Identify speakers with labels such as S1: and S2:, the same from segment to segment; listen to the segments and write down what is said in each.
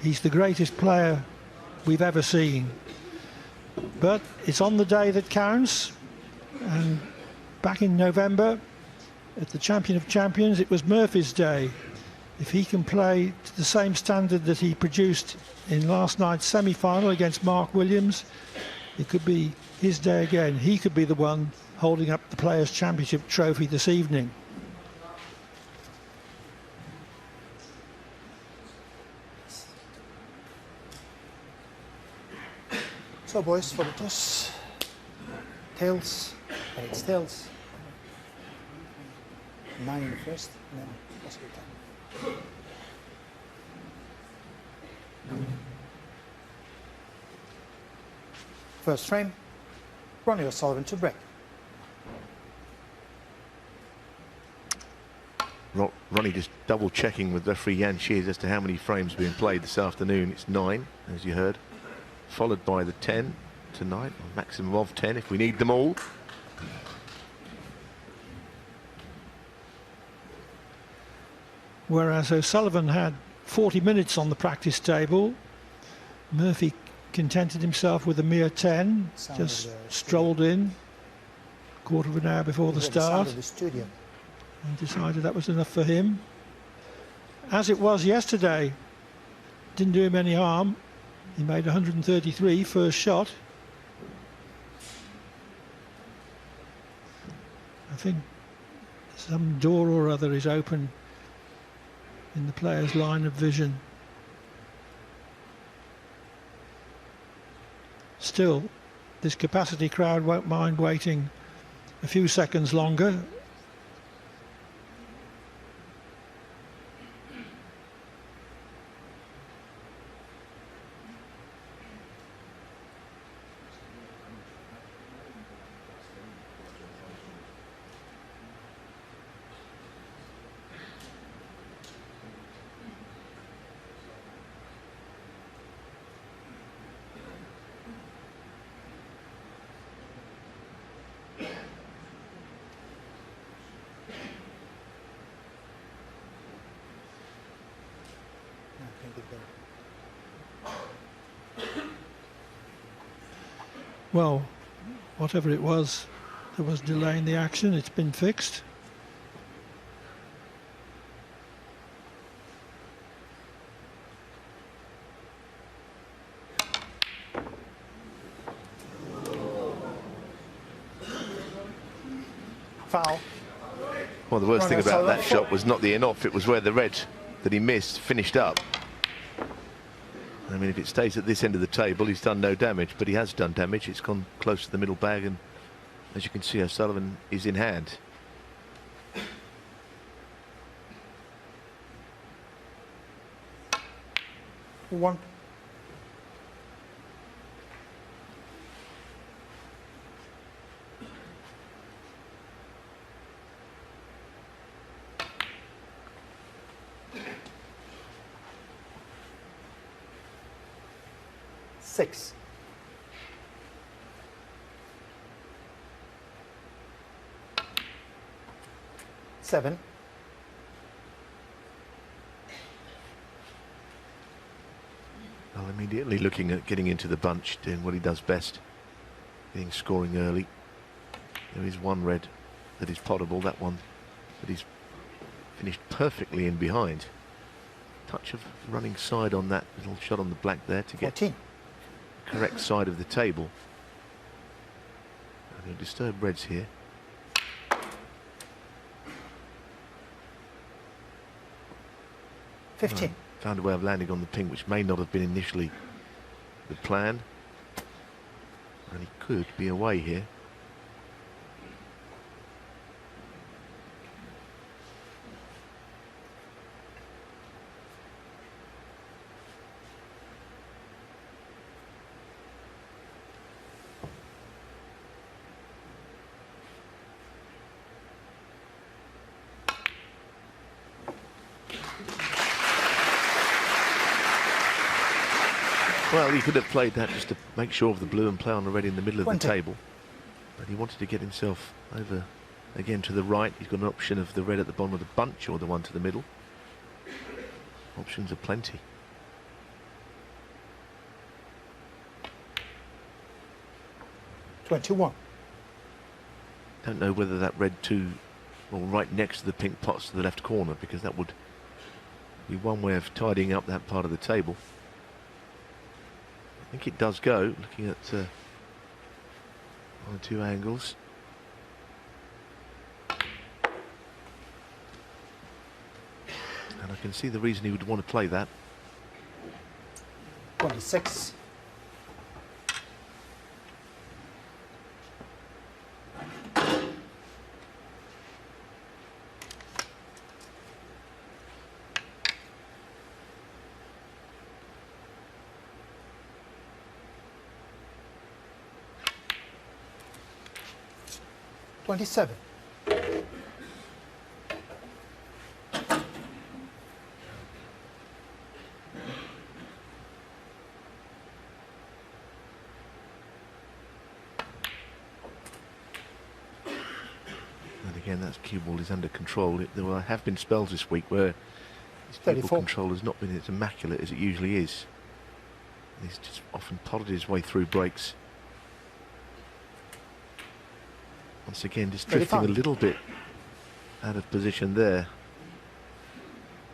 S1: He's the greatest player we've ever seen. But it's on the day that counts. And back in November, at the Champion of Champions, it was Murphy's day. If he can play to the same standard that he produced in last night's semi-final against Mark Williams, it could be his day again. He could be the one holding up the Players' Championship trophy this evening.
S2: So boys, for the toss, tails, and it's tails. 9 in the first, and then possibly 10. First frame, Ronnie O'Sullivan to break.
S3: Ronnie just double checking with referee Jan Shears as to how many frames being played this afternoon. It's 9, as you heard, followed by the 10 tonight, a maximum of 10 if we need them all.
S1: Whereas O'Sullivan had 40 minutes on the practice table, Murphy contented himself with a mere 10, just strolled in, quarter of an hour before the start, and decided that was enough for him. As it was yesterday, didn't do him any harm. He made 133 first shot. I think some door or other is open in the player's line of vision. Still, this capacity crowd won't mind waiting a few seconds longer. Well, whatever it was that was delaying the action, it's been fixed.
S2: Foul.
S3: Well, the worst thing about that shot was not the in-off, it was where the red that he missed finished up. I mean, if it stays at this end of the table, he's done no damage, but he has done damage. It's gone close to the middle bag, and as you can see, O'Sullivan is in hand.
S2: One. Six. Seven.
S3: Well, immediately looking at getting into the bunch, doing what he does best, getting scoring early. There is one red that is potable, that one that he's finished perfectly in behind. Touch of running side on that little shot on the black there to get
S2: 14.
S3: Correct side of the table. I'm going to disturb reds here. Found a way of landing on the pink, which may not have been initially the plan. And he could be away here. Well, he could have played that just to make sure of the blue and play on the red in the middle of
S2: 20.
S3: the table. But he wanted to get himself over again to the right. He's got an option of the red at the bottom of the bunch or the one to the middle. Options are plenty.
S2: $21.
S3: Don't know whether that red 2 will right next to the pink pots to the left corner, because that would be one way of tidying up that part of the table. I think it does go, looking at one or two angles. And I can see the reason he would want to play that.
S2: 26. $27.
S3: And again, that's cue ball is under control. There have been spells this week where his cue ball control has not been as immaculate as it usually is. He's just often potted his way through breaks. Once again, just drifting a little bit out of position there.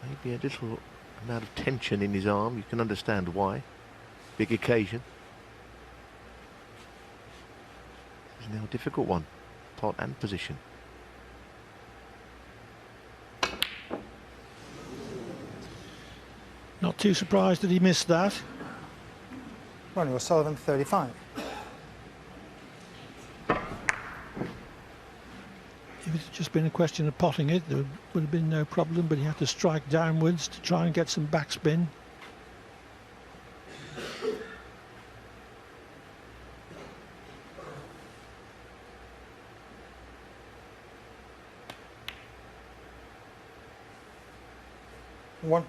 S3: Maybe a little amount of tension in his arm. You can understand why. Big occasion. It's now a difficult one. Pot and position.
S1: Not too surprised that he missed that.
S2: Ronnie O'Sullivan, 35.
S1: If it had just been a question of potting it, there would have been no problem, but he had to strike downwards to try and get some backspin.
S2: One.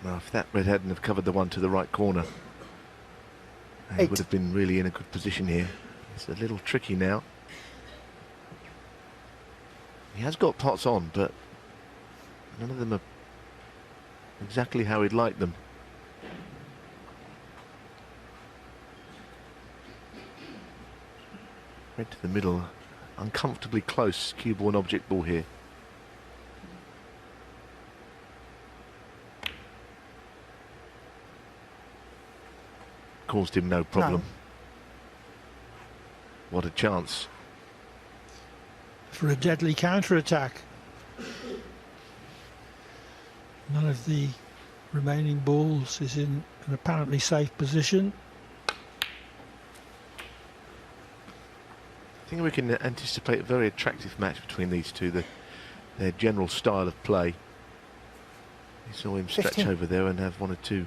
S3: Well, if that red hadn't have covered the one to the right corner, he would have been really in a good position here. It's a little tricky now. He has got pots on, but none of them are exactly how he'd like them. Red to the middle, uncomfortably close cue ball and object ball here. Caused him no problem.
S2: No.
S3: What a chance.
S1: For a deadly counter-attack. None of the remaining balls is in an apparently safe position.
S3: I think we can anticipate a very attractive match between these two, their general style of play. You saw him stretch
S2: 15.
S3: over there and have one or two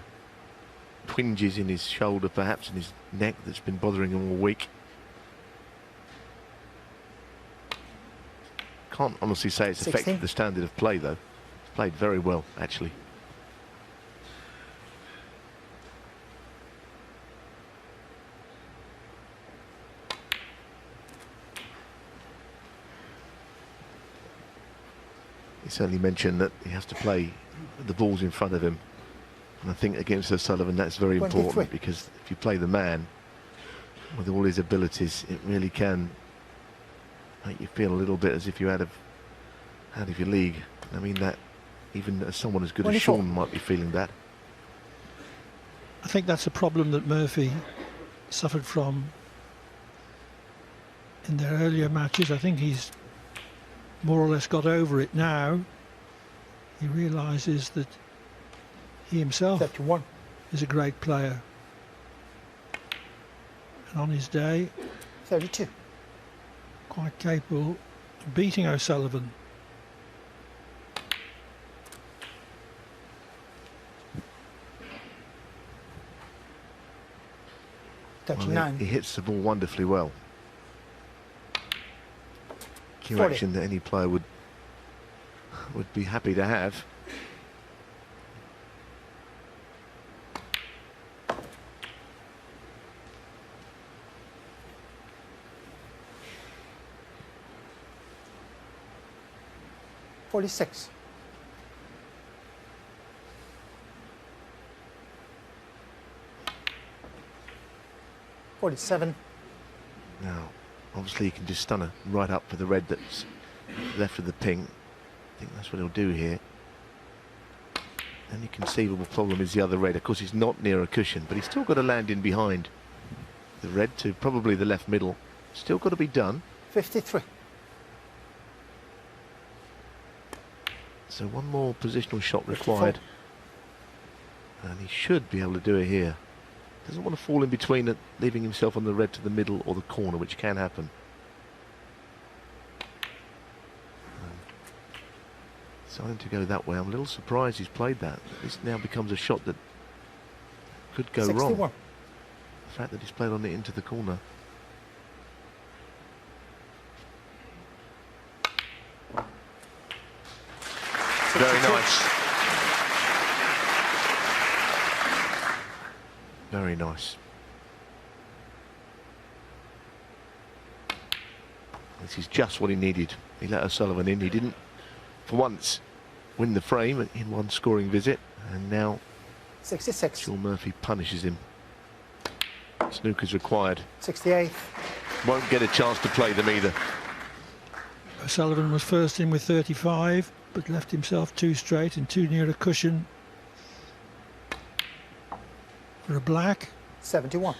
S3: twinges in his shoulder, perhaps in his neck, that's been bothering him all week. Can't honestly say it's
S2: 16.
S3: affected the standard of play, though. It's played very well, actually. He certainly mentioned that he has to play the balls in front of him. And I think against O'Sullivan that's very important, because if you play the man with all his abilities, it really can make you feel a little bit as if you're out of your league. I mean that even as someone as good as Shaun might be feeling that.
S1: I think that's a problem that Murphy suffered from in their earlier matches. I think he's more or less got over it now. He realises that he himself
S2: 31.
S1: is a great player. And on his day,
S2: 32.
S1: quite capable of beating O'Sullivan.
S3: Well, he hits the ball wonderfully well. cue
S2: 40.
S3: action that any player would be happy to have.
S2: $46. $47.
S3: Now, obviously he can just stun her right up for the red that's left of the pink. I think that's what he'll do here. Only conceivable problem is the other red. Of course, he's not near a cushion, but he's still got to land in behind the red to probably the left middle. Still got to be done.
S2: 53.
S3: So one more positional shot required. And he should be able to do it here. Doesn't want to fall in between it, leaving himself on the red to the middle or the corner, which can happen. Deciding to go that way. I'm a little surprised he's played that. This now becomes a shot that could go
S2: 61.
S3: wrong. The fact that he's played on it into the corner. Very nice. Very nice. This is just what he needed. He let O'Sullivan in. He didn't, for once, win the frame in one scoring visit. And now
S2: 66.
S3: Shaun Murphy punishes him. Snooker's required.
S2: 68.
S3: Won't get a chance to play them either.
S1: O'Sullivan was first in with 35, but left himself too straight and too near a cushion for a black.
S2: 71.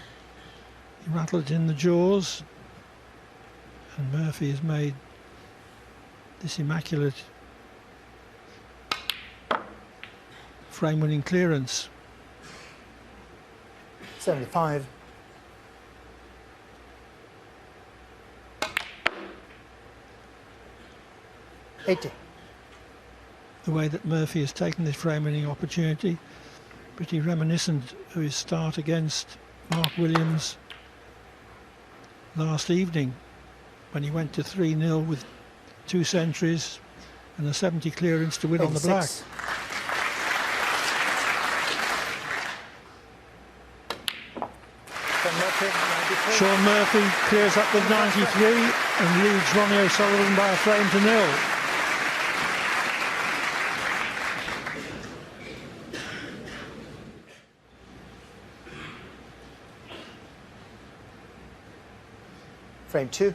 S1: He rattled in the jaws, and Murphy has made this immaculate frame-winning clearance.
S2: 75. $80.
S1: The way that Murphy has taken this frame-winning opportunity, pretty reminiscent of his start against Mark Williams last evening, when he went to 3-0 with 2 centuries and a 70 clearance to win
S2: 86.
S1: on the black. Shaun Murphy clears up with 93 and leads Ronnie O'Sullivan by a frame to 0.
S2: Frame 2.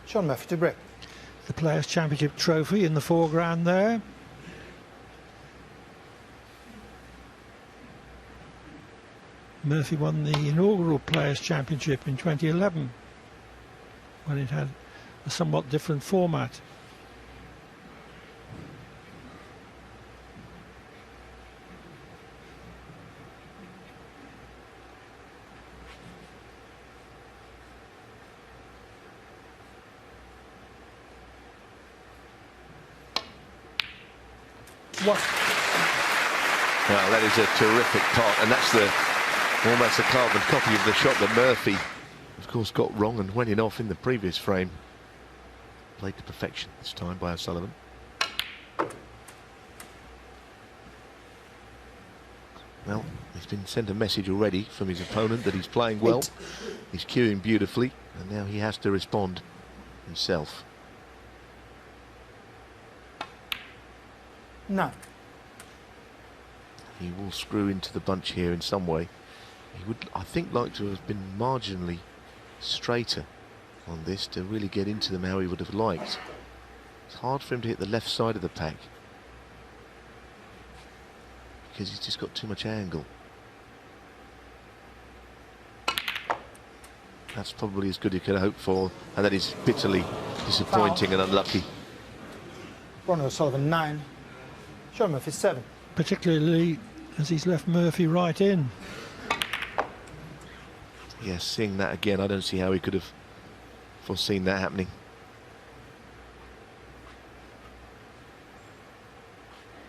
S2: Shaun Murphy to break.
S1: The Players' Championship trophy in the foreground there. Murphy won the inaugural Players' Championship in 2011, when it had a somewhat different format.
S2: What?
S3: Well, that is a terrific part, and that's almost a carbon copy of the shot that Murphy, of course, got wrong and went in off in the previous frame. Played to perfection this time by O'Sullivan. Well, he's been sent a message already from his opponent that he's playing well. He's cueing beautifully, and now he has to respond himself.
S2: No.
S3: He will screw into the bunch here in some way. He would, I think, like to have been marginally straighter on this to really get into them how he would have liked. It's hard for him to hit the left side of the pack because he's just got too much angle. That's probably as good as he could hope for, and that is bitterly disappointing and unlucky.
S2: Ronnie O'Sullivan 9. Shaun Murphy 7.
S1: Particularly as he's left Murphy right in.
S3: Yes, seeing that again, I don't see how he could have foreseen that happening.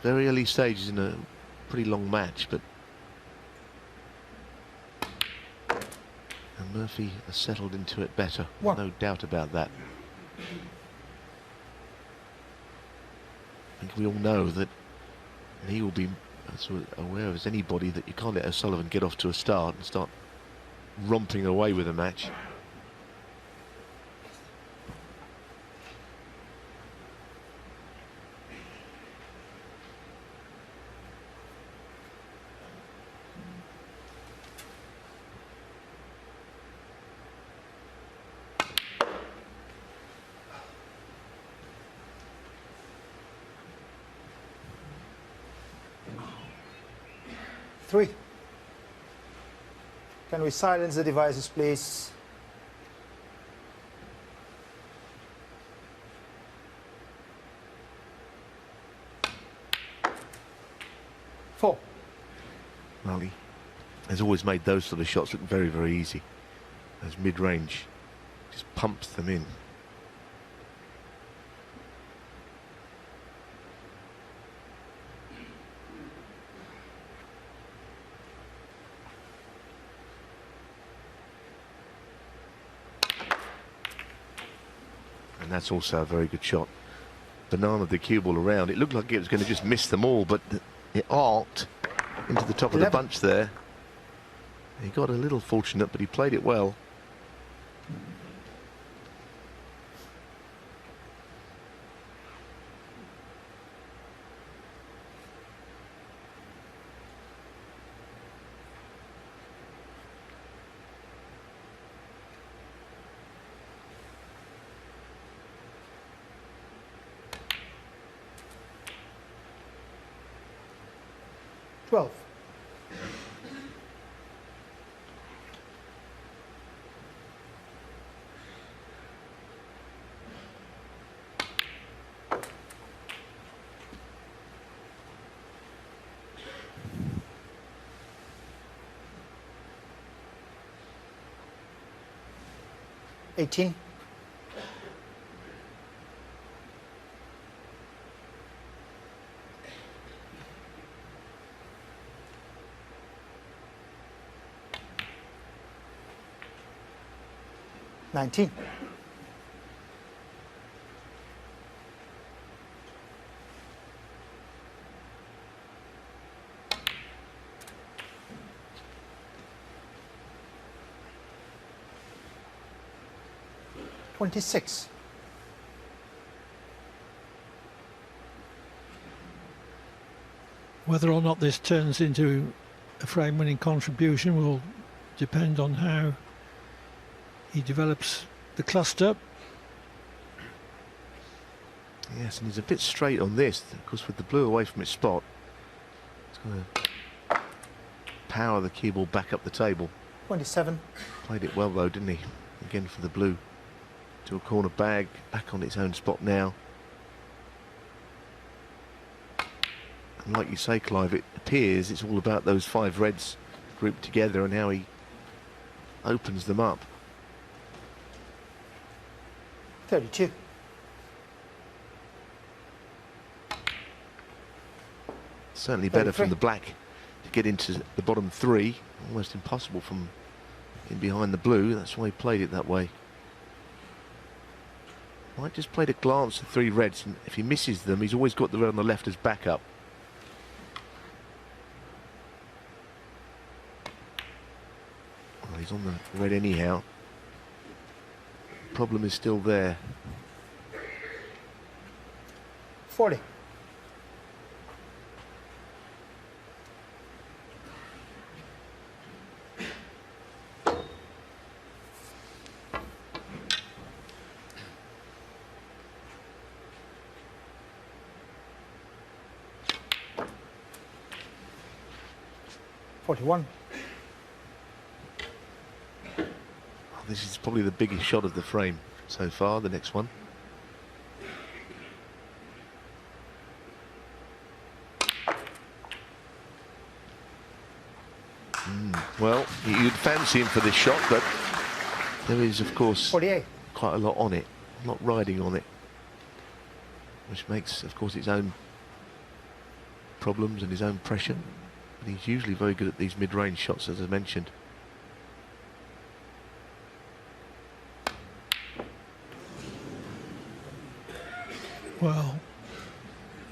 S3: Very early stages in a pretty long match, but and Murphy has settled into it better.
S2: What?
S3: No doubt about that. think we all know that, and he will be as aware as anybody, that you can't let O'Sullivan get off to a start and start romping away with a match.
S2: Three. Can we silence the devices, please? Four.
S3: Well, he has always made those sort of shots look very, very easy. Those mid-range, just pumps them in. And that's also a very good shot. Banana the cue ball around. It looked like it was going to just miss them all, but it arced into the top of the bunch there. He got a little fortunate, but he played it well.
S2: Twelve. $18. $19. $26.
S1: Whether or not this turns into a frame-winning contribution will depend on how he develops the cluster.
S3: Yes, and he's a bit straight on this. Of course, with the blue away from its spot, it's going to power the cue ball back up the table.
S2: 27.
S3: Played it well though, didn't he? Again for the blue. To a corner bag, back on its own spot now. And like you say, Clive, it appears it's all about those 5 reds grouped together and how he opens them up.
S2: 32.
S3: Certainly better from the black to get into the bottom 3. Almost impossible from in behind the blue. That's why he played it that way. Might just played a glance at 3 reds, and if he misses them, he's always got the red on the left as backup. Well, he's on the red anyhow. Problem is still there.
S2: 40. $41.
S3: This is probably the biggest shot of the frame so far, the next one. Well, you'd fancy him for this shot, but there is, of course,
S2: 48.
S3: quite a lot on it, a lot riding on it, which makes, of course, its own problems and his own pressure. But he's usually very good at these mid-range shots, as I mentioned.
S1: Well,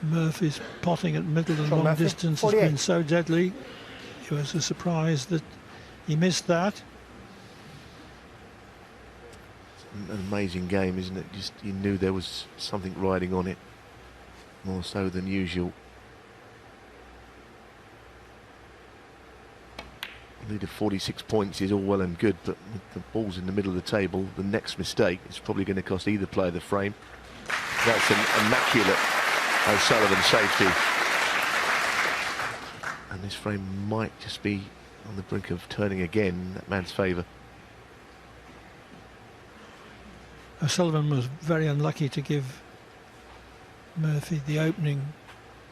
S1: Murphy's potting at middle and
S2: Shaun
S1: long
S2: Murphy,
S1: distance has
S2: 48.
S1: been so deadly. It was a surprise that he missed that.
S3: An amazing game, isn't it? Just you knew there was something riding on it, more so than usual. A lead of 46 points is all well and good, but with the balls in the middle of the table, the next mistake is probably going to cost either player the frame. That's an immaculate O'Sullivan safety. And this frame might just be on the brink of turning again in that man's favour.
S1: O'Sullivan was very unlucky to give Murphy the opening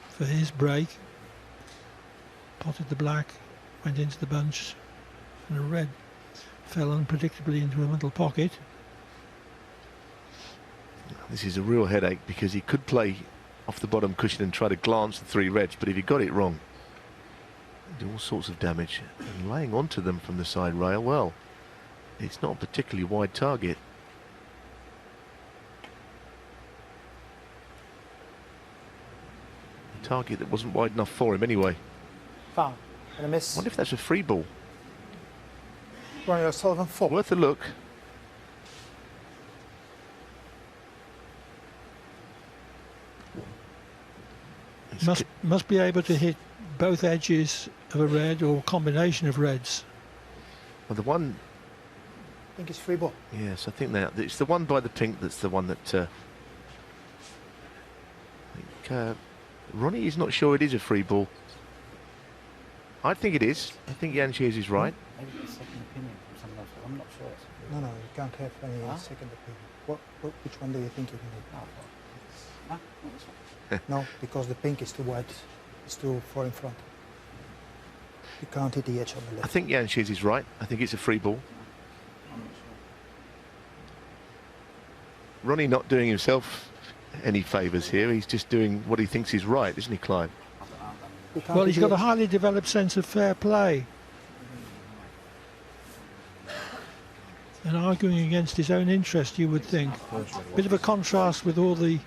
S1: for his break. Potted the black, went into the bunch, and a red fell unpredictably into a middle pocket.
S3: This is a real headache because he could play off the bottom cushion and try to glance the 3 reds, but if he got it wrong, he'd do all sorts of damage. And laying onto them from the side rail, well, it's not a particularly wide target. A target that wasn't wide enough for him anyway.
S2: Foul. And a miss.
S3: I wonder if that's a free ball.
S2: Ronnie O'Sullivan, 4.
S3: Worth a look.
S1: Must be able to hit both edges of a red or combination of reds.
S3: Well, the one,
S2: I think it's free ball.
S3: yes, I think that it's the one by the pink that's the one that I think Ronnie is not sure it is a free ball. I think it is. I think Jan Shears is right.
S4: Maybe it's a second opinion from someone else. I'm not sure it's a free
S2: No, no, you can't have any
S4: Huh?
S2: second opinion. Which one do you think you can
S4: ball. Huh? Not this one.
S2: hit? No, because the pink is too wide. It's too far in front. You can't hit the edge on the
S3: I
S2: left.
S3: think Jan Shears is right. I think it's a free ball.
S4: I'm not sure.
S3: Ronnie not doing himself any favours here. He's just doing what he thinks is right, isn't he, Clive?
S2: You can't
S1: Well,
S2: hit
S1: he's
S2: the
S1: got a
S2: edge.
S1: highly developed sense of fair play. And arguing against his own interest, you would think. Bit of a contrast with all the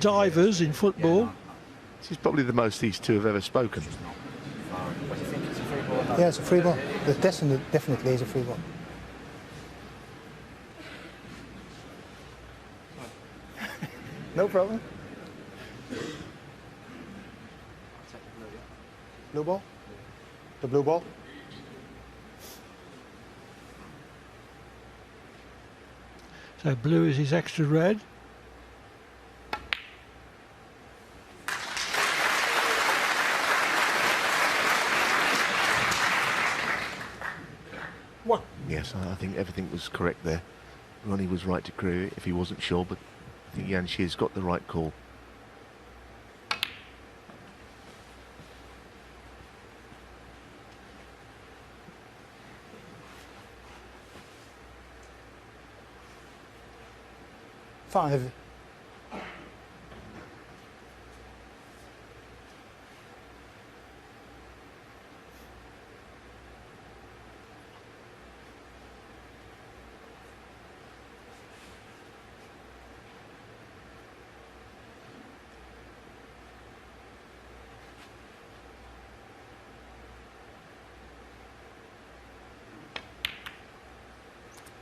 S1: divers in football.
S3: This is probably the most these two have ever spoken.
S4: What do you think? It's a free ball or not?
S2: Yeah, it's a free ball. The definitely is a free ball. No problem. Blue ball? The blue ball?
S1: So blue is his extra red.
S2: One.
S3: Yes, I think everything was correct there. Ronnie was right to agree if he wasn't sure, but I think Jan Shears got the right call.
S2: Five.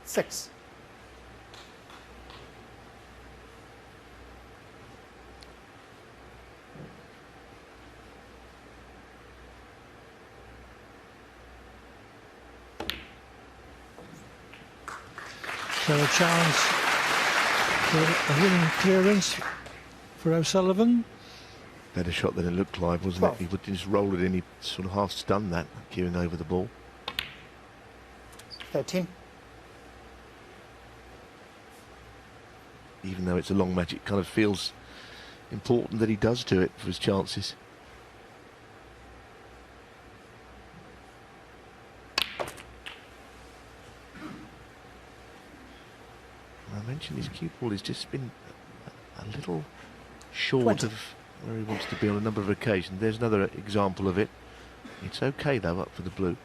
S2: Six.
S1: So a chance for a winning clearance for O'Sullivan.
S3: Better shot than it looked, Clive, wasn't
S2: Well.
S3: it? He would just roll it in. He sort of half stunned that, queuing over the ball.
S2: 13.
S3: Even though it's a long match, it kind of feels important that he does do it for his chances. I mentioned his cue ball has just been a little short
S2: 20.
S3: of where he wants to be on a number of occasions. There's another example of it. It's okay though, up for the blue.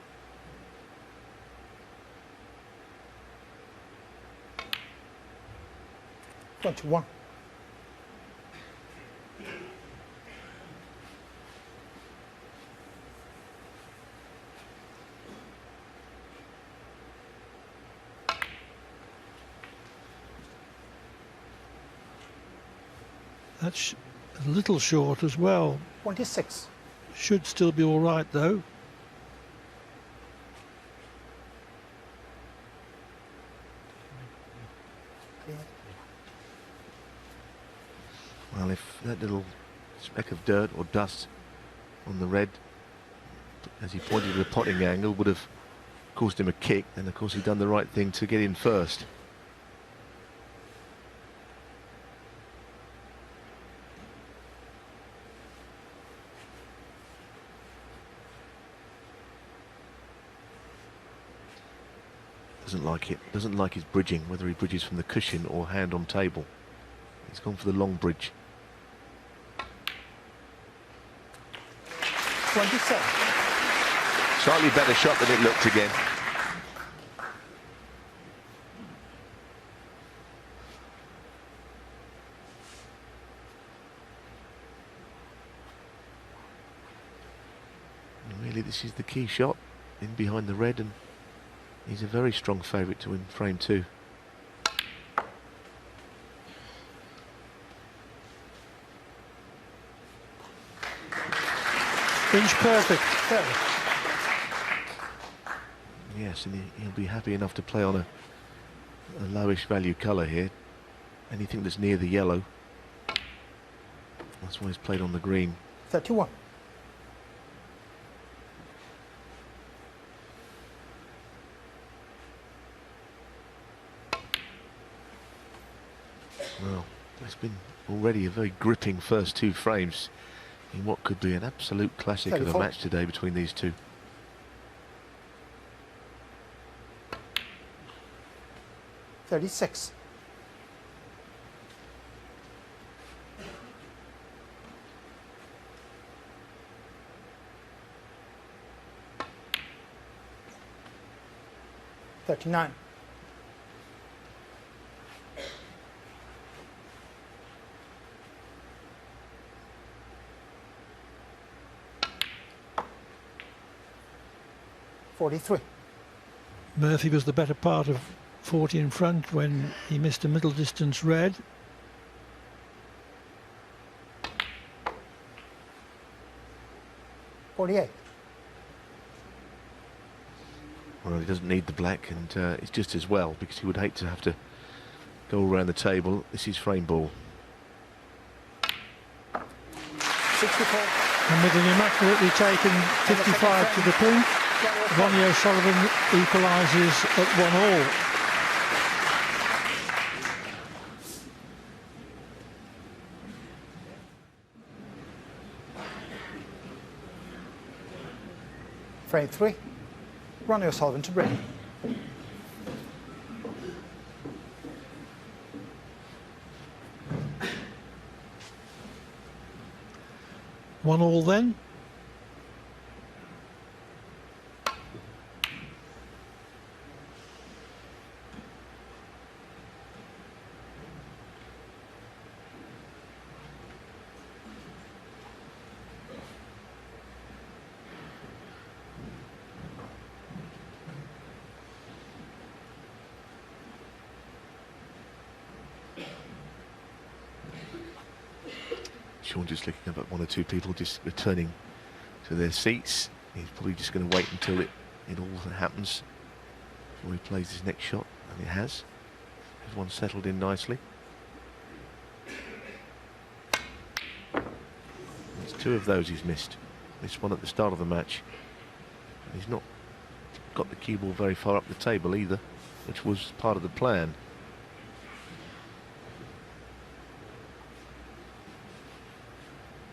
S1: That's a little short as well.
S2: 26.
S1: Should still be all right though.
S2: Clear.
S3: Well, if that little speck of dirt or dust on the red, as he pointed to the potting angle, would have caused him a kick, then of course he'd done the right thing to get in first. Doesn't like it. Doesn't like his bridging, whether he bridges from the cushion or hand on table. He's gone for the long bridge.
S2: 27.
S3: Slightly better shot than it looked again. And really, this is the key shot, in behind the red, and he's a very strong favourite to win frame 2.
S1: Inch perfect.
S3: Yes, and he'll be happy enough to play on a lowish value colour here. Anything that's near the yellow. That's why he's played on the green.
S2: 31.
S3: Well, it's been already a very gripping first 2 frames in what could be an absolute classic of a
S2: 34.
S3: match today between these two.
S2: 36. $39. $43.
S1: Murphy was the better part of 40 in front when he missed a middle distance red.
S2: $48.
S3: Well, he doesn't need the black, and it's just as well, because he would hate to have to go around the table. This is frame ball.
S2: 64.
S1: And with an immaculately taken 55 to the pin, Ronnie O'Sullivan equalises at 1-all.
S2: Frame 3. Ronnie O'Sullivan to break.
S1: One all then.
S3: Shaun just looking up at 1 or 2 people just returning to their seats. He's probably just going to wait until it all happens before he plays his next shot, and it has. Everyone's settled in nicely. There's 2 of those he's missed. Missed one at the start of the match. And he's not got the cue ball very far up the table either, which was part of the plan.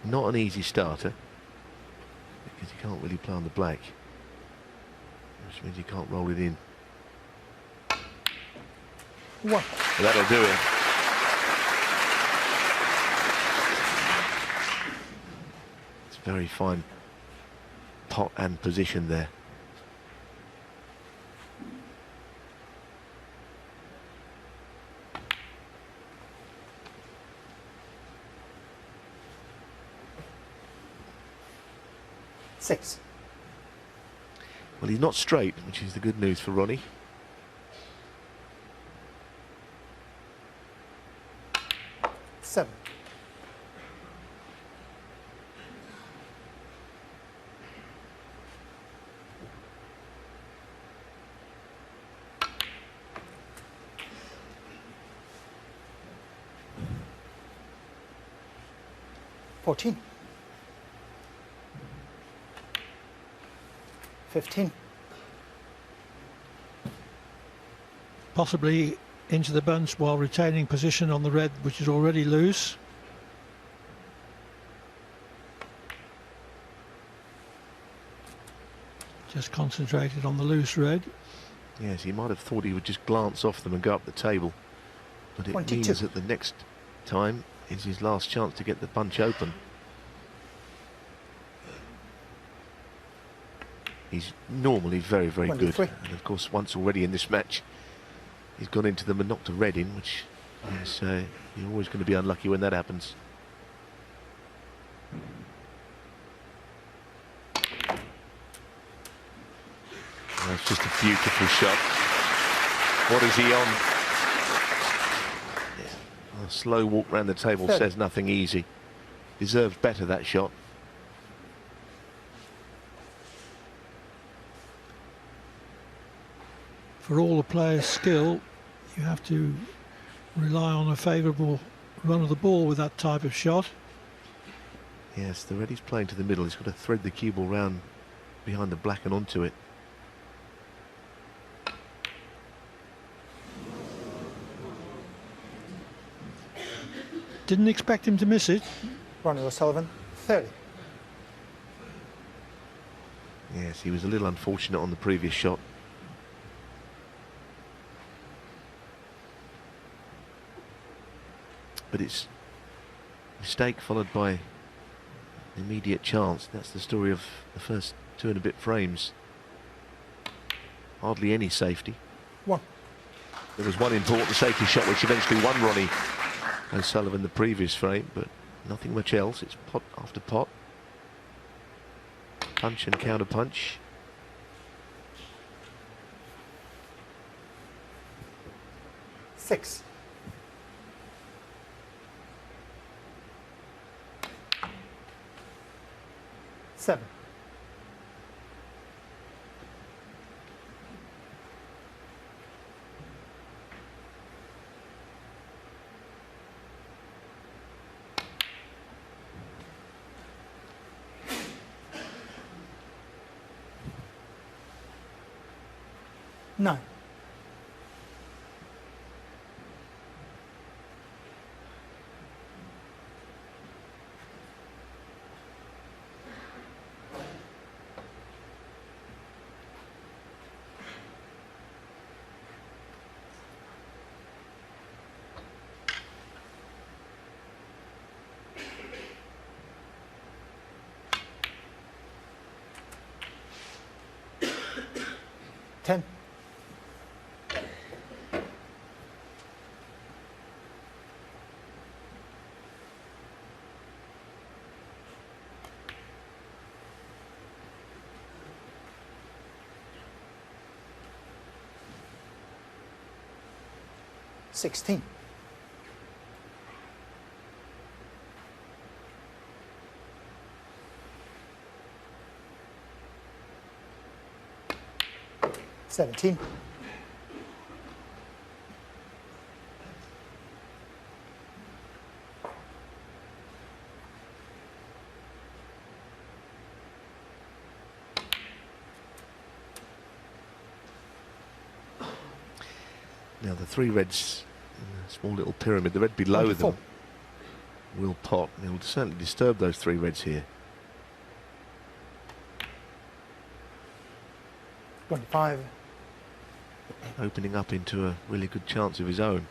S3: Not an easy starter, because you can't really play on the black, which means you can't roll it in.
S2: 1.
S3: But that'll do it. It's a very fine pot and position there.
S2: $6.
S3: Well, he's not straight, which is the good news for Ronnie.
S2: $7. 14. 15.
S1: Possibly into the bunch while retaining position on the red, which is already loose. Just concentrated on the loose red.
S3: Yes, he might have thought he would just glance off them and go up the table. But it
S2: 22.
S3: means that the next time is his last chance to get the bunch open. He's normally very, very
S2: 23.
S3: good. And of course, once already in this match, he's gone into them and knocked a red in, which is you're always going to be unlucky when that happens. That's just a beautiful shot. What is he on? Yeah. A slow walk round the table
S2: 30.
S3: says nothing easy. Deserved better, that shot.
S1: For all the players' skill, you have to rely on a favourable run of the ball with that type of shot.
S3: Yes, the red he's playing to the middle. He's got to thread the cue ball round behind the black and onto it.
S1: Didn't expect him to miss it.
S2: Ronnie O'Sullivan, 30.
S3: Yes, he was a little unfortunate on the previous shot. But it's mistake followed by immediate chance. That's the story of the first 2 and a bit frames. Hardly any safety.
S2: 1.
S3: There was one important safety shot which eventually won Ronnie O'Sullivan the previous frame, but nothing much else. It's pot after pot. Punch and counter punch.
S2: Six. Seven. Nine. Ten. Sixteen. 17.
S3: Now the 3 reds in a small little pyramid, the red below
S2: 24.
S3: them will pot. It will certainly disturb those 3 reds here.
S2: 25.
S3: Opening up into a really good chance of his own.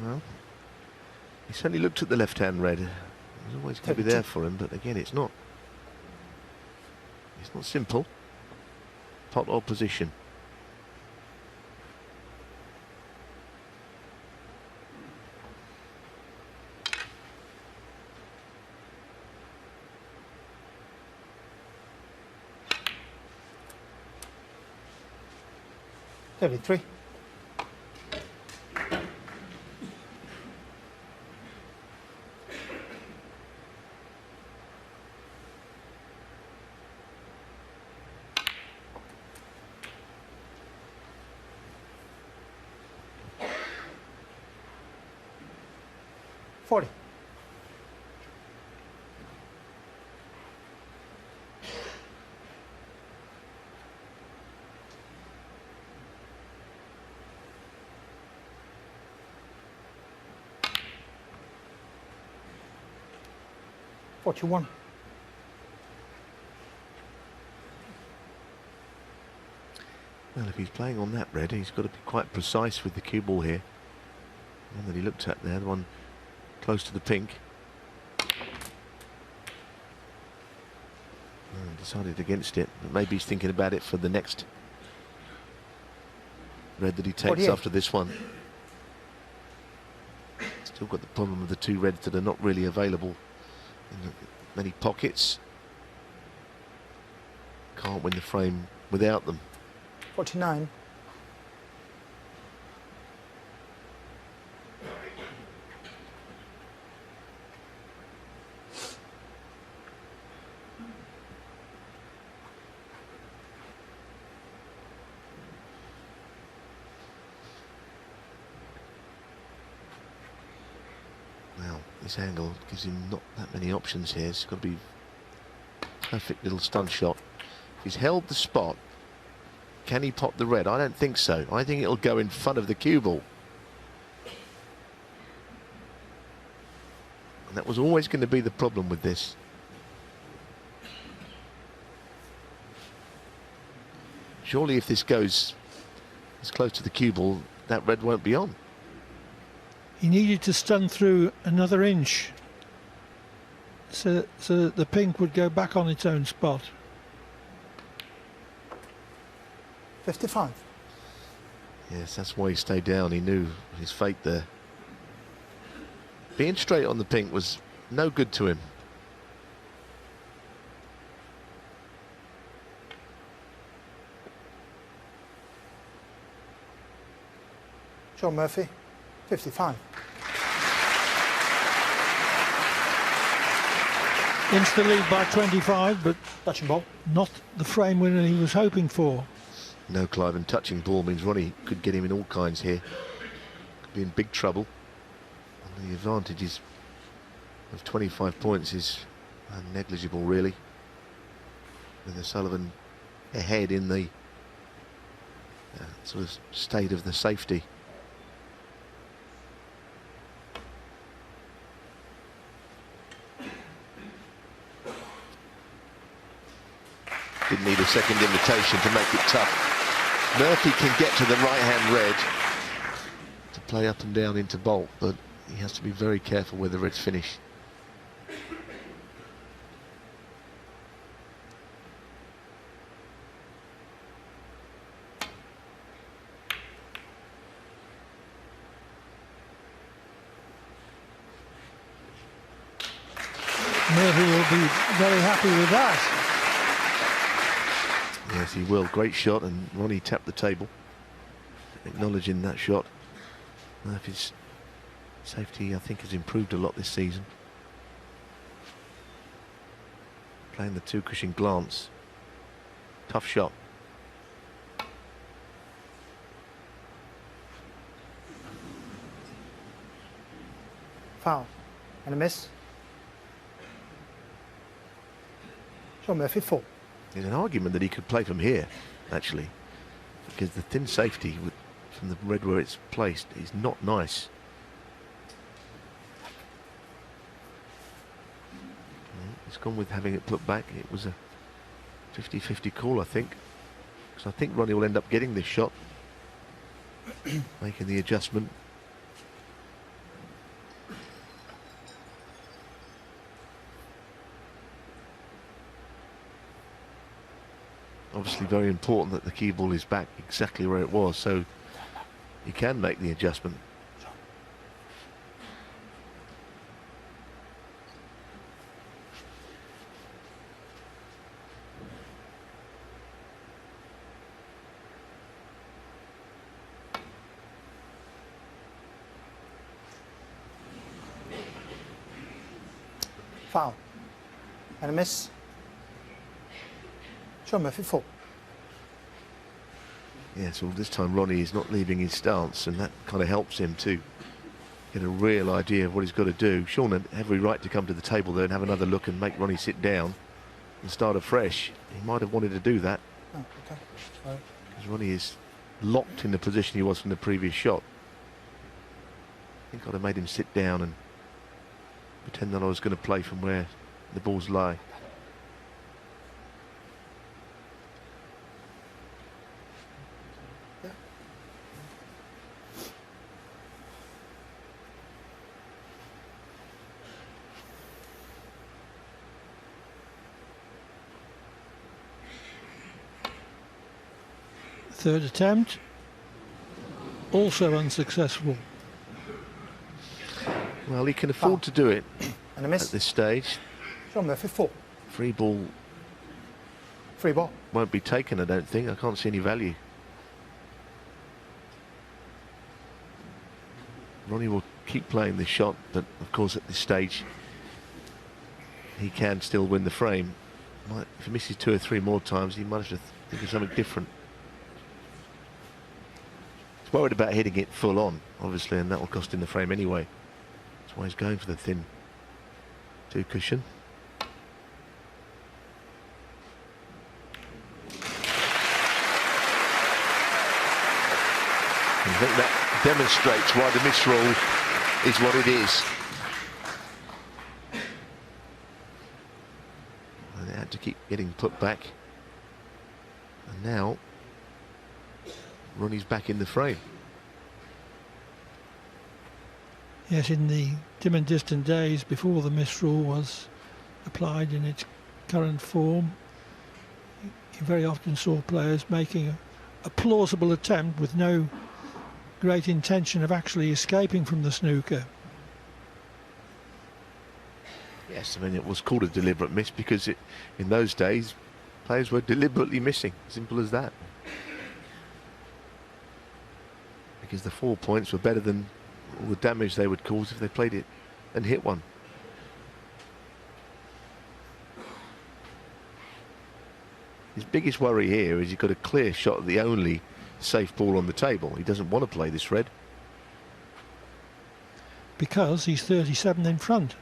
S3: Well, he certainly looked at the left-hand red. It was always going to be there for him, but again, it's not simple. Pot or position.
S2: 33. $40. $41.
S3: Well, if he's playing on that red, he's got to be quite precise with the cue ball here. The one that he looked at there, the one close to the pink. Decided against it, but maybe he's thinking about it for the next red that he takes
S2: 48.
S3: after this one. Still got the problem of the two reds that are not really available in many pockets. Can't win the frame without them.
S2: 49.
S3: Now, this angle gives him not that many options here. It's got to be perfect little stun shot. If he's held the spot, can he pot the red? I don't think so. I think it'll go in front of the cue ball. And that was always going to be the problem with this. Surely if this goes as close to the cue ball, that red won't be on.
S1: He needed to stun through another inch so that the pink would go back on its own spot.
S2: 55.
S3: Yes, that's why he stayed down. He knew his fate there. Being straight on the pink was no good to him.
S2: Shaun Murphy, 55.
S1: Into the lead by 25, but
S2: Touching ball.
S1: not the frame winner he was hoping for.
S3: No, Clive, and touching ball means Ronnie could get him in all kinds here. Could be in big trouble. And the advantages of 25 points is negligible, really. With O'Sullivan ahead in the sort of state of the safety. Didn't need a second invitation to make it tough. Murphy can get to the right-hand red to play up and down into bolt, but he has to be very careful where the reds finish.
S1: Murphy will be very happy with that.
S3: Yes, he will. Great shot, and Ronnie tapped the table, acknowledging that shot. Murphy's safety, I think, has improved a lot this season. Playing the two-cushion glance. Tough shot.
S2: Foul. And a miss. Shaun Murphy, 4.
S3: There's an argument that he could play from here, actually, because the thin safety from the red where it's placed is not nice. He's gone with having it put back. It was a 50-50 call, I think. So I think Ronnie will end up getting this shot, making the adjustment. Obviously very important that the cue ball is back exactly where it was, so you can make the adjustment.
S2: Foul. And a miss. Shaun Murphy 4.
S3: Yeah, so this time Ronnie is not leaving his stance, and that kind of helps him to get a real idea of what he's got to do. Shaun had every right to come to the table there and have another look and make Ronnie sit down and start afresh. He might have wanted to do that.
S2: Oh, okay. Sorry.
S3: Because Ronnie is locked in the position he was from the previous shot. I think I'd have made him sit down and pretend that I was going to play from where the balls lie.
S2: Yeah.
S1: Third attempt, also unsuccessful.
S3: Well, he can afford to do it
S2: And a
S3: at
S2: miss.
S3: this stage.
S2: Shaun Murphy 4.
S3: Free ball
S2: Free ball.
S3: won't be taken, I don't think. I can't see any value. Ronnie will keep playing this shot, but of course at this stage he can still win the frame. If he misses 2 or 3 more times, he might have to think of something different. He's worried about hitting it full on, obviously, and that will cost him the frame anyway. That's why he's going for the thin 2 cushion. I think that demonstrates why the misroll is what it is. And they had to keep getting put back. And now Ronnie's back in the frame.
S1: Yes, in the dim and distant days before the misrule was applied in its current form, you very often saw players making a plausible attempt with no great intention of actually escaping from the snooker.
S3: Yes, I mean, it was called a deliberate miss because in those days players were deliberately missing. Simple as that. Because the 4 points were better than all the damage they would cause if they played it and hit one. His biggest worry here is he's got a clear shot at the only safe ball on the table. He doesn't want to play this red.
S1: Because he's 37 in front.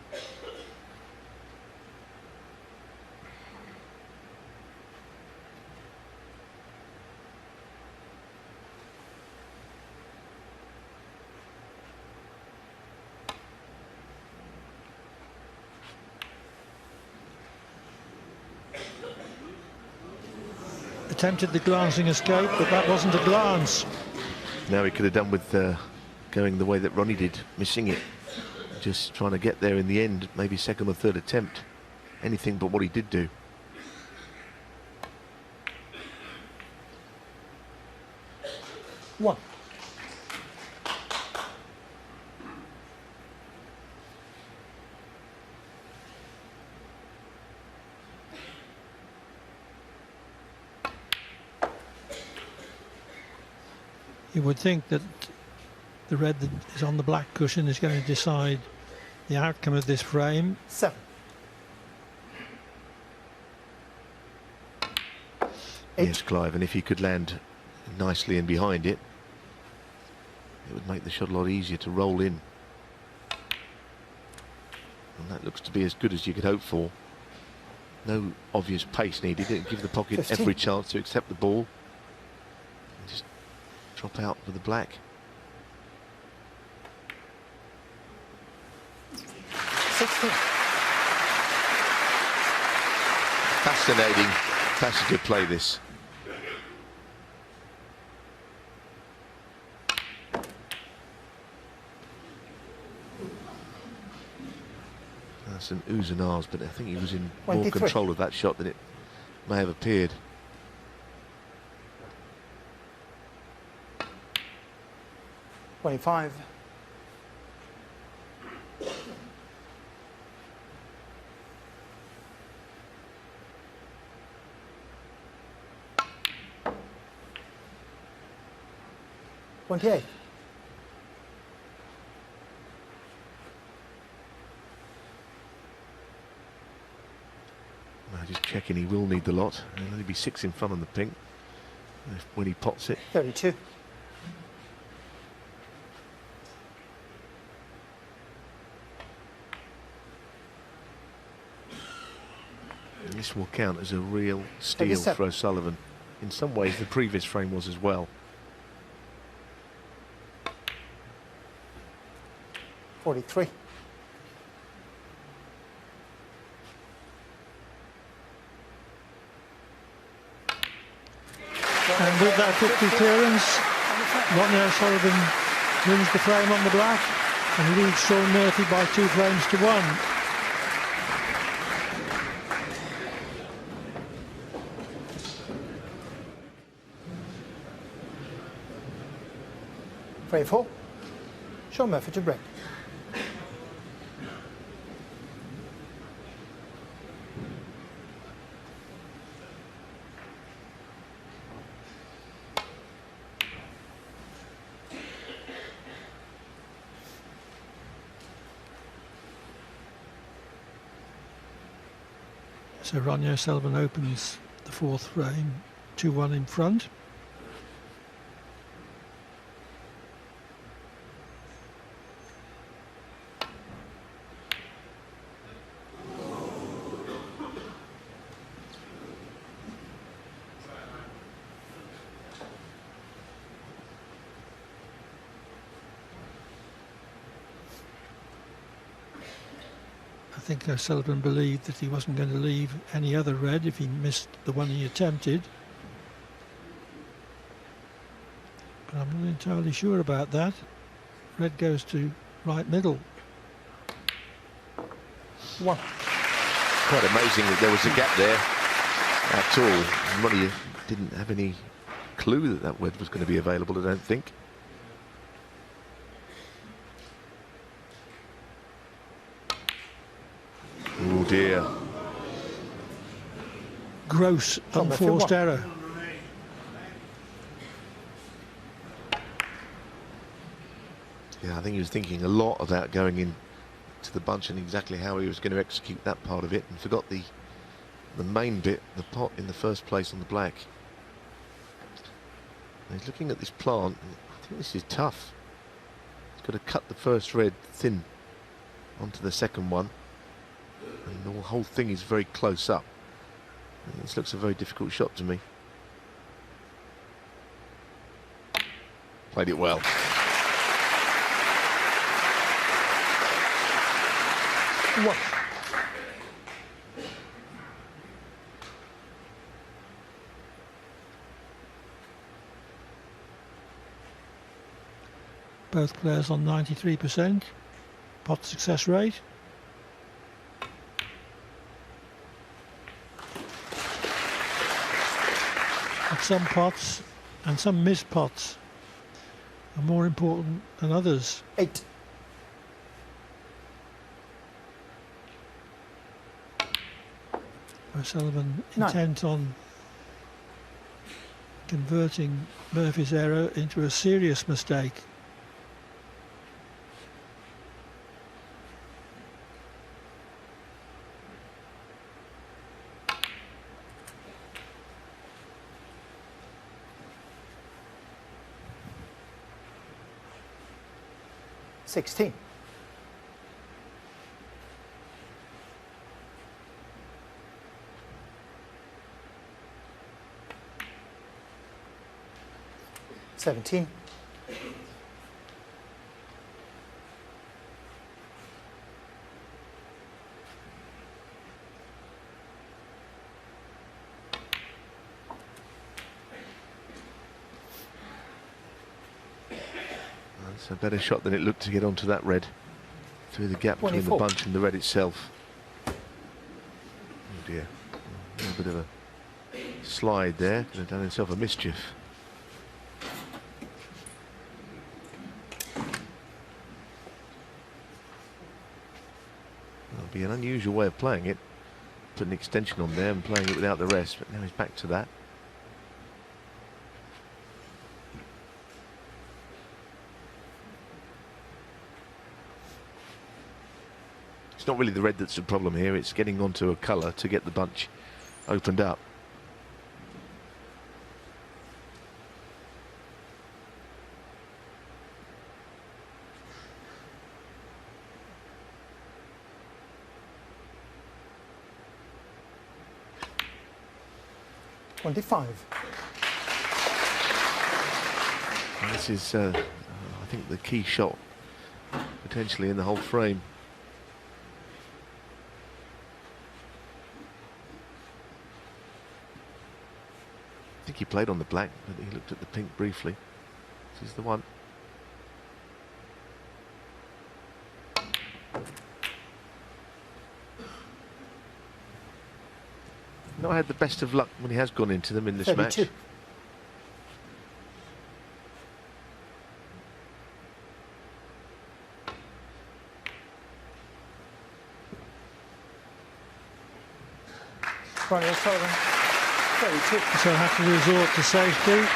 S1: Attempted the glancing escape, but that wasn't a glance.
S3: Now he could have done with going the way that Ronnie did, missing it. Just trying to get there in the end, maybe second or third attempt. Anything but what he did do.
S2: One.
S1: You would think that the red that is on the black cushion is going to decide the outcome of this frame.
S2: 7. 8.
S3: Yes, Clive, and if he could land nicely in behind it, it would make the shot a lot easier to roll in. And that looks to be as good as you could hope for. No obvious pace needed. It give the pocket
S2: 15.
S3: every chance to accept the ball. And just drop out with the black.
S2: 16.
S3: Fascinating passage of play, this. That's an oohs and ahs, but I think he was in more
S2: 23.
S3: control of that shot than it may have appeared.
S2: $25. $28.
S3: checking he will need the lot. He'll only be 6 in front on the pink when he pots it.
S2: 32.
S3: And this will count as a real steal
S2: 37.
S3: for O'Sullivan. In some ways, the previous frame was as well.
S2: 43.
S1: And with that victory clearance, Ronnie O'Sullivan wins the frame on the black and leads Shaun Murphy by 2 frames to 1.
S2: Frame 4. Shaun Murphy to break.
S1: So Ronnie O'Sullivan opens the 4th frame, 2-1 in front. I think O'Sullivan believed that he wasn't going to leave any other red if he missed the one he attempted. But I'm not entirely sure about that. Red goes to right middle.
S2: 1.
S3: Quite amazing that there was a gap there at all. Ronnie didn't have any clue that that red was going to be available, I don't think. Oh dear.
S1: Gross unforced error.
S3: Yeah, I think he was thinking a lot about going in to the bunch and exactly how he was going to execute that part of it, and forgot the main bit, the pot in the first place on the black. And he's looking at this plant. I think this is tough. He's got to cut the first red thin onto the second one, and the whole thing is very close up. And this looks a very difficult shot to me. Played it well.
S2: What?
S1: Both players on 93% pot success rate. But some pots and some missed pots are more important than others.
S2: 8.
S1: O'Sullivan
S2: 9.
S1: intent on converting Murphy's error into a serious mistake.
S2: $16. $17.
S3: That's a better shot than it looked to get onto that red through the gap between the
S2: 24.
S3: bunch and the red itself. Oh dear, a little bit of a slide there, could have done himself a mischief. It'll be an unusual way of playing it, putting an extension on there and playing it without the rest, but now he's back to that. It's not really the red that's the problem here, it's getting onto a colour to get the bunch opened up. And this is, I think, the key shot potentially in the whole frame. I think he played on the black, but he looked at the pink briefly. This is the one. Not had the best of luck when he has gone into them in this
S2: 32.
S3: match.
S2: Ronnie, let's try them. 32.
S1: So have to resort to safety.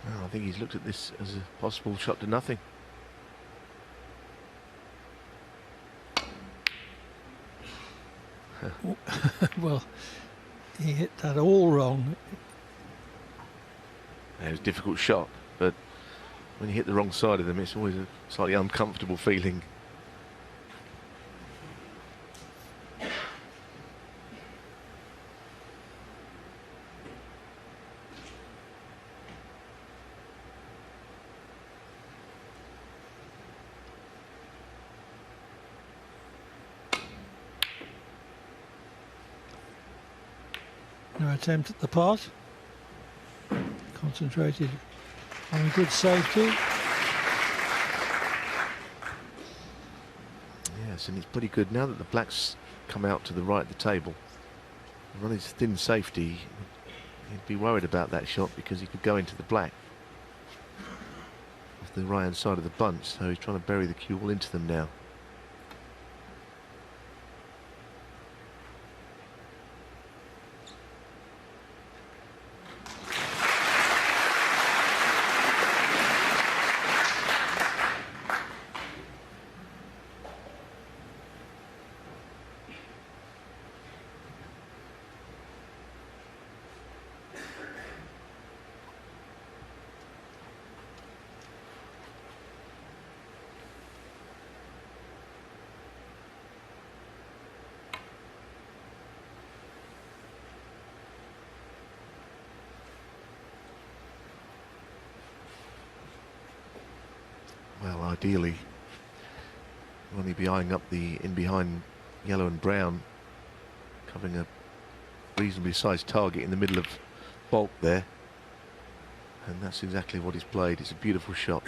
S3: Well, I think he's looked at this as a possible shot to nothing.
S1: Well, he hit that all wrong.
S3: It was a difficult shot, but when you hit the wrong side of them, it's always a slightly uncomfortable feeling.
S1: No attempt at the pot. Concentrated on a good safety.
S3: Yes, and it's pretty good now that the blacks come out to the right of the table. Ronnie's thin safety, he'd be worried about that shot because he could go into the black off the right hand side of the bunch, so he's trying to bury the cue ball into them now. Well, ideally, Ronnie be eyeing up the in behind yellow and brown, covering a reasonably sized target in the middle of bulk there. And that's exactly what he's played. It's a beautiful shot.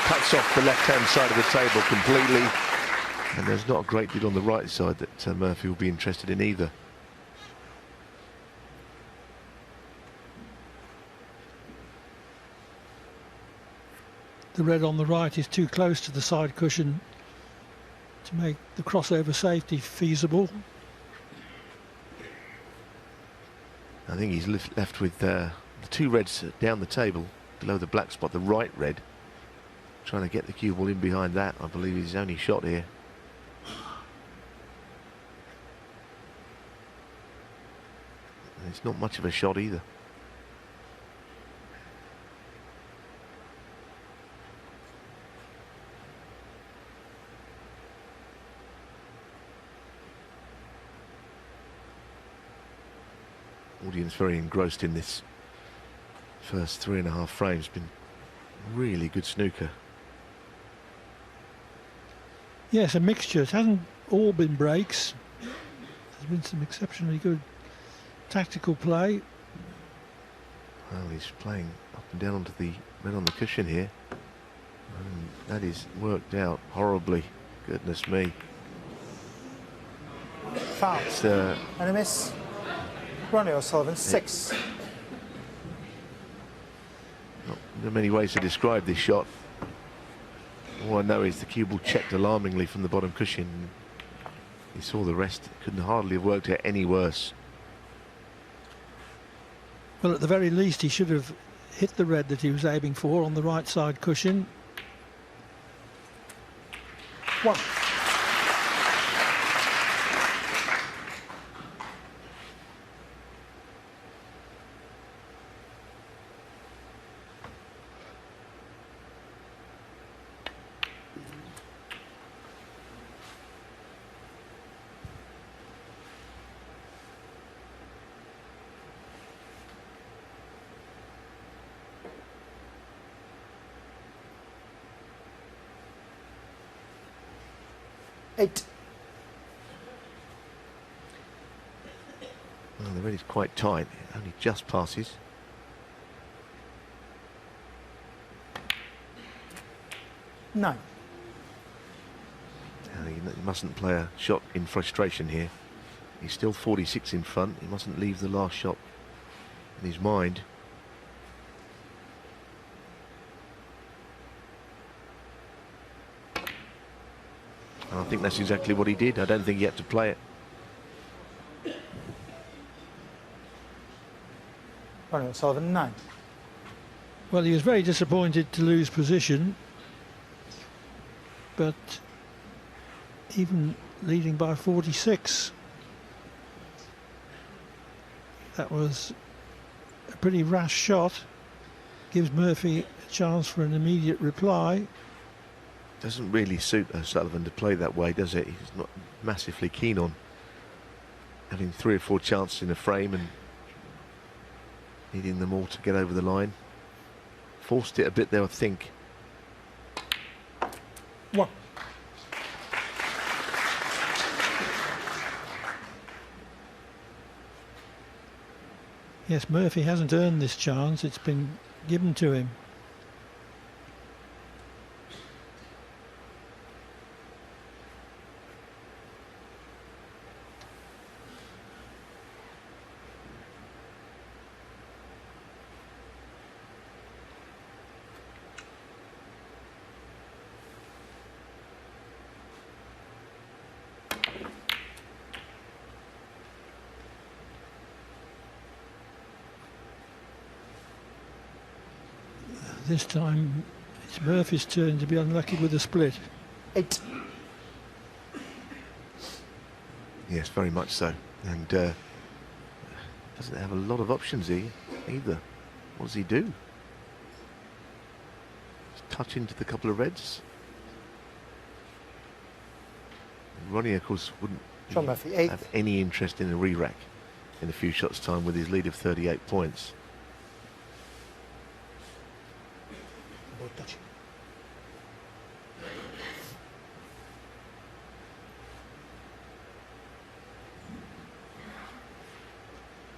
S3: Cuts off the left-hand side of the table completely. And there's not a great deal on the right side that Murphy will be interested in either.
S1: The red on the right is too close to the side cushion to make the crossover safety feasible.
S3: I think he's left with the two reds down the table below the black spot, the right red, trying to get the cue ball in behind that. I believe is his only shot here. And it's not much of a shot either. Audience very engrossed in this First 3.5 frames been really good snooker.
S1: Yes, a mixture. It hasn't all been breaks. There's been some exceptionally good tactical play.
S3: Well, he's playing up and down onto the red on the cushion here. And that is worked out horribly. Goodness me.
S2: Foul.
S3: It's,
S2: And a miss. Ronnie O'Sullivan, 6.
S3: not there are many ways to describe this shot. All I know is the cue ball checked alarmingly from the bottom cushion. He saw the rest. Couldn't hardly have worked out any worse.
S1: Well, at the very least, he should have hit the red that he was aiming for on the right side cushion.
S2: 1. Eight.
S3: Well, the red is quite tight. It only just passes.
S2: 9.
S3: He mustn't play a shot in frustration here. He's still 46 in front. He mustn't leave the last shot in his mind. And I think that's exactly what he did. I don't think he had to play it.
S2: Ronnie O'Sullivan, 9.
S1: Well, he was very disappointed to lose position, but even leading by 46, that was a pretty rash shot. Gives Murphy a chance for an immediate reply.
S3: Doesn't really suit O'Sullivan to play that way, does it? He's not massively keen on having 3 or 4 chances in a frame and needing them all to get over the line. Forced it a bit there, I think.
S2: 1.
S1: Yes, Murphy hasn't earned this chance. It's been given to him. This time it's Murphy's turn to be unlucky with a split.
S2: 8.
S3: Yes, very much so. And doesn't have a lot of options here either. What does he do? Just touch into the couple of reds. And Ronnie, of course, wouldn't
S2: Shaun Murphy, 8.
S3: have any interest in a re-rack in a few shots' time with his lead of 38 points.
S2: Ball touching.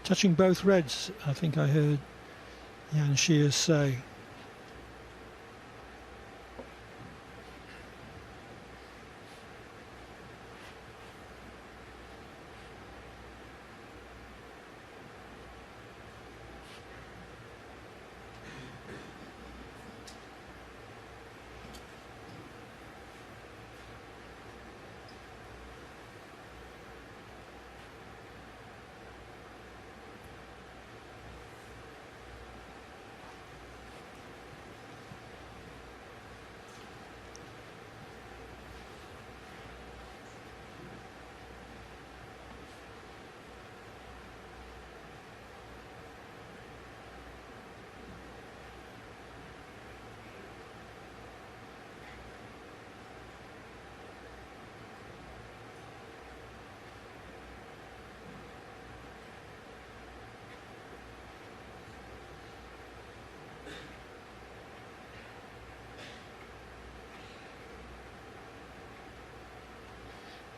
S1: Touching both reds, I think I heard Jan Shears say.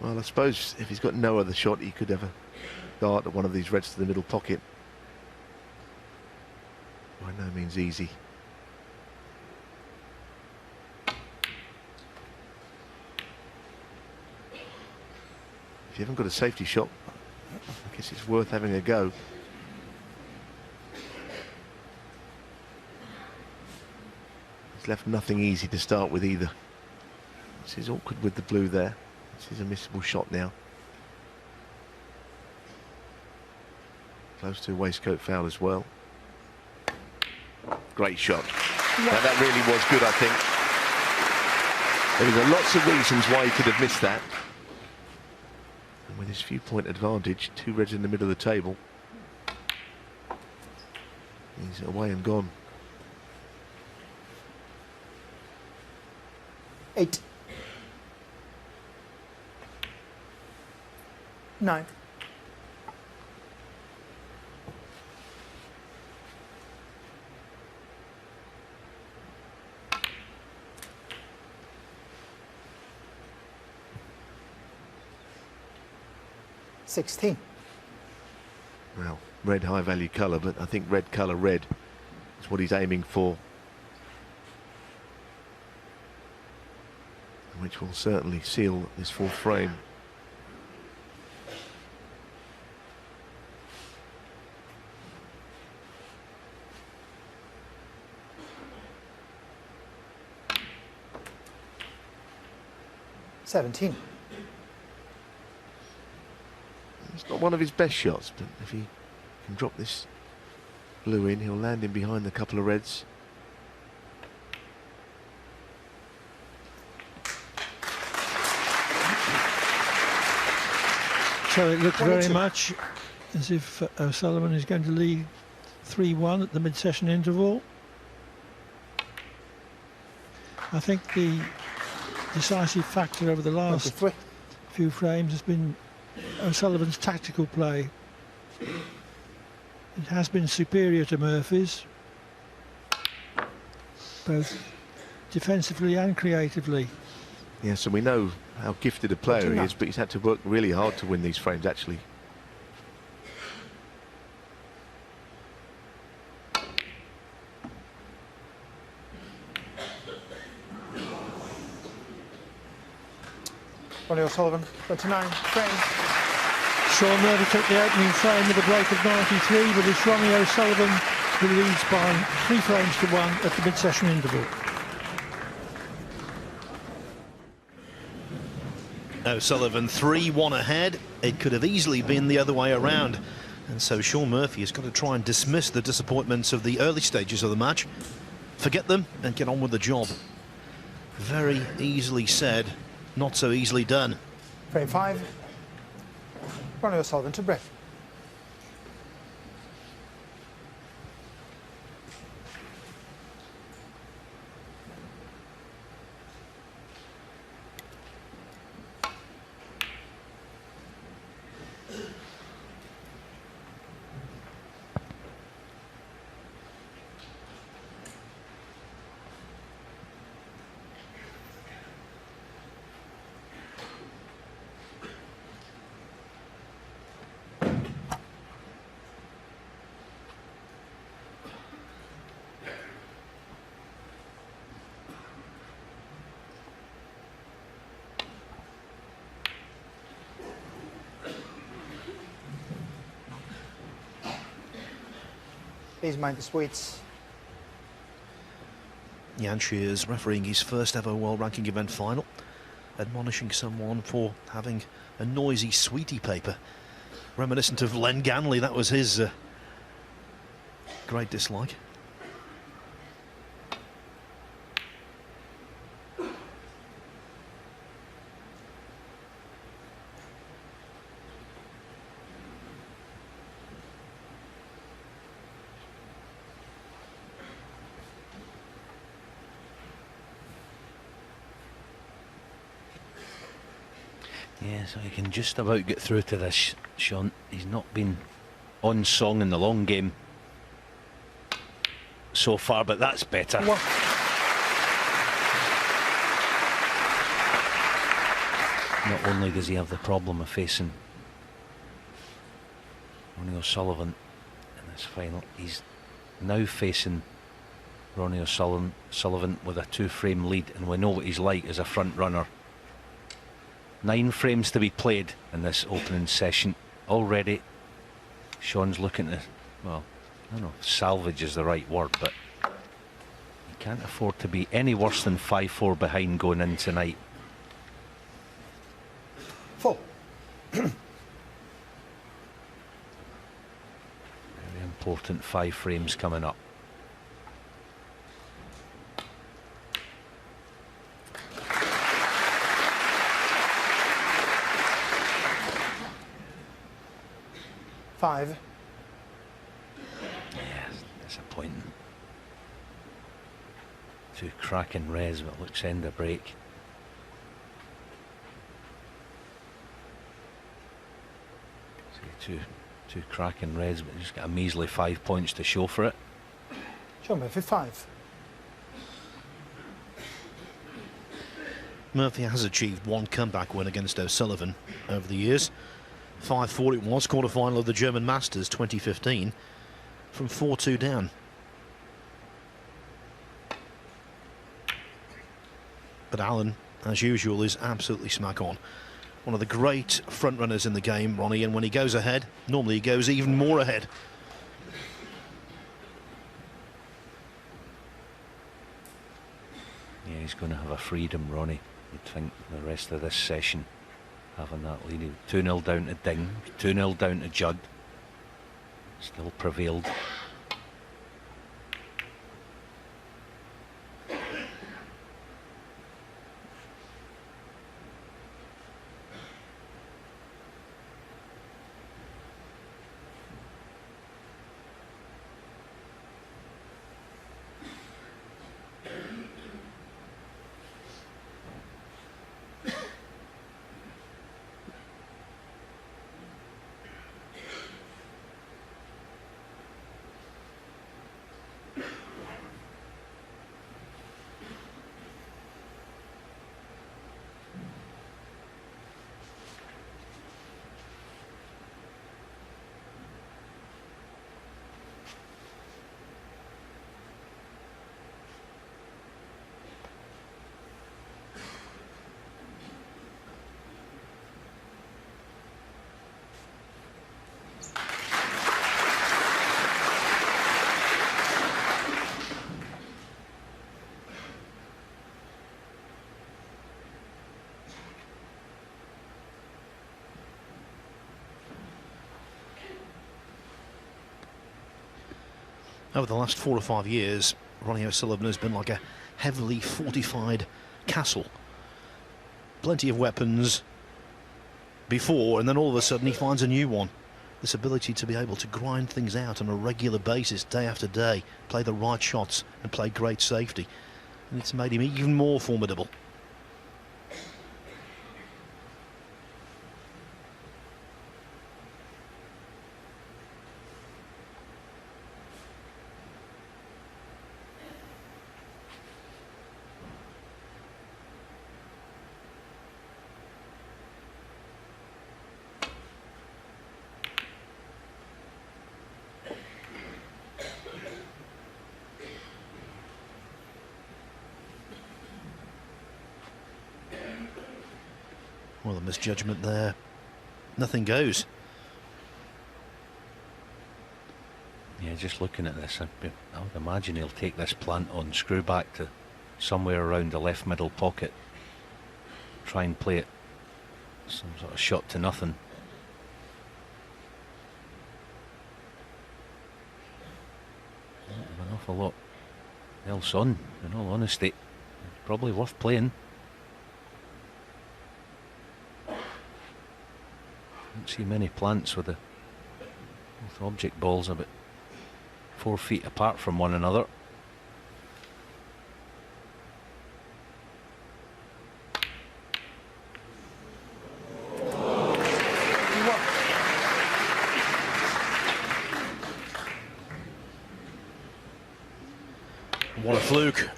S3: Well, I suppose if he's got no other shot, he could ever dart at one of these reds to the middle pocket. By no means easy. If you haven't got a safety shot, I guess it's worth having a go. He's left nothing easy to start with either. This is awkward with the blue there. This is a missable shot now. Close to a waistcoat foul as well. Great shot. Now, that really was good, I think. There were lots of reasons why he could have missed that. And with his few-point advantage, 2 reds in the middle of the table, he's away and gone.
S2: 8. 9. $16.
S3: Well, red high-value colour, but I think red colour red is what he's aiming for, which will certainly seal this 4th frame.
S2: $17.
S3: It's not one of his best shots, but if he can drop this blue in, he'll land in behind a couple of reds.
S1: So it looks very
S2: 22.
S1: much as if O'Sullivan is going to lead 3-1 at the mid-session interval. I think the decisive factor over the last
S2: 23.
S1: few frames has been O'Sullivan's tactical play. It has been superior to Murphy's, both defensively and creatively.
S3: Yeah, so we know how gifted a player he is, but he's had to work really hard to win these frames, actually.
S2: Ronnie O'Sullivan, 29 frames.
S1: Shaun Murphy took the opening frame with a break of 93, but it's Ronnie O'Sullivan who leads by 3 frames to 1 at the mid-session interval.
S5: O'Sullivan 3-1 ahead. It could have easily been the other way around. And so Shaun Murphy has got to try and dismiss the disappointments of the early stages of the match, forget them and get on with the job. Very easily said, not so easily done.
S2: Frame 5. Ronnie O'Sullivan to break. Please mind the sweets.
S5: Jan Shears refereeing his first ever world ranking event final, admonishing someone for having a noisy sweetie paper. Reminiscent of Len Ganley, that was his great dislike.
S6: Yeah, so he can just about get through to this, Shaun. He's not been on song in the long game so far, but that's better. Not only does he have the problem of facing Ronnie O'Sullivan in this final, he's now facing Ronnie O'Sullivan with a 2-frame lead, and we know what he's like as a front runner. 9 frames to be played in this opening session. Already Shaun's looking to, well, I don't know if salvage is the right word, but he can't afford to be any worse than 5-4 behind going in tonight.
S2: 4.
S6: Very important 5 frames coming up.
S2: Five.
S6: Yeah, disappointing. 2 cracking res, but looks end of break. See, two cracking res, but just got a measly 5 points to show for it.
S2: Shaun Murphy, 5.
S5: Murphy has achieved 1 comeback win against O'Sullivan over the years. 5-4 it was, quarter-final of the German Masters 2015, from 4-2 down. But Allen, as usual, is absolutely smack on. One of the great front runners in the game, Ronnie, and when he goes ahead, normally he goes even more ahead.
S6: Yeah, he's going to have a freedom, Ronnie. You'd think the rest of this session, having that lead. 2-0 down to Ding, 2-0 down to Judd. Still prevailed.
S5: Over the last 4 or 5 years, Ronnie O'Sullivan has been like a heavily fortified castle. Plenty of weapons before, and then all of a sudden he finds a new one. This ability to be able to grind things out on a regular basis, day after day, play the right shots and play great safety. And it's made him even more formidable. Well, a misjudgment there. Nothing goes.
S6: Yeah, just looking at this, I would imagine he'll take this plant on, screw back to somewhere around the left middle pocket, try and play it some sort of shot to nothing. An awful lot else on, in all honesty. Probably worth playing. Don't see many plants with object balls about 4 feet apart from one another.
S5: What a fluke.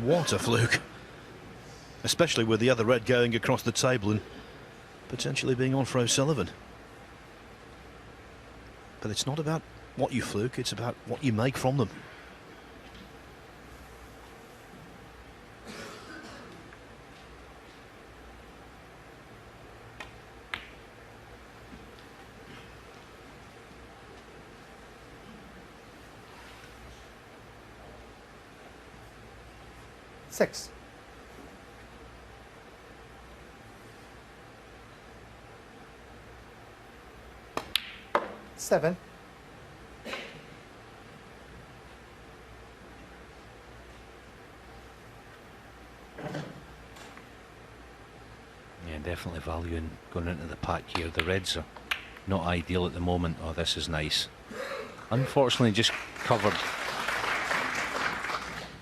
S5: What a fluke. especially with the other red going across the table and potentially being on for O'Sullivan. But it's not about what you fluke, it's about what you make from them.
S2: Six. Seven.
S6: Yeah, definitely valuing going into the pack here. The reds are not ideal at the moment. Oh, this is nice. Unfortunately, just covered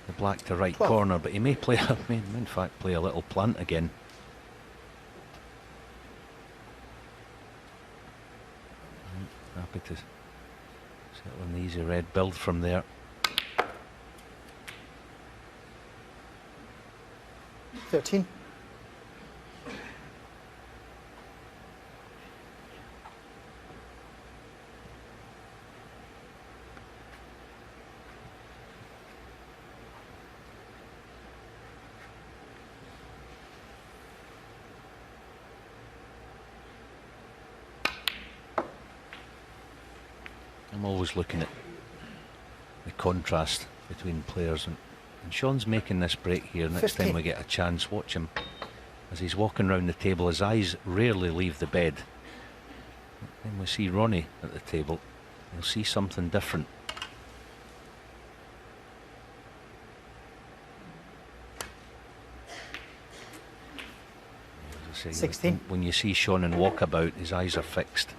S6: the black to right
S2: 12.
S6: corner, but he may play, may in fact play a little plant again. Happy to settle an easy red, build from there.
S2: $13.
S6: I'm always looking at the contrast between players, and Shaun's making this break here. Next
S2: 15.
S6: time we get a chance, watch him as he's walking around the table. His eyes rarely leave the bed. When we see Ronnie at the table, you'll see something different. As I say,
S2: 16.
S6: when you see Shaun in walkabout, his eyes are fixed.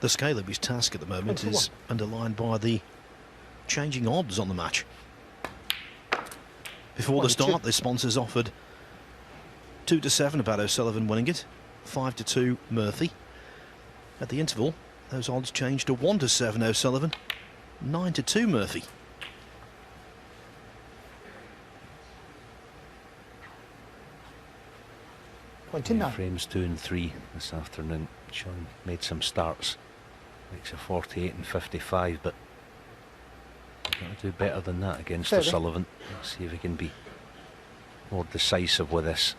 S5: The scale of his task at the moment
S2: 21.
S5: is underlined by the changing odds on the match. Before the
S2: 22.
S5: start, the sponsors offered 2-7 about O'Sullivan winning it, 5-2 Murphy. At the interval, those odds changed to 1-7 O'Sullivan, 9-2 Murphy.
S6: Yeah,
S2: 29.
S6: frames 2 and 3 this afternoon. Shaun made some starts. Makes a 48 and 55, but he's got to do better than that against
S2: 30.
S6: O'Sullivan. Let's see if he can be more decisive with this.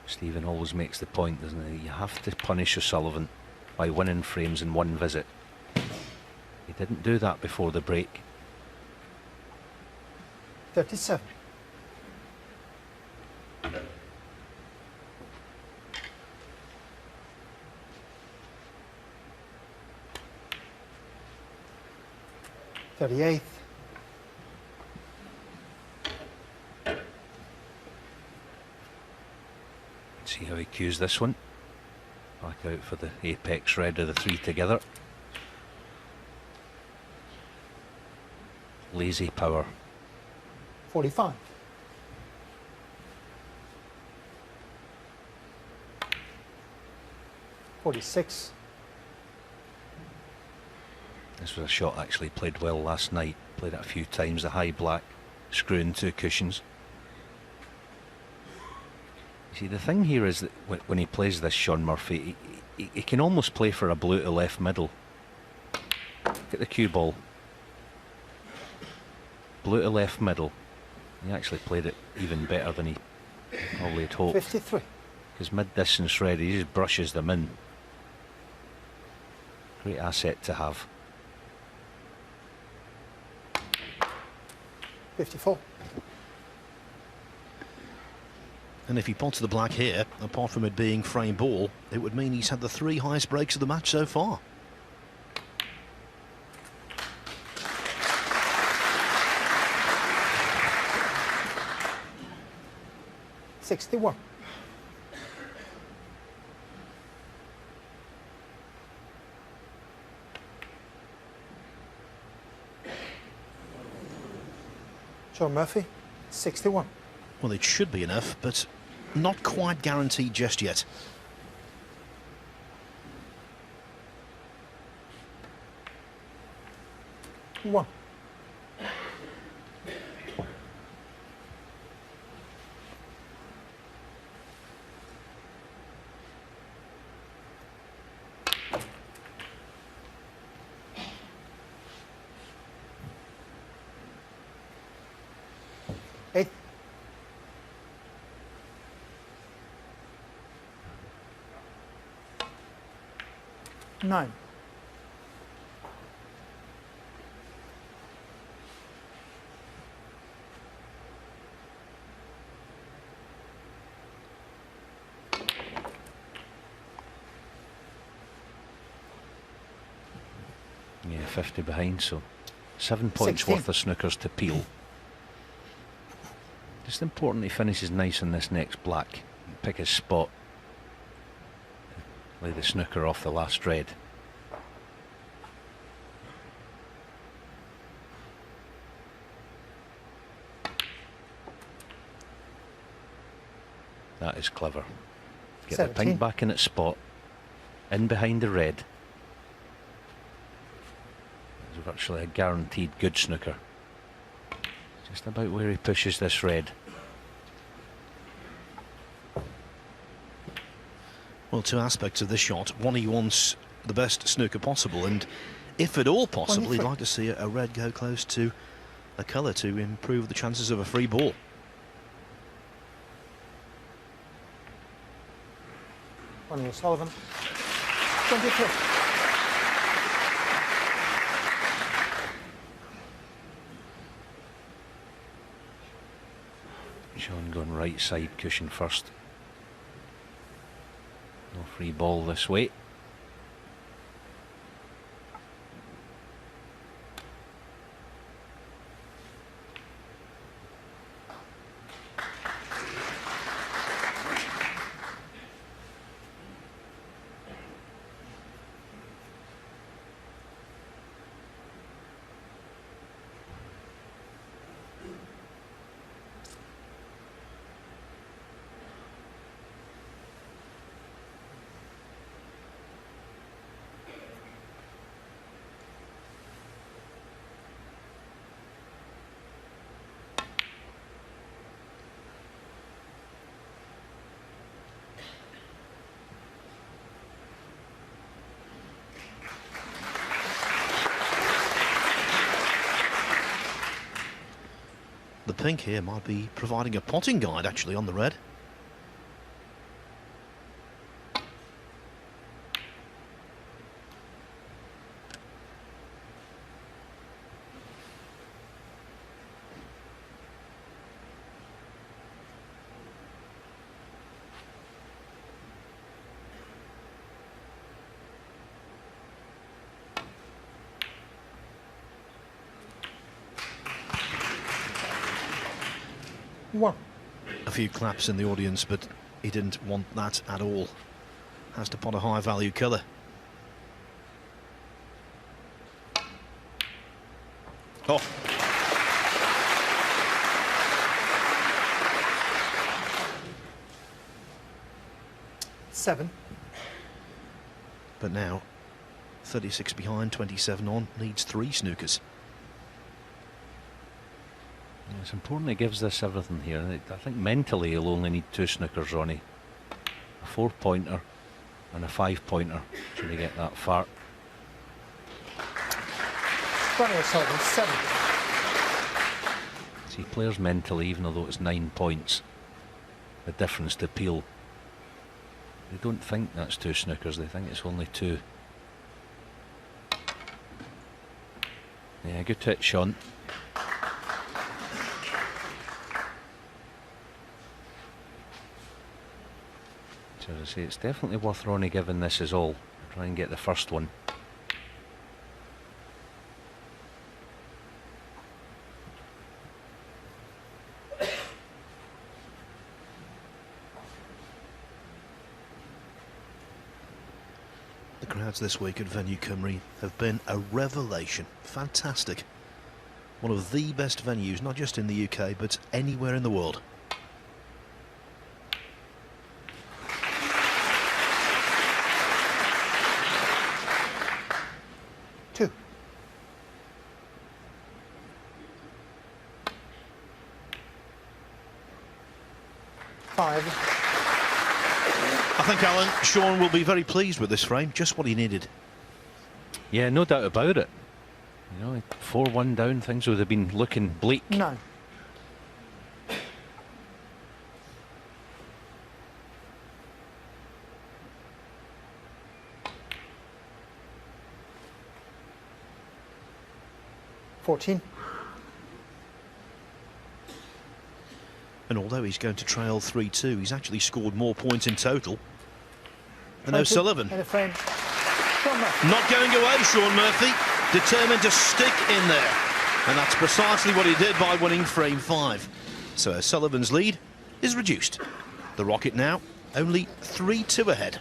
S6: Stephen always makes the point, doesn't he? You have to punish O'Sullivan by winning frames in one visit. He didn't do that before the break.
S2: 37. $38.
S6: See how he cues this one. Back out for the apex red of the three together. Lazy power.
S2: 45. $46.
S6: This was a shot actually played well last night. Played it a few times. The high black, screwing two cushions. You see, the thing here is that when he plays this, Shaun Murphy, he can almost play for a blue to left middle. Get the cue ball. Blue to left middle. He actually played it even better than he probably had hoped.
S2: 53.
S6: Because mid-distance red, he just brushes them in. Great asset to have.
S2: 54.
S5: And if he pots the black here, apart from it being frame ball, it would mean he's had the three highest breaks of the match so far.
S2: $61. Shaun Murphy, 61.
S5: Well, it should be enough, but not quite guaranteed just yet.
S2: One. Eight. Nine.
S6: Yeah, 50 behind, so 7 points
S2: 16.
S6: worth of snookers to peel. Just important he finishes nice on this next black. Pick his spot. Lay the snooker off the last red. That is clever. Get
S2: 17.
S6: the pink back in its spot. In behind the red. It's virtually a guaranteed good snooker. Just about where he pushes this red.
S5: Well, two aspects of this shot. One, he wants the best snooker possible, and if at all possible, he'd like to see a red go close to a colour to improve the chances of a free ball.
S2: Ronnie O'Sullivan, 23.
S6: Shaun going right side cushion first. No free ball this way.
S5: The pink here might be providing a potting guide actually on the red.
S2: One.
S5: A few claps in the audience, but he didn't want that at all. Has to pot a high value colour. Oh.
S2: Seven.
S5: But now 36 behind, 27 on, needs 3 snookers.
S6: It's important he gives this everything here. I think mentally he'll only need 2 snookers, Ronnie. A 4-pointer and a 5-pointer should he get that far.
S2: Ronnie O'Sullivan, 7.
S6: See, players mentally, even though it's 9 points, the difference to peel, they don't think that's 2 snookers, they think it's only 2. Yeah, good hit, Shaun. So as I say, it's definitely worth Ronnie giving this his all. Try and get the first one.
S5: The crowds this week at Venue Cymru have been a revelation. Fantastic. one of the best venues, not just in the UK, but anywhere in the world.
S2: Two. Five.
S5: I think, Alan, Shaun will be very pleased with this frame, just what he needed.
S6: Yeah, no doubt about it. You know, 4-1 down, things would have been looking bleak.
S2: Nine. $14.
S5: And although he's going to trail 3-2, he's actually scored more points in total than O'Sullivan.
S2: And a frame. Shaun Murphy.
S5: Not going away, Shaun Murphy, determined to stick in there. And that's precisely what he did by winning frame 5. So O'Sullivan's lead is reduced. The Rocket now only 3-2 ahead.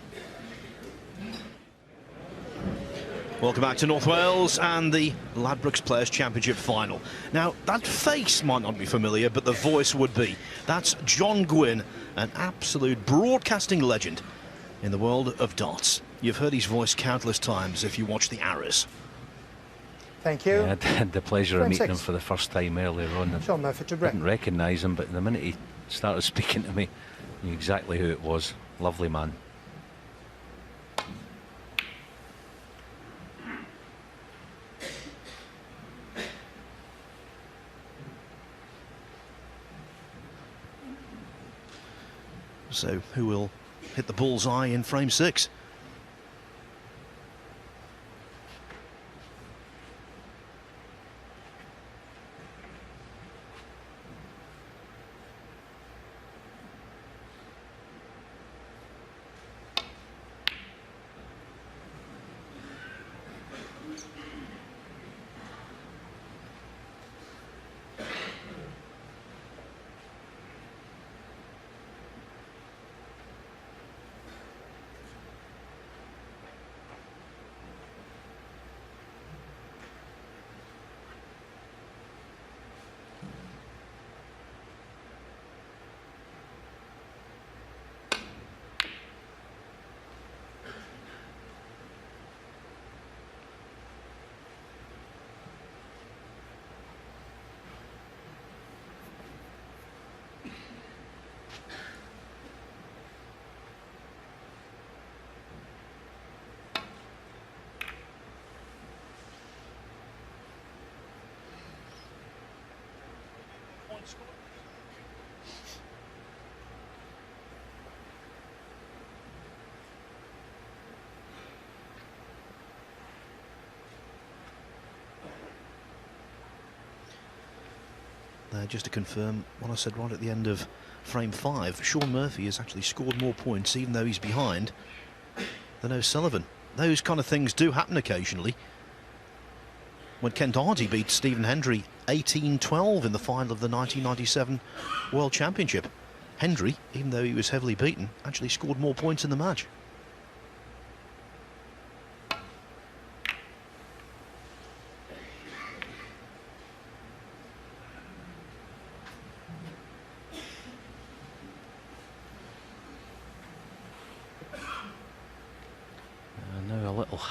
S5: Welcome back to North Wales and the Ladbrokes Players' Championship final. Now, that face might not be familiar, but the voice would be. That's John Gwynn, an absolute broadcasting legend in the world of darts. You've heard his voice countless times if you watch the Arrows.
S2: Thank you.
S6: Yeah, I had the pleasure of
S2: Frame
S6: meeting
S2: 6.
S6: him for the first time earlier on. And
S2: Shaun Murphy to break.
S6: didn't recognise him, but the minute he started speaking to me, I knew exactly who it was. Lovely man.
S5: So who will hit the bullseye in frame 6? Just to confirm what I said right at the end of frame 5, Shaun Murphy has actually scored more points, even though he's behind, than O'Sullivan. Those kind of things do happen occasionally. When Ken Doherty beat Stephen Hendry 18-12 in the final of the 1997 World Championship. Hendry, even though he was heavily beaten, actually scored more points in the match.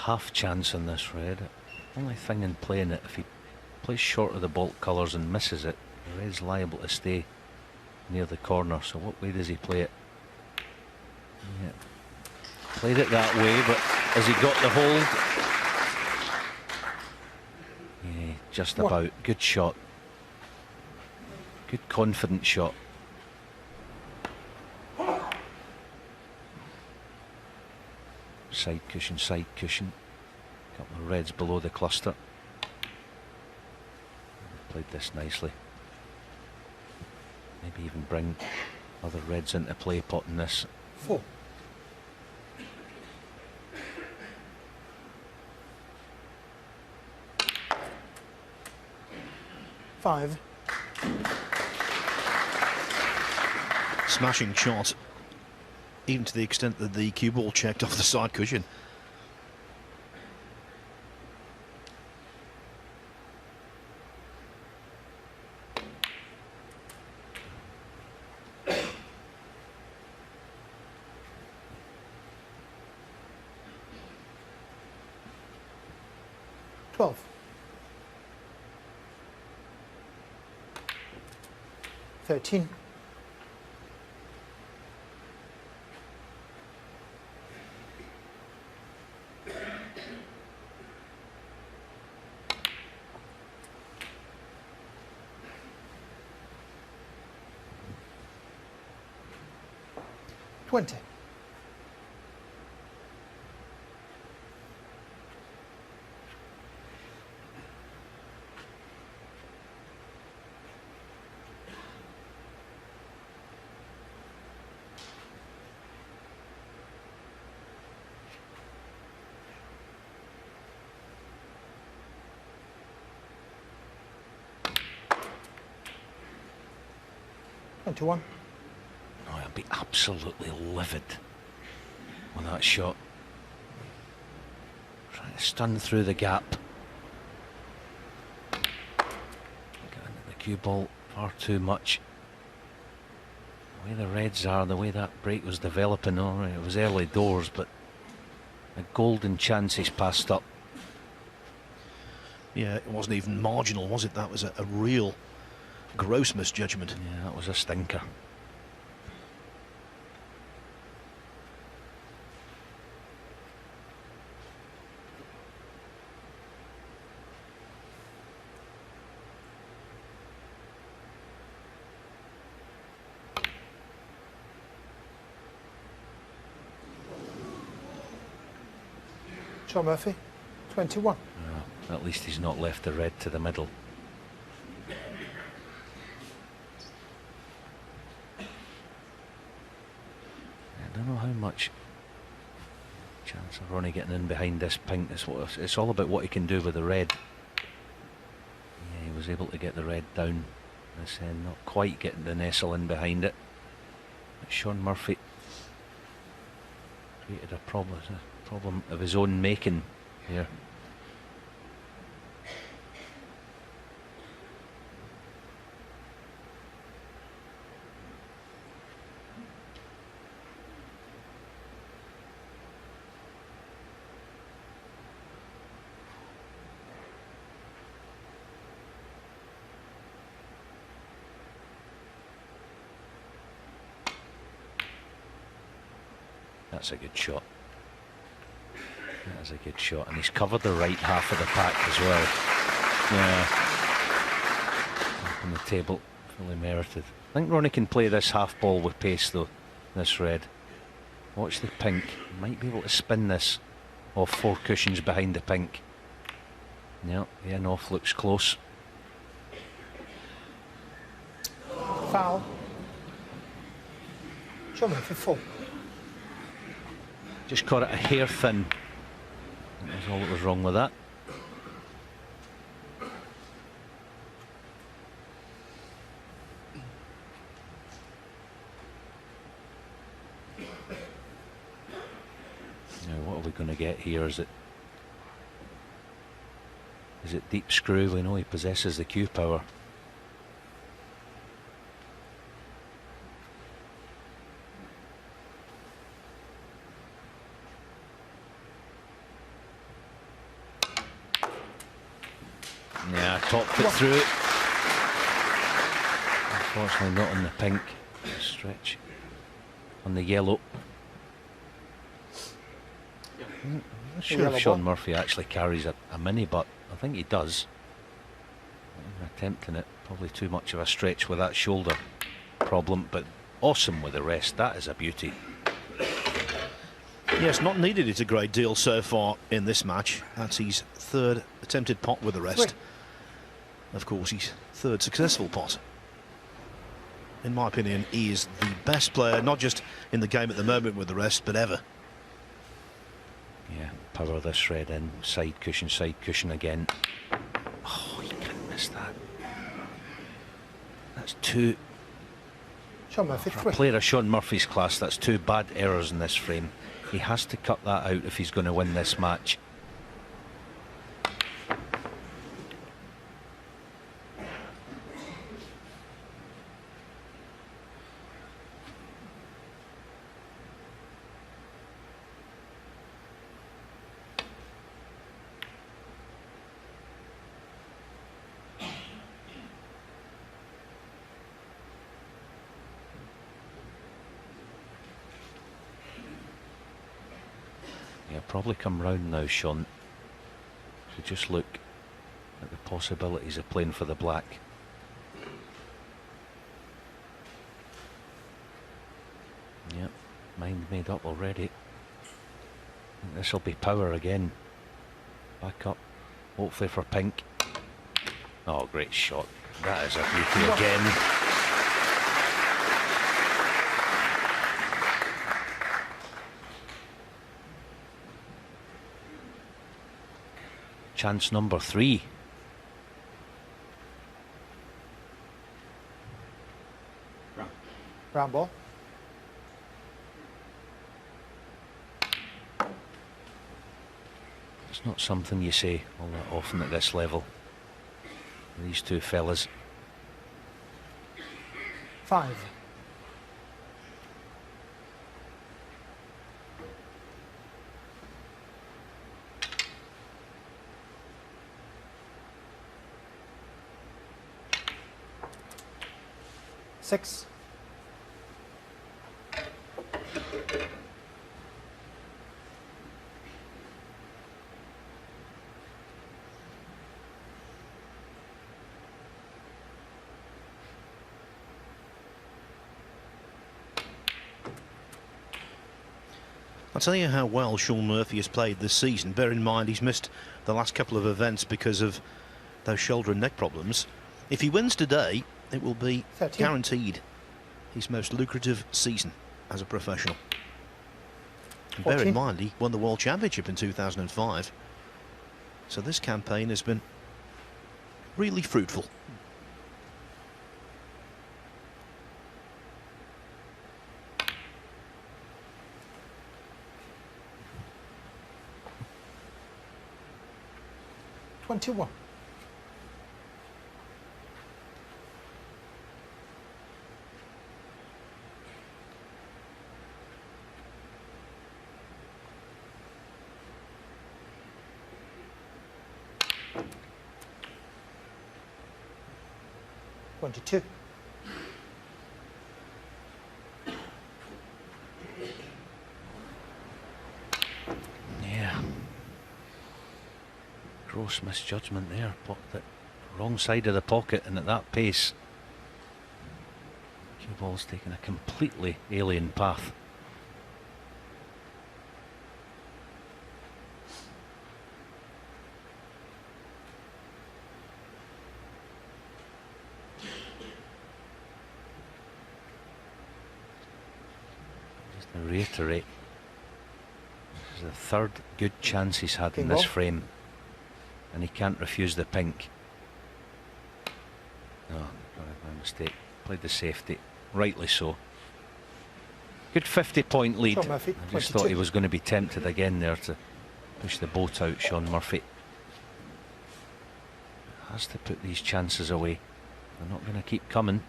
S6: Half chance on this red. Only thing in playing it, if he plays short of the baulk colours and misses it, the red's liable to stay near the corner. So what way does he play it? Yeah. Played it that way, but has he got the hold? Yeah, just about. Good shot. Good confident shot. Side cushion, side cushion. Couple of reds below the cluster. Played this nicely. Maybe even bring other reds into play, potting this.
S2: 4. Five.
S5: Smashing shot, even to the extent that the cue ball checked off the side cushion.
S2: 12. 13. 20. 21.
S6: Oh, I'd be absolutely livid with that shot. Trying to stun through the gap. Got into the cue ball far too much. The way the Reds are, the way that break was developing, all right, it was early doors, but a golden chance he's passed up.
S5: Yeah, it wasn't even marginal, was it? That was a real gross misjudgment.
S6: Yeah, that was a stinker.
S2: Shaun Murphy, 21.
S6: At least he's not left the red to the middle. I don't know how much chance of Ronnie getting in behind this pink. It's all about what he can do with the red. Yeah, he was able to get the red down this end, not quite getting the nestle in behind it. But Shaun Murphy created a problem of his own making here. That's a good shot. That is a good shot, and he's covered the right half of the pack as well. Yeah. Up on the table, fully merited. I think Ronnie can play this half ball with pace though, this red. Watch the pink. Might be able to spin this off 4 cushions behind the pink. Yeah, the in off looks close.
S2: Foul. Shaun Murphy, 4.
S6: Just caught it a hair thin. That was all that was wrong with that. Now what are we going to get here? Is it deep screw? We know he possesses the cue power. Yeah, topped it through. Unfortunately not on the pink. Stretch on the yellow. I'm not sure if Shaun Murphy actually carries a mini, but I think he does. I'm attempting it. Probably too much of a stretch with that shoulder problem, but awesome with the rest. That is a beauty.
S5: Yes, not needed it a great deal so far in this match. That's his 3rd attempted pot with the rest. Of course, his 3rd successful pot. In my opinion, he is the best player, not just in the game at the moment with the rest, but ever.
S6: Yeah, power this red in. Side cushion again. Oh, you can't miss that. That's 2.
S2: Shaun Murphy,
S6: For
S2: 3.
S6: a player of Shaun Murphy's class, that's 2 bad errors in this frame. He has to cut that out if he's going to win this match. Yeah, probably come round now, Shaun. So just look at the possibilities of playing for the black. Yep, mind made up already. This will be power again. Back up, hopefully for pink. Oh, great shot. That is a beauty again. Chance number 3.
S2: Round ball.
S6: It's not something you say all that often at this level. These two fellas.
S2: 5. Six.
S5: I'll tell you how well Shaun Murphy has played this season. Bear in mind he's missed the last couple of events because of those shoulder and neck problems. If he wins today, it will be
S2: 13.
S5: guaranteed his most lucrative season as a professional. And bear
S2: 14.
S5: in mind he won the World Championship in 2005. So this campaign has been really fruitful.
S2: 21. Two.
S6: Yeah. Gross misjudgment there. Popped it wrong side of the pocket, and at that pace, cue ball's taken a completely alien path. Reiterate, this is the third good chance he's had in this frame, and he can't refuse the pink. Oh, my mistake. Played the safety, rightly so. Good 50-point lead.
S2: Shaun Murphy,
S6: I just thought he was going to be tempted again there to push the boat out. Shaun Murphy has to put these chances away. They're not going to keep coming.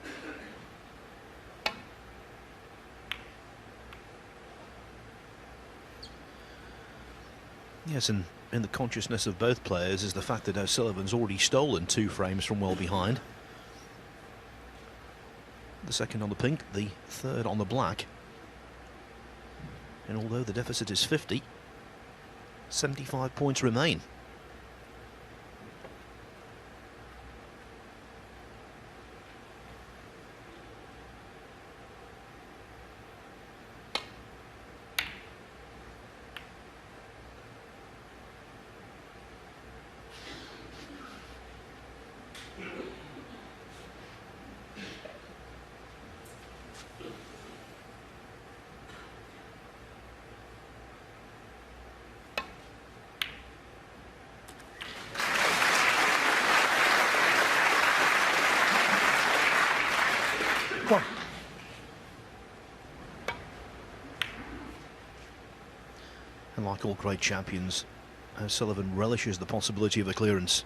S5: Yes, and in the consciousness of both players is the fact that O'Sullivan's already stolen 2 frames from well behind. The second on the pink, the third on the black. And although the deficit is 50, 75 points remain. And like all great champions, O'Sullivan relishes the possibility of a clearance,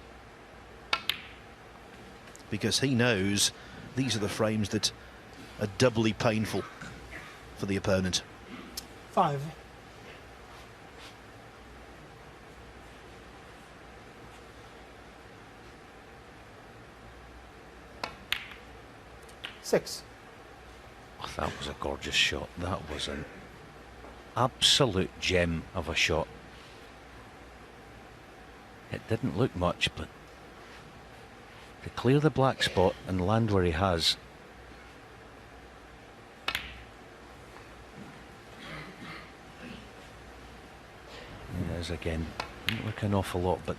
S5: because he knows these are the frames that are doubly painful for the opponent.
S2: 5. Six.
S6: Oh, that was a gorgeous shot. That was an absolute gem of a shot. didn't look much, but to clear the black spot and land where he has. It is again. Didn't look an awful lot, but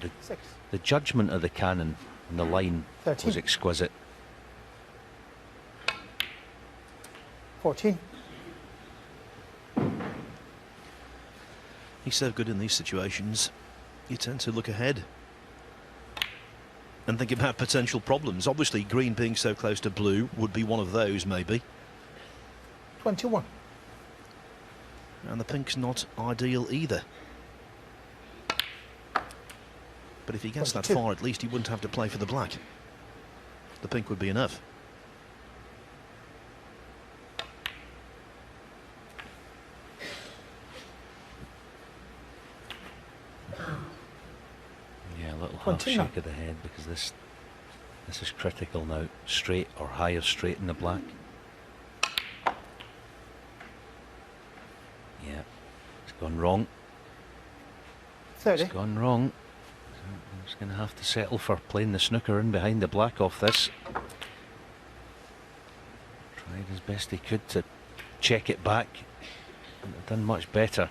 S6: the judgment of the cannon and the line
S2: 13.
S6: was exquisite.
S2: 14.
S5: He's so good in these situations. You tend to look ahead and think about potential problems. Obviously, green being so close to blue would be one of those, maybe.
S2: 21.
S5: And the pink's not ideal either. But if he gets that
S2: 22.
S5: far, at least he wouldn't have to play for the black. The pink would be enough.
S6: Yeah, a little half
S2: 29.
S6: shake of the head, because this is critical now. Straight or higher straight in the black. Yeah, it's gone wrong.
S2: 30.
S6: It's gone wrong. So he's going to have to settle for playing the snooker in behind the black off this. Tried as best he could to check it back. Couldn't have done much better.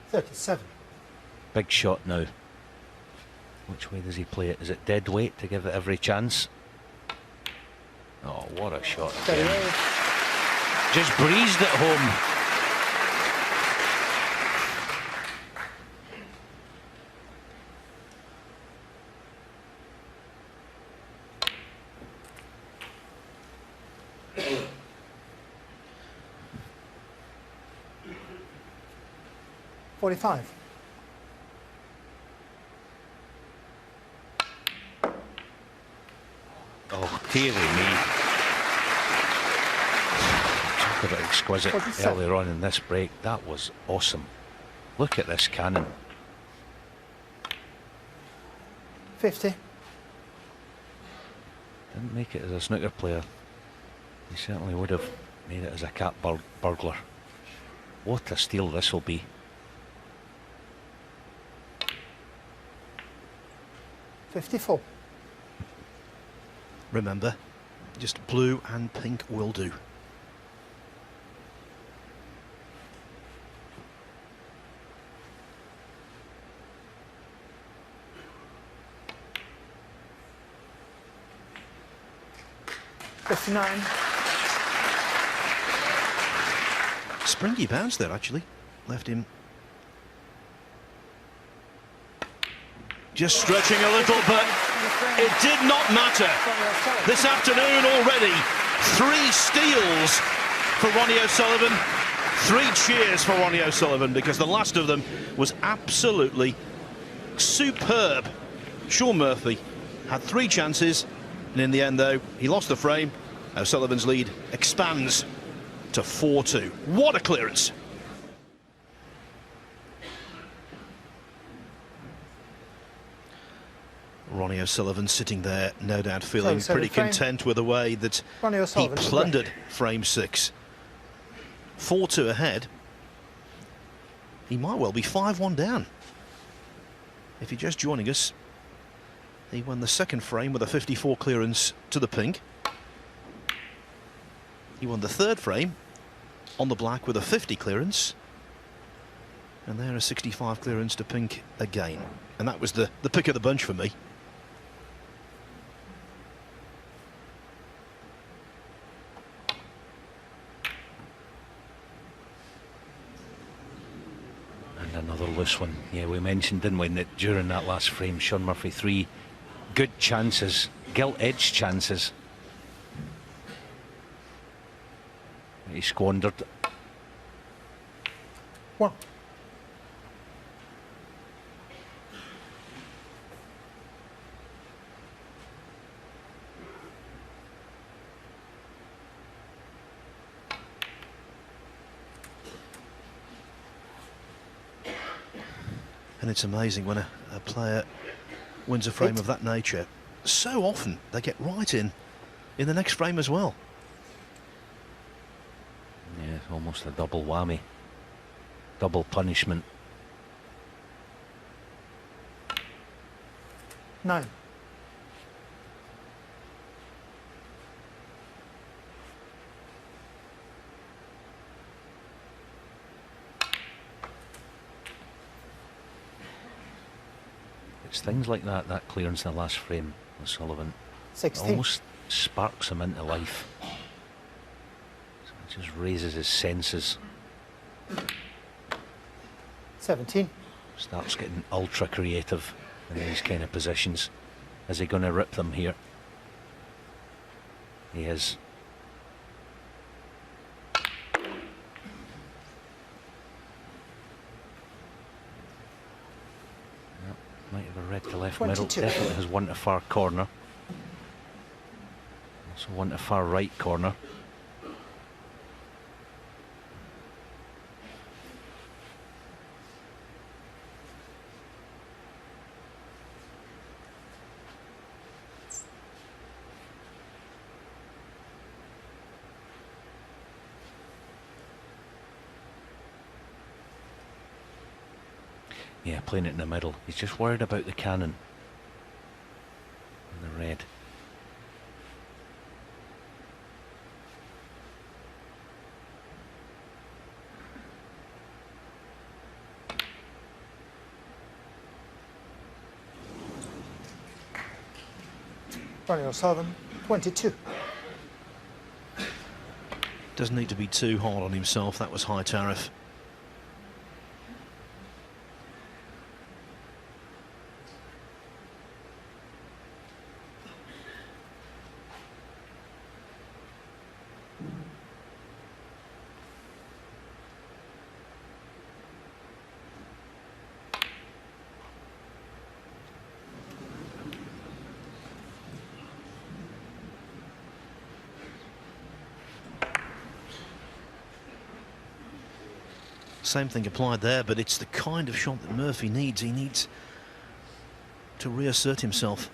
S2: 37.
S6: Big shot now. Which way does he play it? Is it dead weight to give it every chance? Oh, what a shot again.
S2: 38.
S6: Just breezed it home.
S2: $45.
S6: Oh, dearie me. Talk about exquisite
S2: 47.
S6: earlier on in this break. That was awesome. Look at this cannon.
S2: 50.
S6: Didn't make it as a snooker player. He certainly would have made it as a cat burglar. What a steal this will be.
S2: 54.
S5: Remember, just blue and pink will do.
S2: $59.
S5: Springy bounce there, actually. Left him just stretching a little, but it did not matter. This afternoon already, 3 steals for Ronnie O'Sullivan, 3 cheers for Ronnie O'Sullivan, because the last of them was absolutely superb. Shaun Murphy had 3 chances, and in the end, though, he lost the frame. O'Sullivan's lead expands to 4-2. What a clearance! Ronnie O'Sullivan sitting there, no doubt feeling
S2: So
S5: pretty
S2: the frame-
S5: content with the way that
S2: Ronnie
S5: he
S2: O'Sullivan.
S5: plundered frame 6. 4-2 ahead. He might well be 5-1 down. If you're just joining us, he won the second frame with a 54 clearance to the pink. He won the third frame on the black with a 50 clearance. And there a 65 clearance to pink again. And that was the pick of the bunch for me.
S6: And another loose one. Yeah, we mentioned, didn't we, that during that last frame, Shaun Murphy 3 good chances, gilt-edged chances. He squandered.
S2: 1.
S5: And it's amazing when a player wins a frame
S2: 8.
S5: of that nature. So often they get right in the next frame as well.
S6: Yeah, almost a double whammy. Double punishment.
S2: 9.
S6: It's things like that, that clearance in the last frame with Sullivan,
S2: 16.
S6: almost sparks him into life. So it just raises his senses.
S2: 17.
S6: Starts getting ultra creative in these kind of positions. Is he going to rip them here? He is. Yep, might have a red to left
S2: 22.
S6: middle. Definitely has one to far corner. Also one to far right corner. Yeah, playing it in the middle. He's just worried about the cannon. And the red.
S2: Ronnie O'Sullivan, 22.
S5: Doesn't need to be too hard on himself. That was high tariff. Same thing applied there, but it's the kind of shot that Murphy needs. He needs to reassert himself.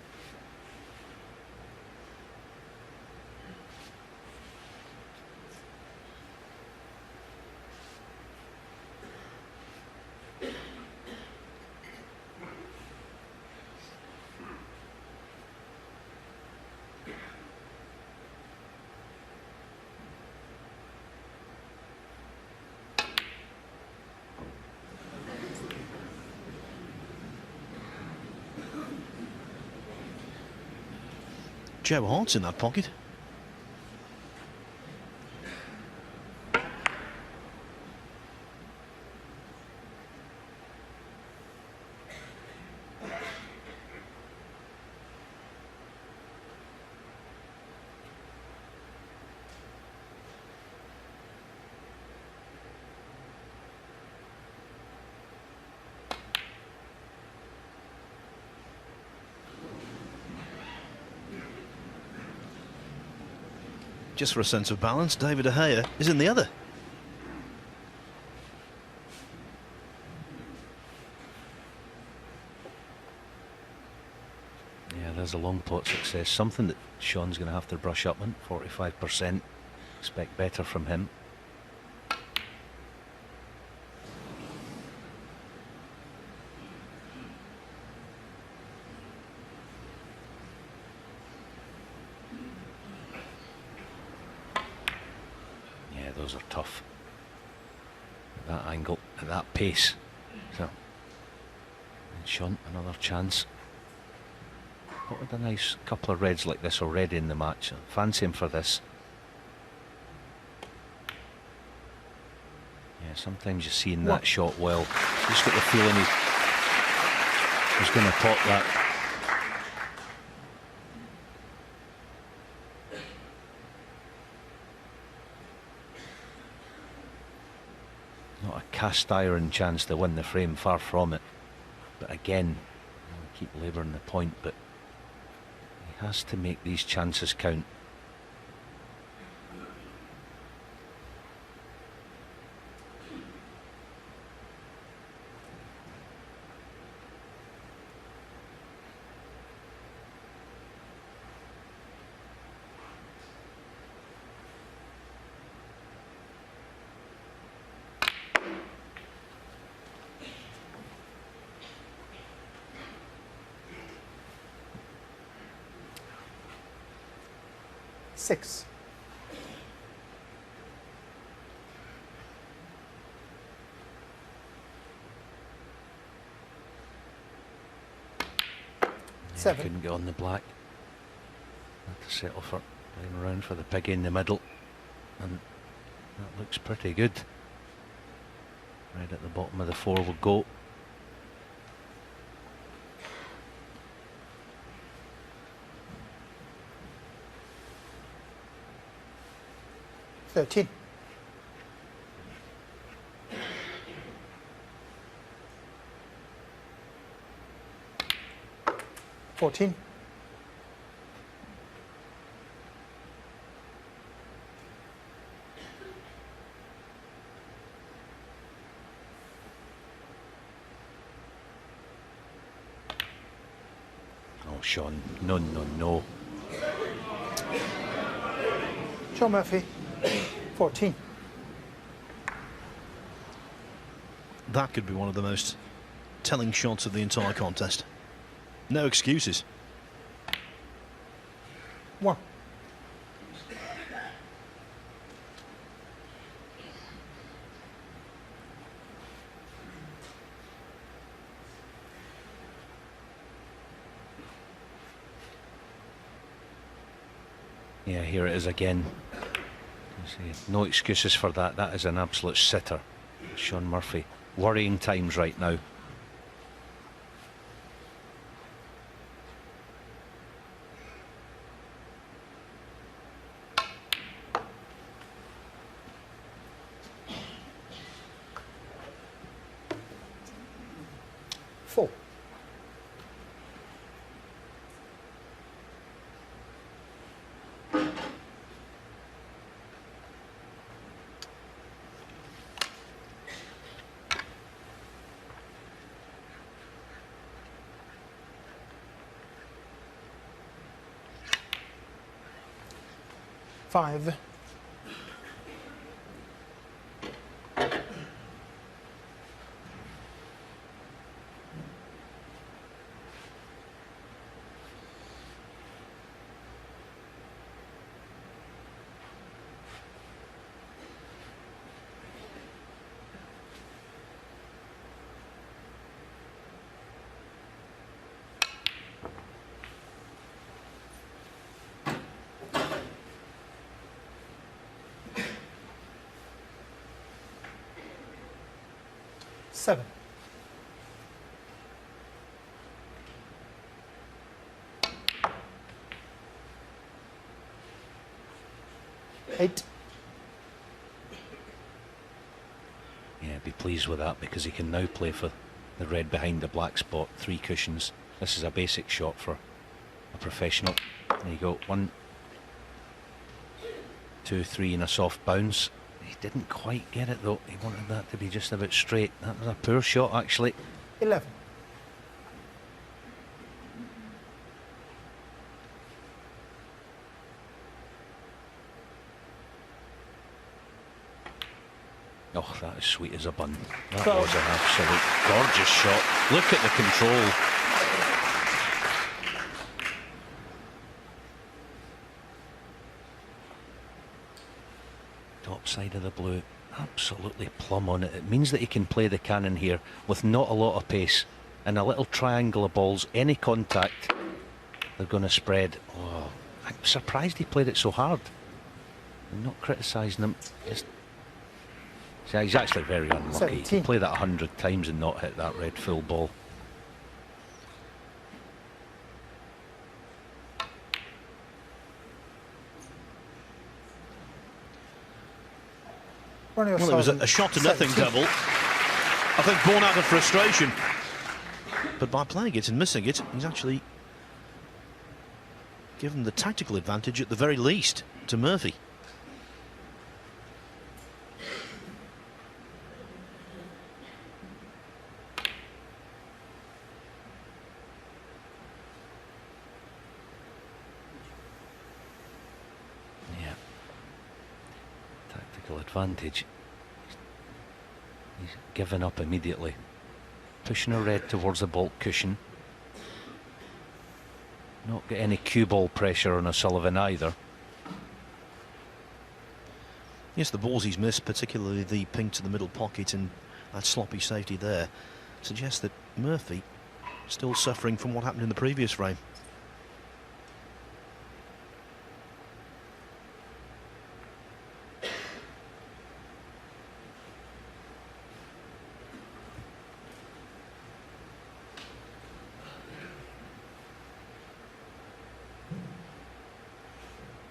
S5: Joe Hart's in that pocket. Just for a sense of balance, David De Gea is in the other.
S6: Yeah, there's a long pot success. Something that Shaun's going to have to brush up on. 45%. Expect better from him. Yeah, those are tough. At that angle, at that pace. So, and Shaun, another chance. What with a nice couple of reds like this already in the match. Fancy him for this. Yeah, sometimes you see in that shot well. Just got the feeling he's going to pop that. Not a cast iron chance to win the frame, far from it. But again, I'll keep labouring the point, but he has to make these chances count.
S2: 6. Seven.
S6: Couldn't get on the black. Had to settle for playing around for the piggy in the middle, and that looks pretty good. Right at the bottom of the 4 will go.
S2: $13. 14.
S6: Oh, Shaun, no, no, no.
S2: Shaun Murphy, 14.
S5: That could be one of the most telling shots of the entire contest. No excuses.
S2: 1.
S6: Yeah, here it is again. You see, no excuses for that. That is an absolute sitter. Shaun Murphy. Worrying times right now.
S2: Four. Five. Seven. Eight.
S6: Yeah, be pleased with that because he can now play for the red behind the black spot. 3 cushions. This is a basic shot for a professional. There you go. 1, 2, 3 and a soft bounce. He didn't quite get it though. He wanted that to be just about straight. That was a poor shot actually.
S2: 11.
S6: Oh, that is sweet as a bun. That
S2: 12.
S6: was an absolute gorgeous shot. Look at the control. Top side of the blue, absolutely plumb on it. It means that he can play the cannon here with not a lot of pace and a little triangle of balls. Any contact, they're going to spread. Oh, I'm surprised he played it so hard. I'm not criticising him. See, he's actually very unlucky.
S2: 17.
S6: He can play that 100 times and not hit that red full ball.
S2: Ronnie
S5: Well, it was a shot to nothing
S2: 17.
S5: double. I think born out of frustration. But by playing it and missing it, he's actually given the tactical advantage at the very least to Murphy.
S6: Yeah. Tactical advantage. He's given up immediately. Pushing a red towards the baulk cushion. Not get any cue ball pressure on O'Sullivan either.
S5: Yes, the balls he's missed, particularly the ping to the middle pocket and that sloppy safety there, suggests that Murphy still suffering from what happened in the previous frame.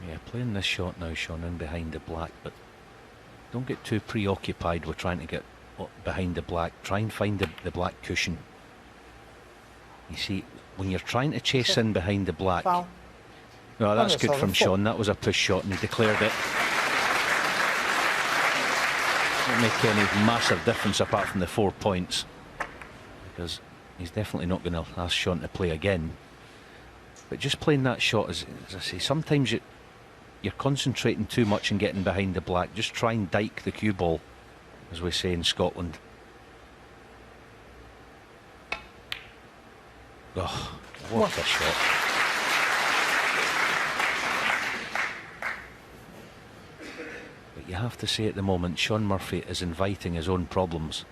S6: Yeah, playing this shot now, Shaun, in behind the black, but don't get too preoccupied with trying to get behind the black. Try and find the black cushion. You see, when you're trying to chase in behind the black...
S2: Foul.
S6: No, that's good from
S2: 7-4.
S6: Shaun. That was a push shot and he declared it. Won't make any massive difference apart from the 4 points, because he's definitely not going to ask Shaun to play again. But just playing that shot, as I say, sometimes you're concentrating too much and getting behind the black. Just try and dike the cue ball, as we say in Scotland. Oh, what a shot. But you have to say at the moment, Shaun Murphy is inviting his own problems.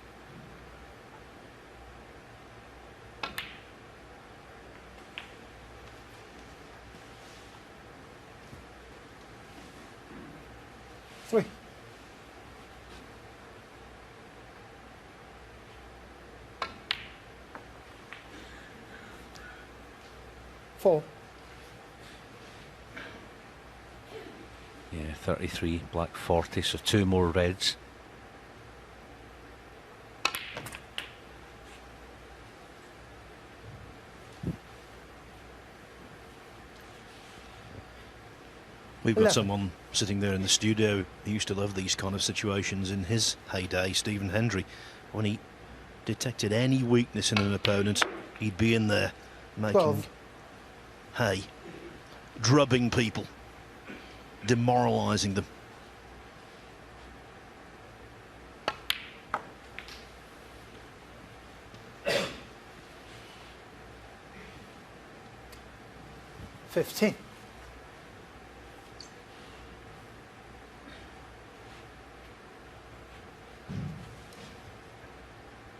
S2: Three. Four.
S6: Yeah, 33, black 40, so 2 more reds.
S5: We've got
S2: 11.
S5: someone sitting there in the studio who used to love these kind of situations in his heyday, Stephen Hendry. When he detected any weakness in an opponent, he'd be in there making
S2: 12.
S5: hay, drubbing people, demoralising them.
S2: $15.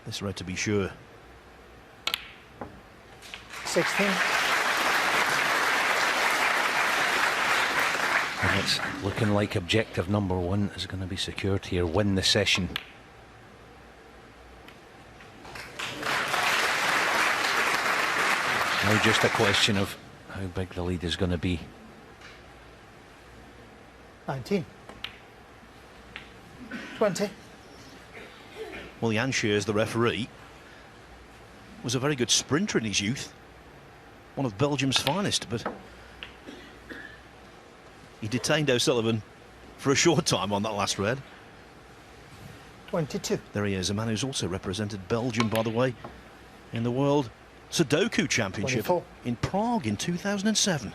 S5: This red to be sure.
S2: 16.
S6: And it's looking like objective number 1 is going to be secured here. Win the session. Now just a question of how big the lead is going to be.
S2: 19. 20.
S5: Well, Jan Shears, the referee, was a very good sprinter in his youth. One of Belgium's finest, but he detained O'Sullivan for a short time on that last red.
S2: 22.
S5: There he is, a man who's also represented Belgium, by the way, in the World Sudoku Championship
S2: 24.
S5: in Prague in 2007.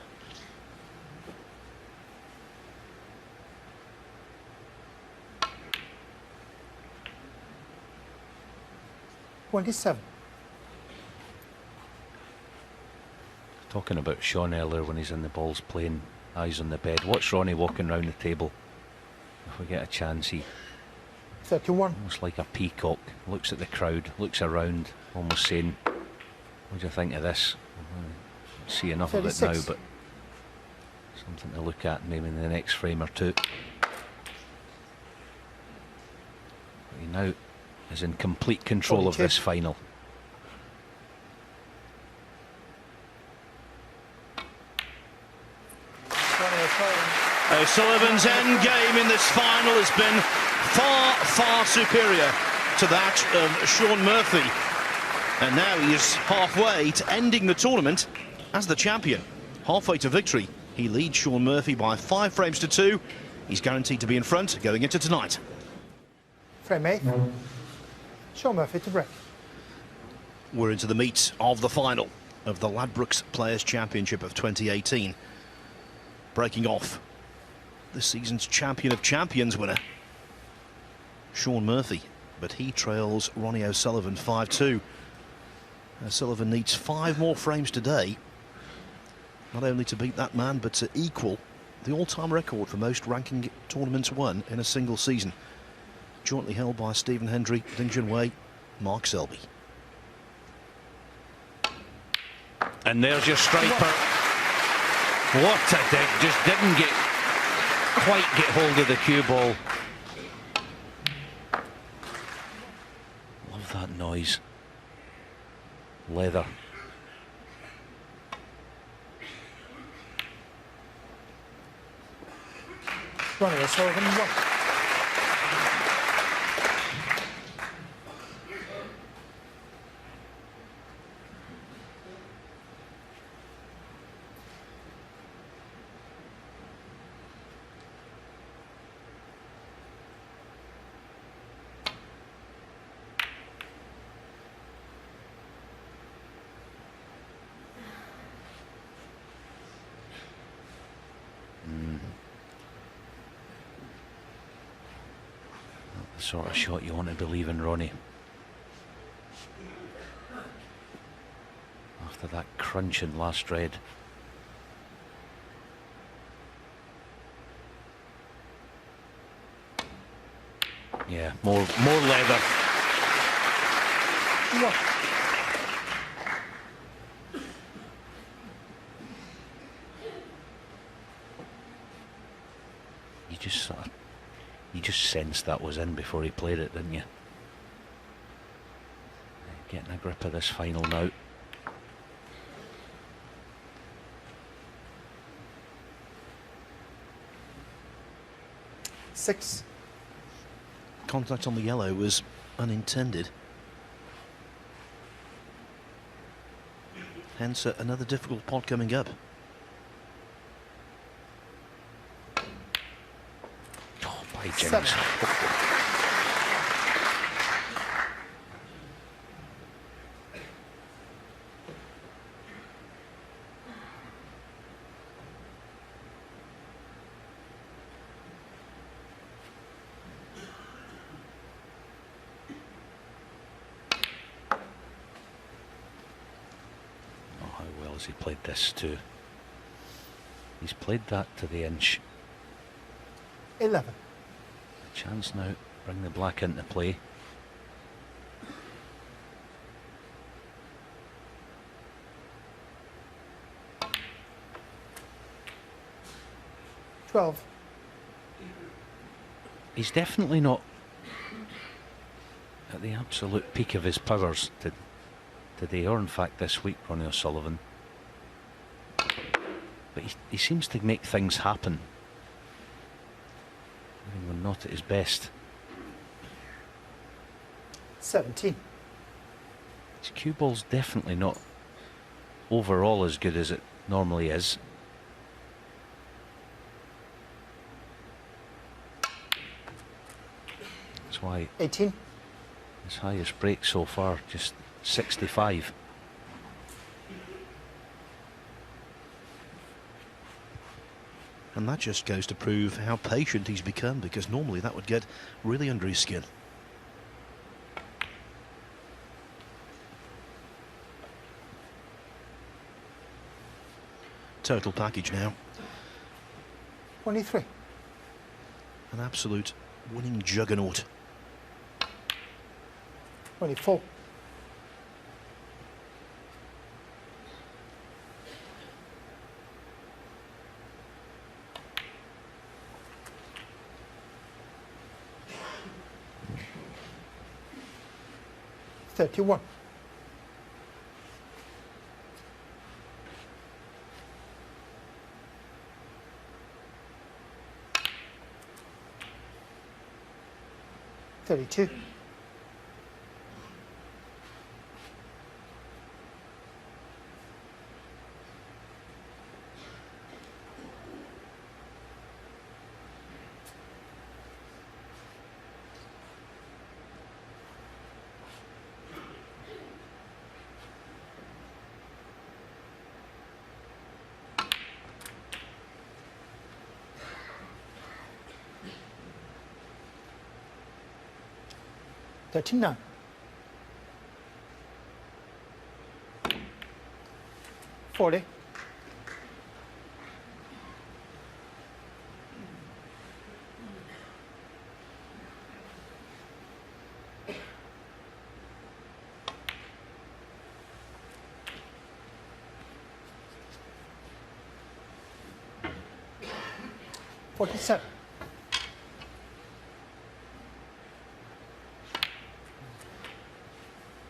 S2: $27.
S6: Talking about Shaun earlier when he's in the balls playing eyes on the bed. Watch Ronnie walking round the table. If we get a chance, he
S2: 31.
S6: almost like a peacock looks at the crowd, looks around, almost saying, what do you think of this? I see enough of it now,
S2: 36.
S6: but something to look at maybe in the next frame or two. He now is in complete control of
S2: 42.
S6: this final.
S5: O'Sullivan's end game in this final has been far, far superior to that of Shaun Murphy. And now he is halfway to ending the tournament as the champion. Halfway to victory, he leads Shaun Murphy by 5 frames to 2. He's guaranteed to be in front going into tonight.
S2: Frame 8. Shaun Murphy to break.
S5: We're into the meat of the final of the Ladbrokes Players' Championship of 2018. Breaking off this season's Champion of Champions winner, Shaun Murphy, but he trails Ronnie O'Sullivan 5-2. O'Sullivan needs 5 more frames today, not only to beat that man, but to equal the all-time record for most ranking tournaments won in a single season, jointly held by Stephen Hendry, Ding Junhui, Mark Selby.
S6: And there's your striper. What a dig. Just didn't quite get hold of the cue ball. Love that noise. Leather.
S2: Ronnie O'Sullivan, 1.
S6: The sort of shot you want to believe in, Ronnie. After that crunching last red. Yeah, more leather.
S2: What?
S6: You just sensed that was in before he played it, didn't you? Getting a grip of this final now.
S2: Six.
S5: Contact on the yellow was unintended. Hence another difficult pot coming up.
S6: Oh, by James.
S2: 7.
S6: He played this too. He's played that to the inch.
S2: 11.
S6: Chance now, bring the black into play.
S2: $12.
S6: He's definitely not at the absolute peak of his powers today, or in fact this week, Ronnie O'Sullivan. But he seems to make things happen, even when not at his best.
S2: 17.
S6: His cue ball's definitely not overall as good as it normally is. That's why
S2: 18.
S6: his highest break so far, just 65.
S5: And that just goes to prove how patient he's become, because normally that would get really under his skin. Total package now.
S2: 23.
S5: An absolute winning juggernaut.
S2: 24. 31. 32. 39. 40. 47.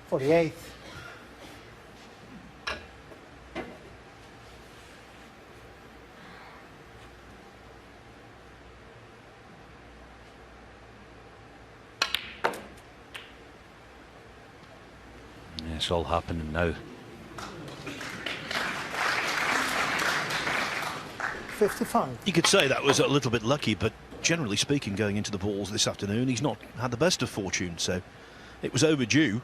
S2: '48.
S6: Yeah, it's all happening now.
S2: 55.
S5: You could say that was a little bit lucky, but generally speaking, going into the balls this afternoon, he's not had the best of fortune, so it was overdue.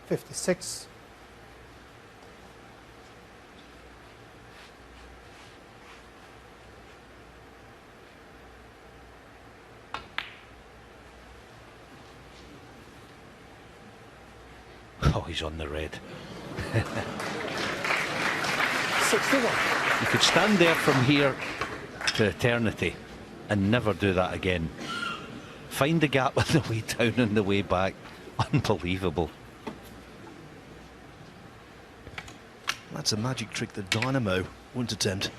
S2: '56.
S6: Oh, he's on the red.
S2: 61.
S6: You could stand there from here to eternity and never do that again. Find the gap on the way down and the way back. Unbelievable.
S5: That's a magic trick that Dynamo wouldn't attempt.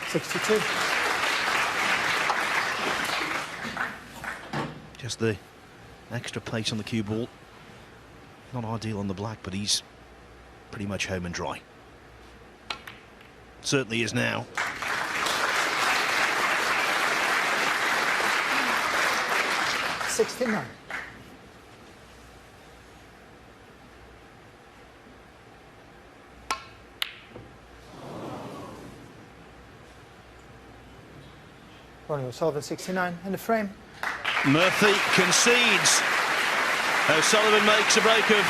S2: '62.
S5: Just the extra pace on the cue ball. Not ideal on the black, but he's pretty much home and dry. Certainly is now.
S2: '69. Ronnie O'Sullivan, 69 in the frame.
S5: Murphy concedes. O'Sullivan makes a break of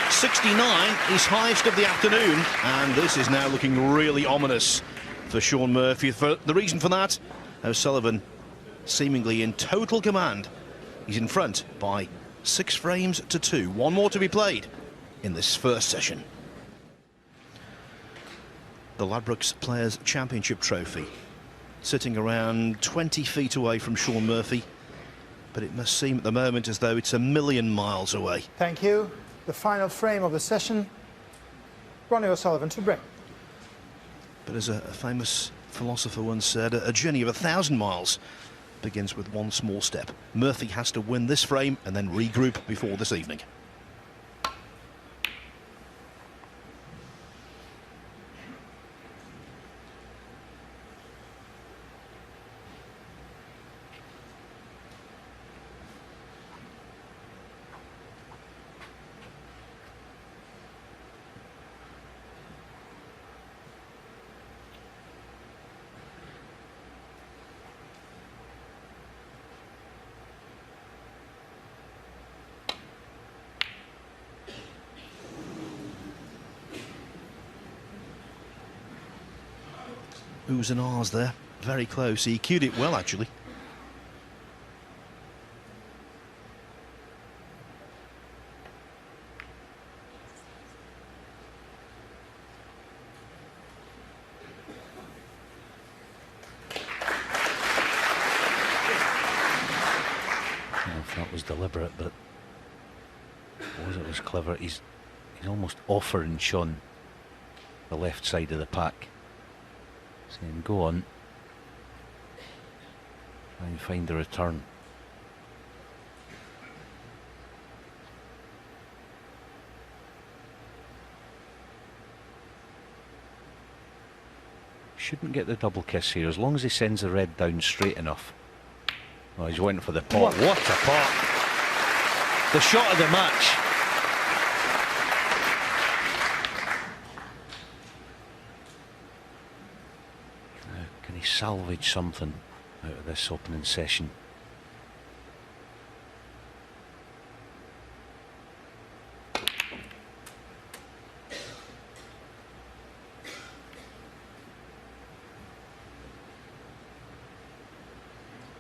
S5: 69, his highest of the afternoon, and this is now looking really ominous for Shaun Murphy. For the reason for that, O'Sullivan seemingly in total command. He's in front by 6 frames to 2. One more to be played in this first session. The Ladbrokes Players' Championship Trophy, sitting around 20 feet away from Shaun Murphy, but it must seem at the moment as though it's a million miles away.
S2: Thank you. The final frame of the session. Ronnie O'Sullivan to break.
S5: But as a famous philosopher once said, a journey of 1,000 miles begins with one small step. Murphy has to win this frame and then regroup before this evening. Oohs and ahs there, very close. He cued it well, actually.
S6: I don't know if that was deliberate, but it was clever. He's almost offering Shaun the left side of the pack, saying, go on, try and find the return. Shouldn't get the double kiss here as long as he sends the red down straight enough. Oh, he's waiting for the pot. What a pot! The shot of the match. Can he salvage something out of this opening session?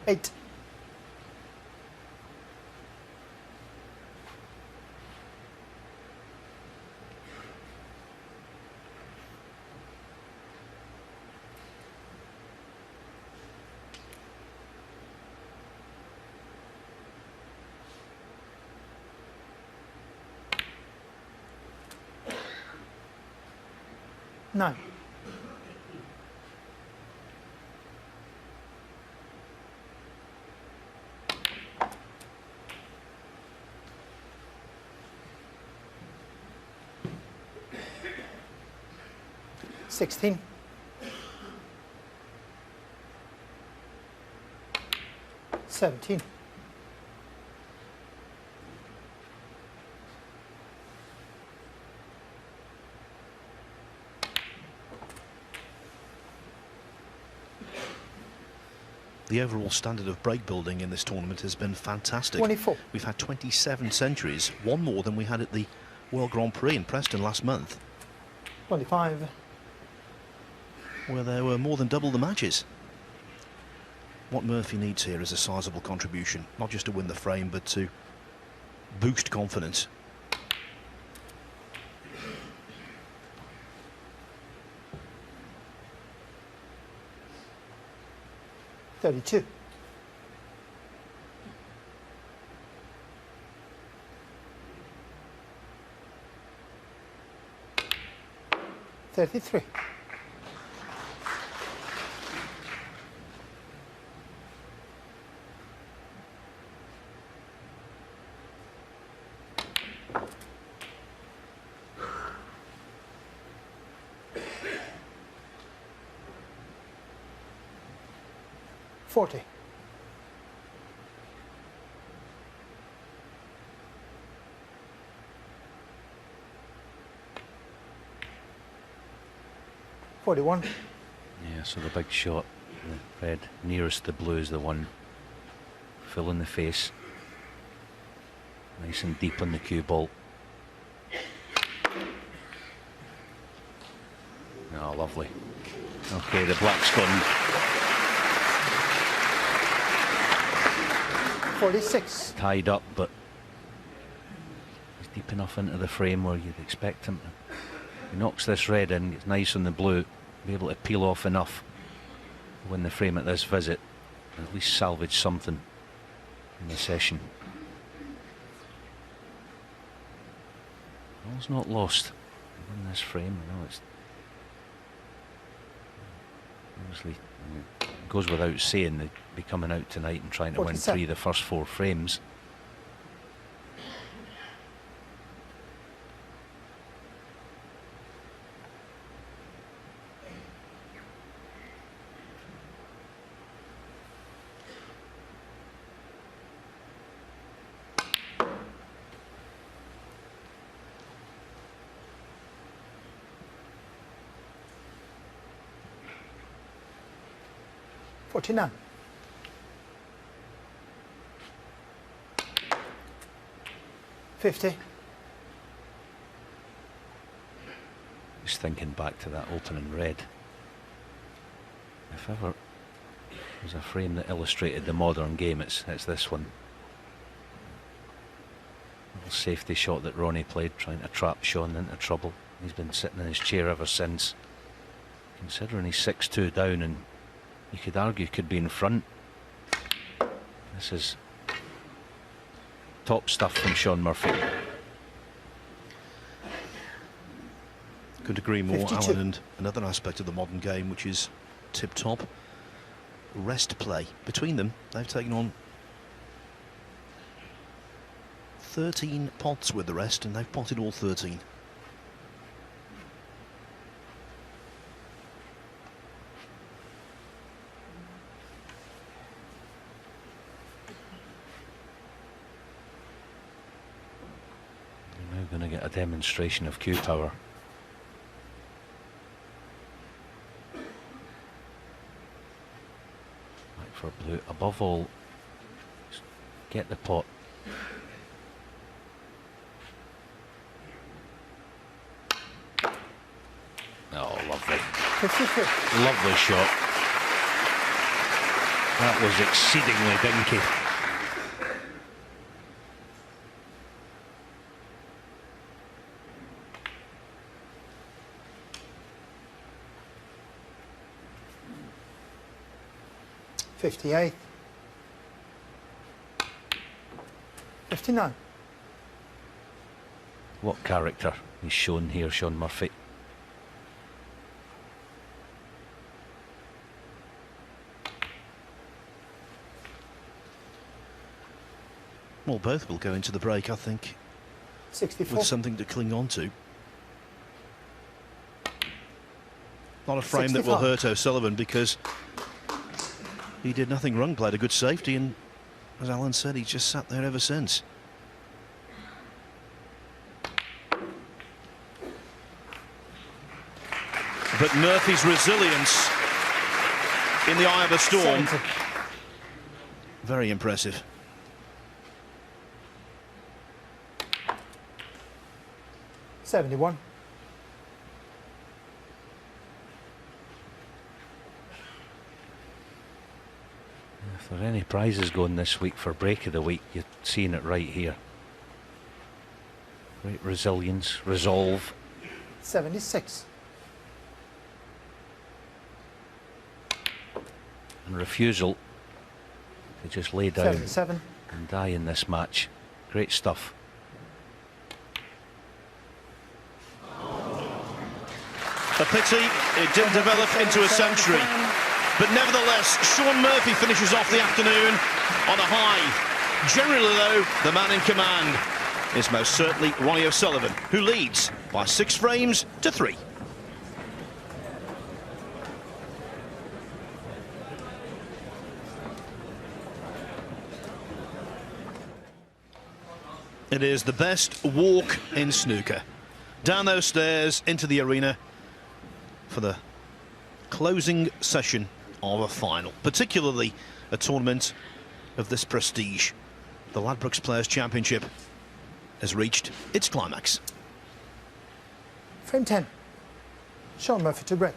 S2: Eight. 9. $16. 17.
S5: The overall standard of break building in this tournament has been fantastic.
S2: 24.
S5: We've had 27 centuries, one more than we had at the World Grand Prix in Preston last month,
S2: 25.
S5: where there were more than double the matches. What Murphy needs here is a sizable contribution, not just to win the frame, but to boost confidence.
S2: $32. 33. $40. 41.
S6: Yeah, so the big shot, the red nearest the blue is the one full in the face. Nice and deep on the cue ball. Oh, lovely. Okay, the black's gone.
S2: 46.
S6: Tied up, but he's deep enough into the frame where you'd expect him to. He knocks this red in, gets nice on the blue, be able to peel off enough to win the frame at this visit, and at least salvage something in the session. All's not lost in this frame. I know it's obviously, it goes without saying they'd be coming out tonight and trying to win
S2: 47.
S6: 3 of the first 4 frames.
S2: $49. 50.
S6: Just thinking back to that opening red. If ever there's a frame that illustrated the modern game, it's this one. Little safety shot that Ronnie played, trying to trap Shaun into trouble. He's been sitting in his chair ever since. Considering he's 6-2 down, and you could argue could be in front. This is top stuff from Shaun Murphy.
S5: Couldn't agree more,
S2: 52.
S5: Alan, and another aspect of the modern game which is tip-top, rest play. Between them, they've taken on 13 pots with the rest, and they've potted all 13.
S6: You're now going to get a demonstration of cue power. For blue, above all, just get the pot. Oh, lovely.
S2: 53.
S6: Lovely shot. That was exceedingly dinky.
S2: $58. 59.
S6: What character he's shown here, Shaun Murphy.
S5: Well, both will go into the break, I think,
S2: 64.
S5: with something to cling on to. Not a frame that will
S2: 65.
S5: hurt O'Sullivan, because he did nothing wrong, played a good safety, and as Alan said, he's just sat there ever since. But Murphy's resilience in the eye of a storm,
S2: 70.
S5: very impressive.
S2: $71.
S6: If there are any prizes going this week for break of the week, you're seeing it right here. Great resilience, resolve.
S2: 76.
S6: And refusal to just lay down
S2: 77.
S6: and die in this match. Great stuff.
S5: A pity it didn't develop into a century. But nevertheless, Shaun Murphy finishes off the afternoon on a high. Generally, though, the man in command is most certainly Ronnie O'Sullivan, who leads by 6 frames to 3. It is the best walk in snooker. Down those stairs into the arena for the closing session of a final, particularly a tournament of this prestige. The Ladbrokes Players Championship has reached its climax.
S2: Frame 10. Shaun Murphy to break.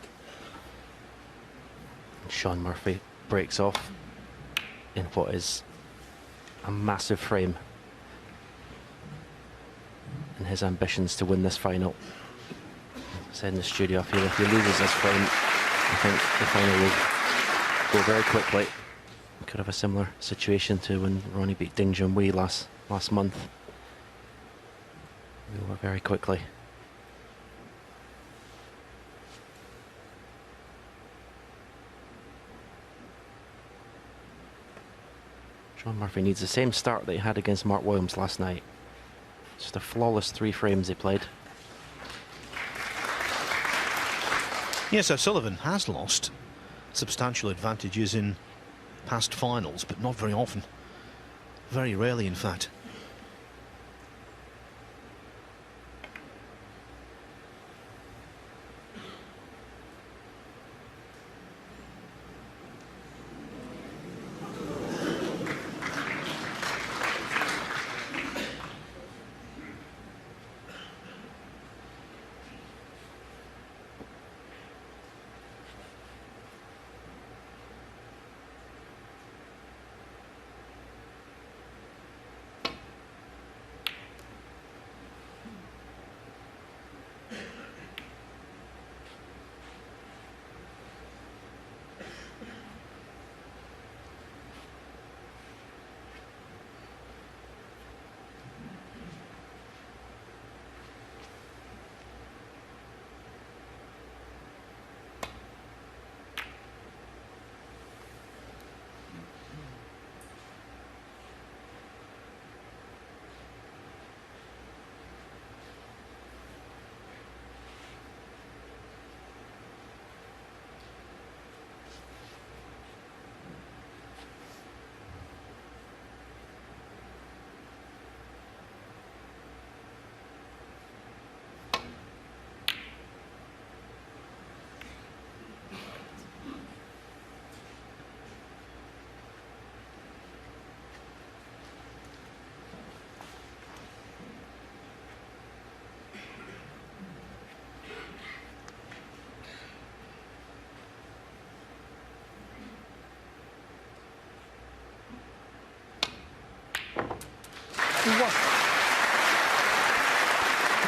S7: Shaun Murphy breaks off in what is a massive frame in his ambitions to win this final. As I said in the studio, I feel if he loses this frame, I think the final will go very quickly. We could have a similar situation to when Ronnie beat Ding Junhui last month. We were very quickly. Shaun Murphy needs the same start that he had against Mark Williams last night. Just a flawless 3 frames he played.
S5: Yes, O'Sullivan has lost substantial advantages in past finals, but not very often. Very rarely, in fact.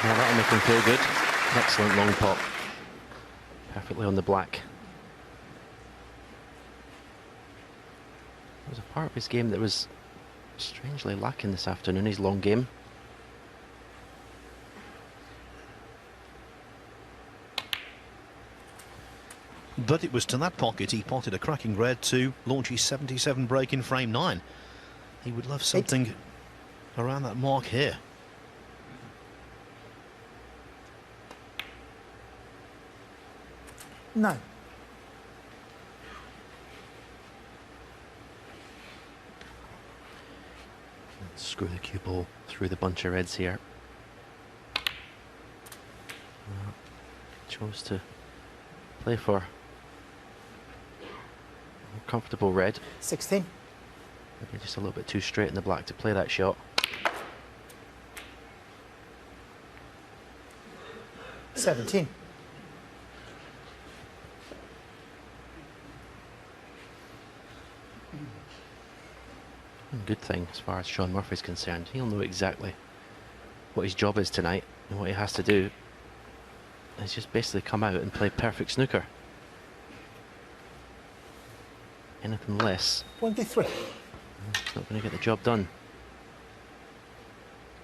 S7: Now that'll make him feel good. Excellent long pop. Perfectly on the black. There was a part of his game that was strangely lacking this afternoon, his long game.
S5: But it was to that pocket he potted a cracking red to launch his 77 break in frame 9. He would love something around that mark here.
S2: No.
S7: Screw the cue ball through the bunch of reds here. Chose to play for a comfortable red.
S2: 16.
S7: Maybe just a little bit too straight in the black to play that shot.
S2: 17.
S7: Good thing as far as Shaun Murphy's concerned. He'll know exactly what his job is tonight and what he has to do. Is just basically come out and play perfect snooker. Anything less,
S2: 23.
S7: he's not going to get the job done.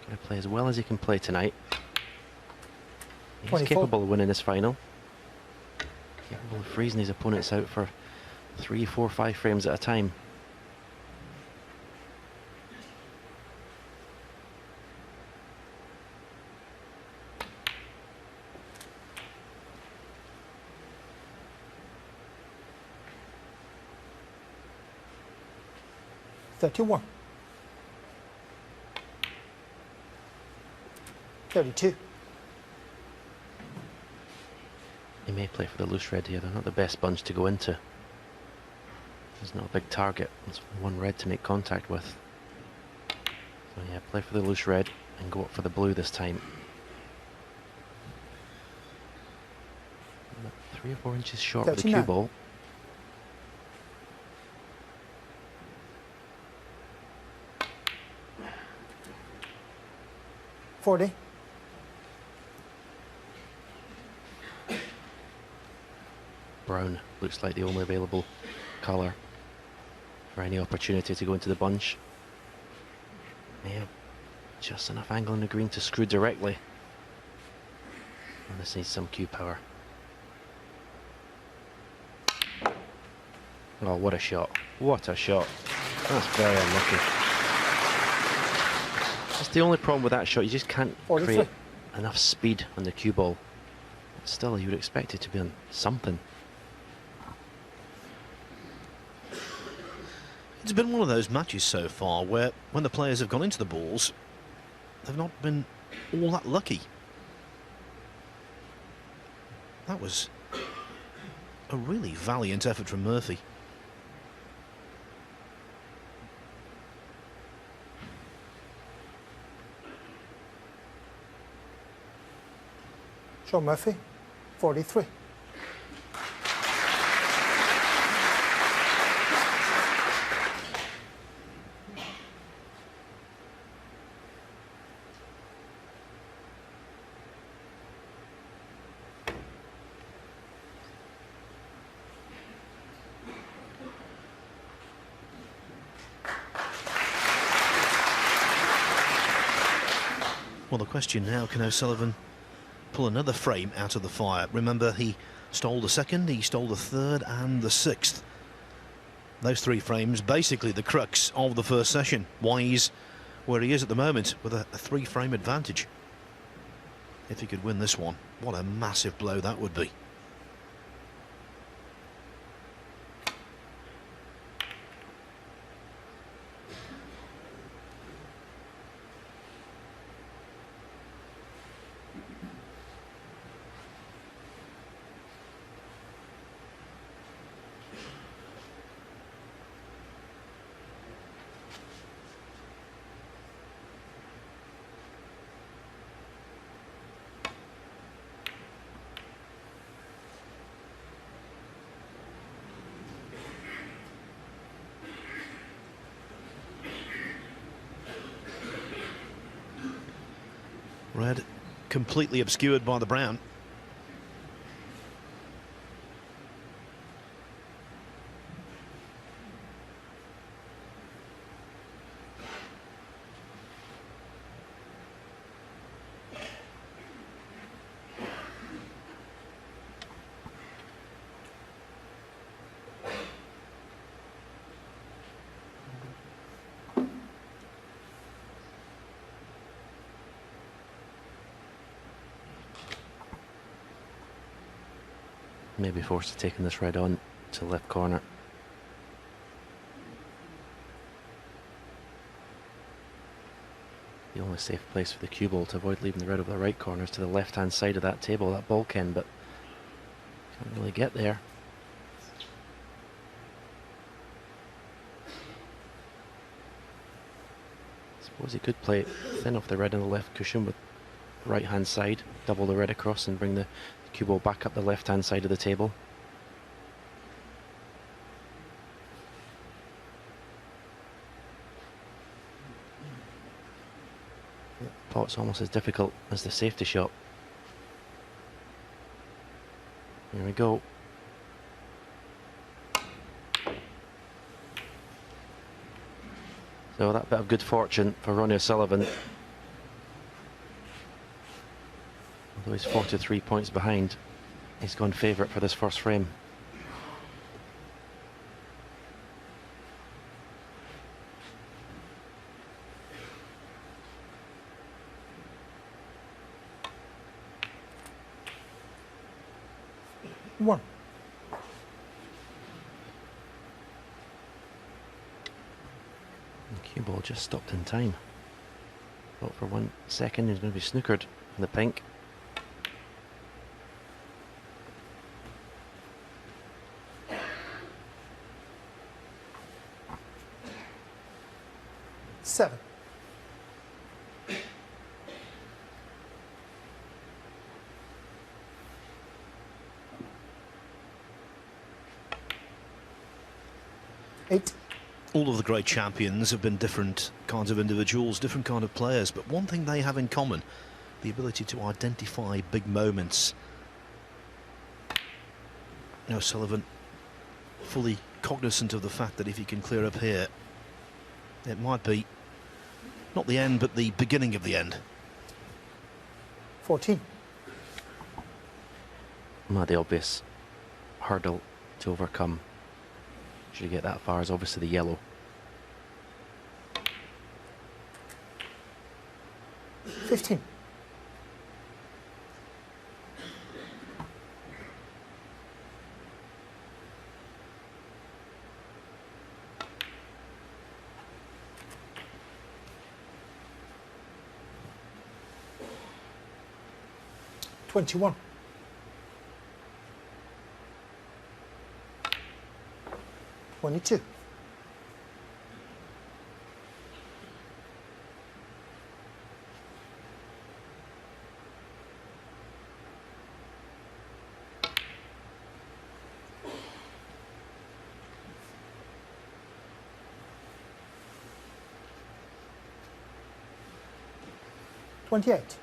S7: Going to play as well as he can play tonight. He's
S2: 24.
S7: capable of winning this final. Capable of freezing his opponents out for 3, 4, 5 frames at a time.
S2: $31. 32.
S7: He may play for the loose red here. They're not the best bunch to go into. There's not a big target. There's one red to make contact with. So yeah, play for the loose red and go up for the blue this time. About 3 or 4 inches short of the cue
S2: 39.
S7: ball.
S2: $40.
S7: Brown looks like the only available colour for any opportunity to go into the bunch. May have just enough angle in the green to screw directly. And this needs some cue power. Oh, what a shot. What a shot. That's very unlucky. That's the only problem with that shot. You just can't
S2: 43.
S7: create enough speed on the cue ball. But still, you would expect it to be on something.
S5: It's been one of those matches so far where when the players have gone into the balls, they've not been all that lucky. That was a really valiant effort from Murphy.
S2: Shaun Murphy, 43.
S5: Well, the question now, can O'Sullivan pull another frame out of the fire? Remember, he stole the second, he stole the third and the sixth. Those 3 frames, basically the crux of the first session. Why he's where he is at the moment with a 3-frame advantage. If he could win this one, what a massive blow that would be. Red completely obscured by the brown.
S7: Maybe forced to taking this red on to left corner. The only safe place for the cue ball to avoid leaving the red over the right corner is to the left-hand side of that table, that ball ken, but can't really get there. Suppose he could play it thin off the red on the left cushion with right-hand side, double the red across and bring the cue ball back up the left-hand side of the table. Pot's almost as difficult as the safety shot. Here we go. So that bit of good fortune for Ronnie O'Sullivan. Although he's 43 points behind, he's gone favourite for this first frame.
S2: One.
S7: The cue ball just stopped in time. Thought for 1 second he's going to be snookered in the pink.
S2: Seven. Eight.
S5: All of the great champions have been different kinds of individuals, different kind of players, but one thing they have in common, the ability to identify big moments. Now Sullivan fully cognizant of the fact that if he can clear up here, it might be not the end but the beginning of the end.
S2: 14.
S7: Well, the obvious hurdle to overcome, should you get that far, is obviously the yellow.
S2: 15. $21. 22. 28.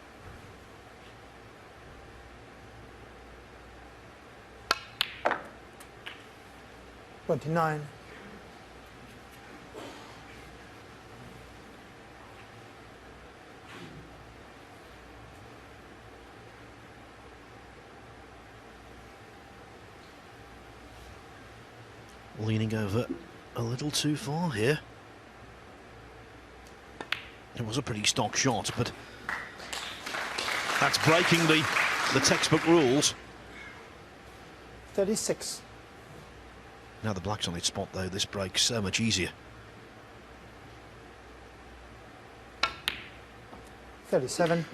S2: 29.
S5: 'Leaning over a little too far here. It was a pretty stock shot, but that's breaking the textbook rules.
S2: 36.
S5: Now the black's on its spot though, this breaks so much easier.
S2: 37.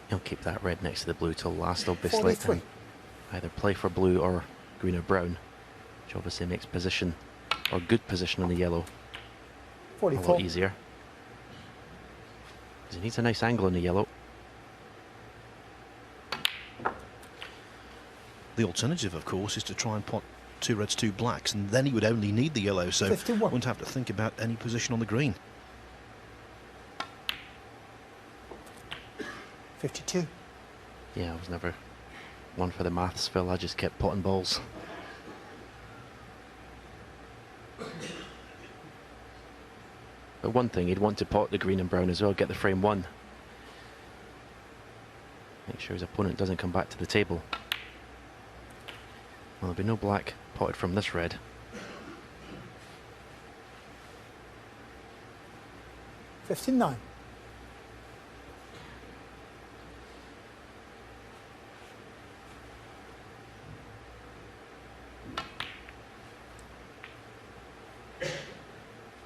S7: 'He'll keep that red next to the blue till last, obviously.
S2: 43.
S7: And either play for blue or green or brown, which obviously makes position, or good position on the yellow, a
S2: 44.
S7: lot easier. 'Cause he needs a nice angle on the yellow.
S5: The alternative, of course, is to try and pot two reds, two blacks, and then he would only need the yellow, so
S2: 51.
S5: wouldn't have to think about any position on the green.
S2: 52.
S7: Yeah, I was never one for the maths, Phil. I just kept potting balls. But one thing, he'd want to pot the green and brown as well, get the frame one. Make sure his opponent doesn't come back to the table. Well, there'll be no black potted from this red.
S2: $15.9.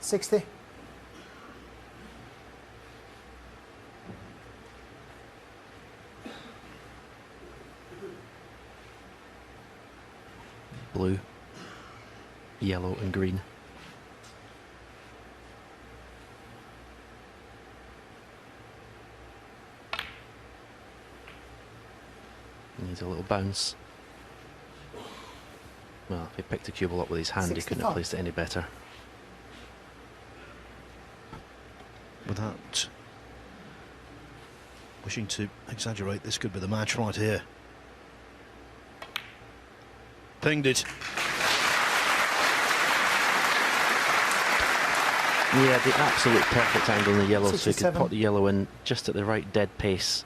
S2: $60.
S7: Blue, yellow and green. Needs a little bounce. Well, if he picked the cue ball up with his hand, he couldn't have
S2: 65.
S7: placed it any better.
S5: Without wishing to exaggerate, this could be the match right here. Pinged it.
S7: Yeah, the absolute perfect angle in the yellow, so he could
S2: 67.
S7: put the yellow in just at the right dead pace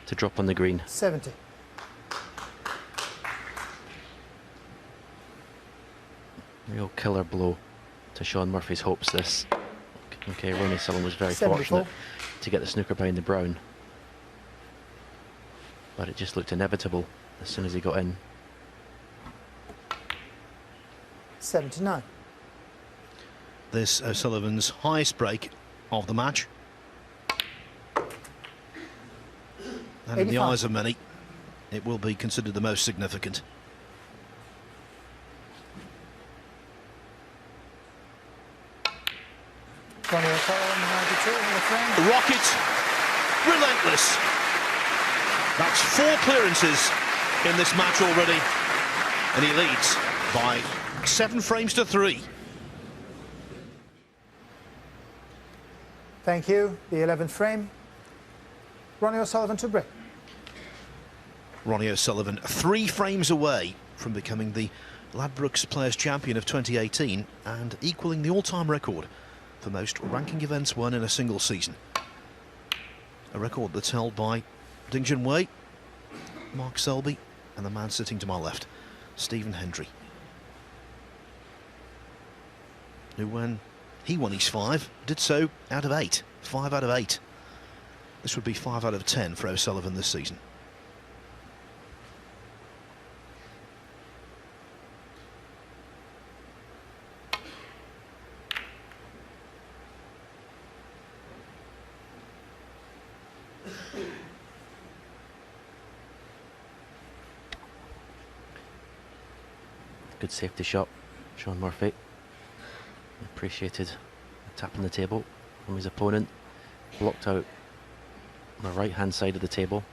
S7: to drop on the green.
S2: 70.
S7: Real killer blow to Shaun Murphy's hopes, this. Okay, Ronnie Sullivan was very
S2: 74.
S7: fortunate to get the snooker behind the brown. But it just looked inevitable as soon as he got in.
S2: 79.
S5: This O'Sullivan's highest break of the match. And in the
S2: 85.
S5: eyes of many, it will be considered the most significant.
S2: Ronnie O'Sullivan, 92 in the frame.
S5: Rocket, relentless. That's 4 clearances in this match already, and he leads by 7 frames to 3.
S2: Thank you. The 11th frame. Ronnie O'Sullivan to break.
S5: Ronnie O'Sullivan 3 frames away from becoming the Ladbrokes Players Champion of 2018 and equaling the all-time record for most ranking events won in a single season. A record that's held by Ding Junhui, Mark Selby, and the man sitting to my left, Stephen Hendry, who, when he won his 5, did so out of 8. 5 out of 8. This would be 5 out of 10 for O'Sullivan this season.
S7: Good safety shot, Shaun Murphy. Appreciated tapping the table from his opponent. Blocked out on the right hand side of the table.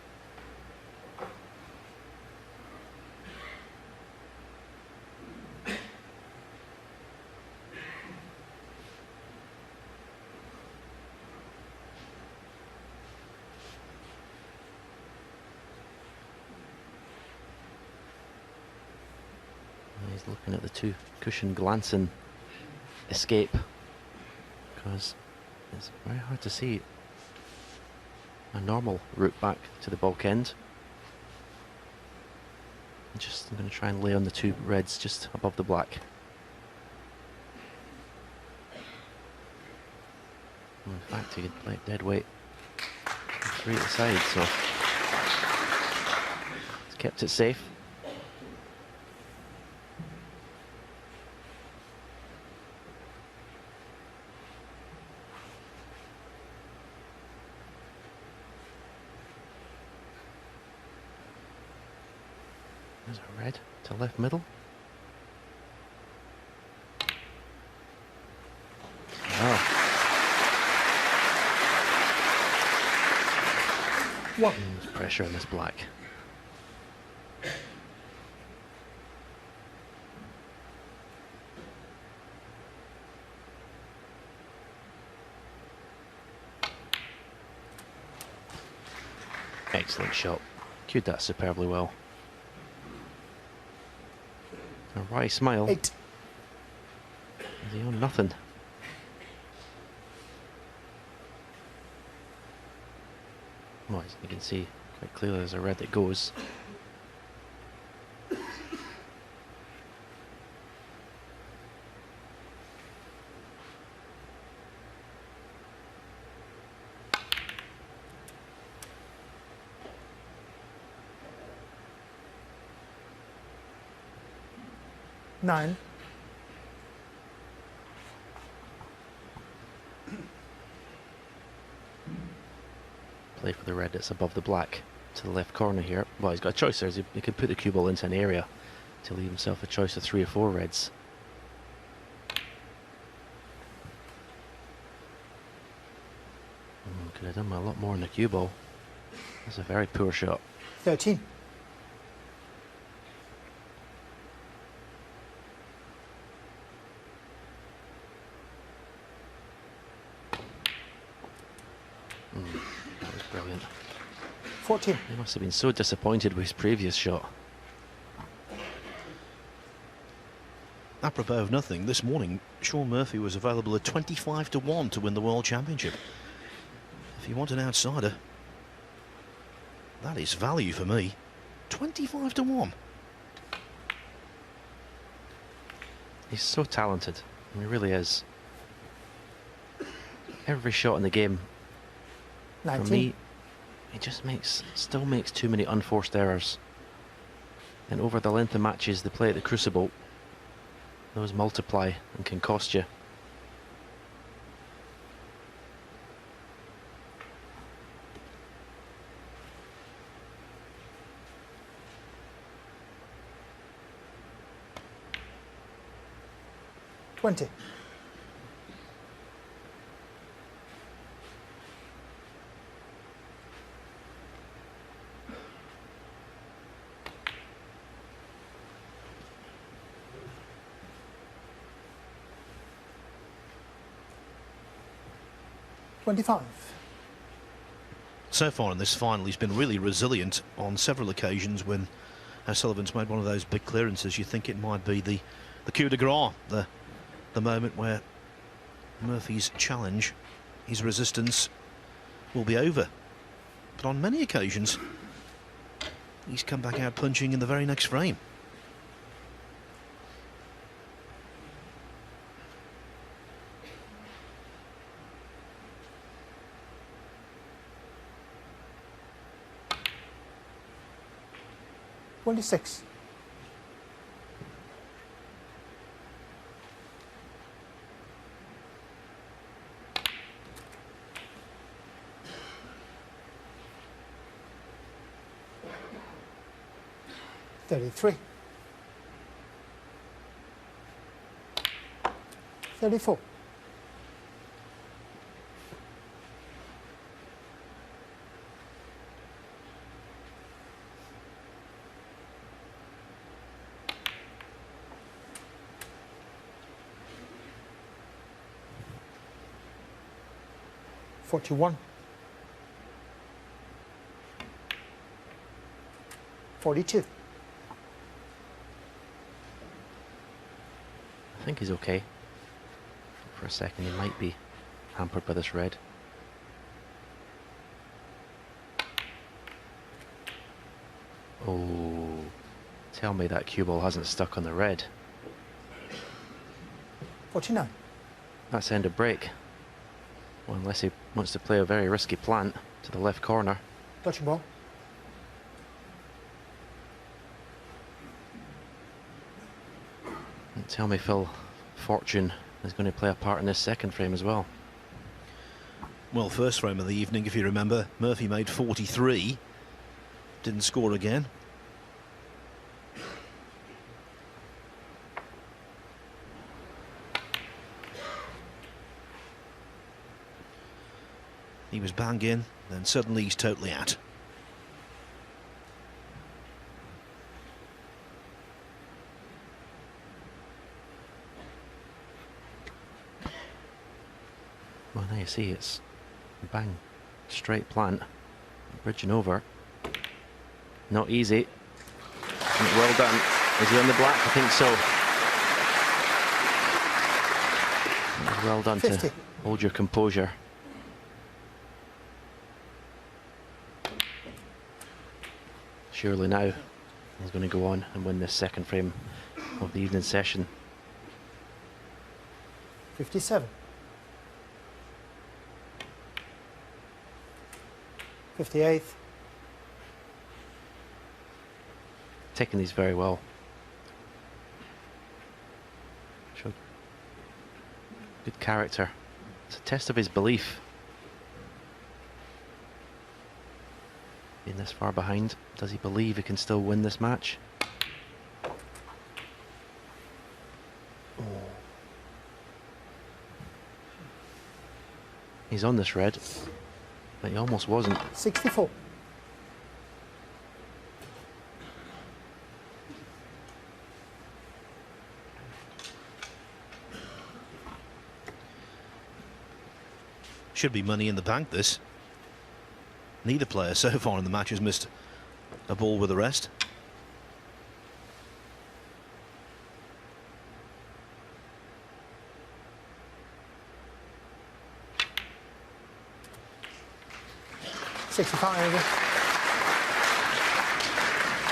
S7: He's looking at the 2 cushion glancing escape, because it's very hard to see a normal route back to the bulk end. I'm going to try and lay on the 2 reds just above the black. In fact, he could play it dead weight 3 at the side, so he's kept it safe. There's a red to left middle. Oh.
S2: What?
S7: There's pressure on this black. Excellent shot. Cued that superbly well. A wry smile.
S2: 8.
S7: Is he on nothing? Well, as you can see quite clearly there's a red that goes.
S2: 9.
S7: Play for the red that's above the black to the left corner here. Well, he's got a choice there. He could put the cue ball into an area to leave himself a choice of 3 or 4 reds. Could have done a lot more in the cue ball. That's a very poor shot.
S2: 13.
S7: That was brilliant.
S2: 14.
S7: He must have been so disappointed with his previous shot.
S5: Apropos of nothing, this morning Shaun Murphy was available at 25 to 1 to win the World Championship. If you want an outsider, that is value for me. 25 to 1.
S7: He's so talented. He really is. Every shot in the game,
S2: 19.
S7: for me, he just still makes too many unforced errors. And over the length of matches they play at the Crucible, those multiply and can cost you.
S2: Twenty.
S5: So far in this final, he's been really resilient on several occasions when O'Sullivan's made one of those big clearances. You think it might be the coup de grace, the moment where Murphy's challenge, his resistance, will be over. But on many occasions, he's come back out punching in the very next frame.
S2: $26. $33. 34. $41. 42.
S7: I think he's okay. For a second, he might be hampered by this red. Oh, tell me that cue ball hasn't stuck on the red.
S2: 49.
S7: That's end of break. Well, unless he wants to play a very risky plant to the left corner.
S2: Touch ball.
S7: And tell me, Phil, fortune is going to play a part in this second frame as well.
S5: Well, first frame of the evening, if you remember, Murphy made 43, didn't score again. He was bang in, then suddenly he's totally out.
S7: Well, there you see, it's bang, straight plant, bridging over. Not easy. Well done. Is he on the black? I think so. Well done
S2: 50.
S7: to hold your composure. Surely now he's going to go on and win this second frame of the evening session.
S2: 57. 58.
S7: Taking these very well. Showed good character. It's a test of his belief. Being this far behind, does he believe he can still win this match? He's on this red, but he almost wasn't.
S2: 64.
S5: Should be money in the bank, this. Neither player so far in the match has missed a ball with the rest.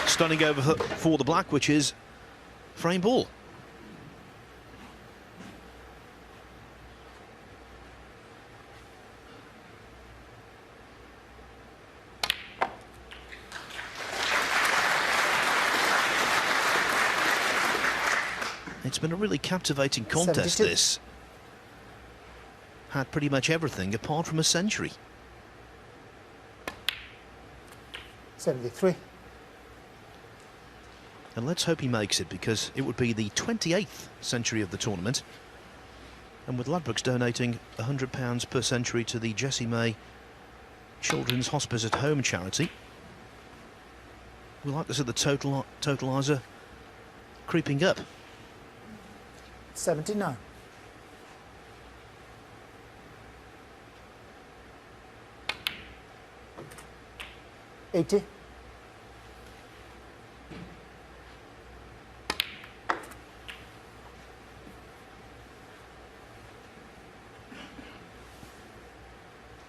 S5: Stunning over for the black, which is frame ball. It's been a really captivating contest,
S2: 72.
S5: this. Had pretty much everything apart from a century.
S2: 73.
S5: And let's hope he makes it, because it would be the 28th century of the tournament. And with Ladbrokes donating £100 per century to the Jessie May Children's Hospice at Home charity, we like to see the totaliser creeping up.
S2: 79. 80.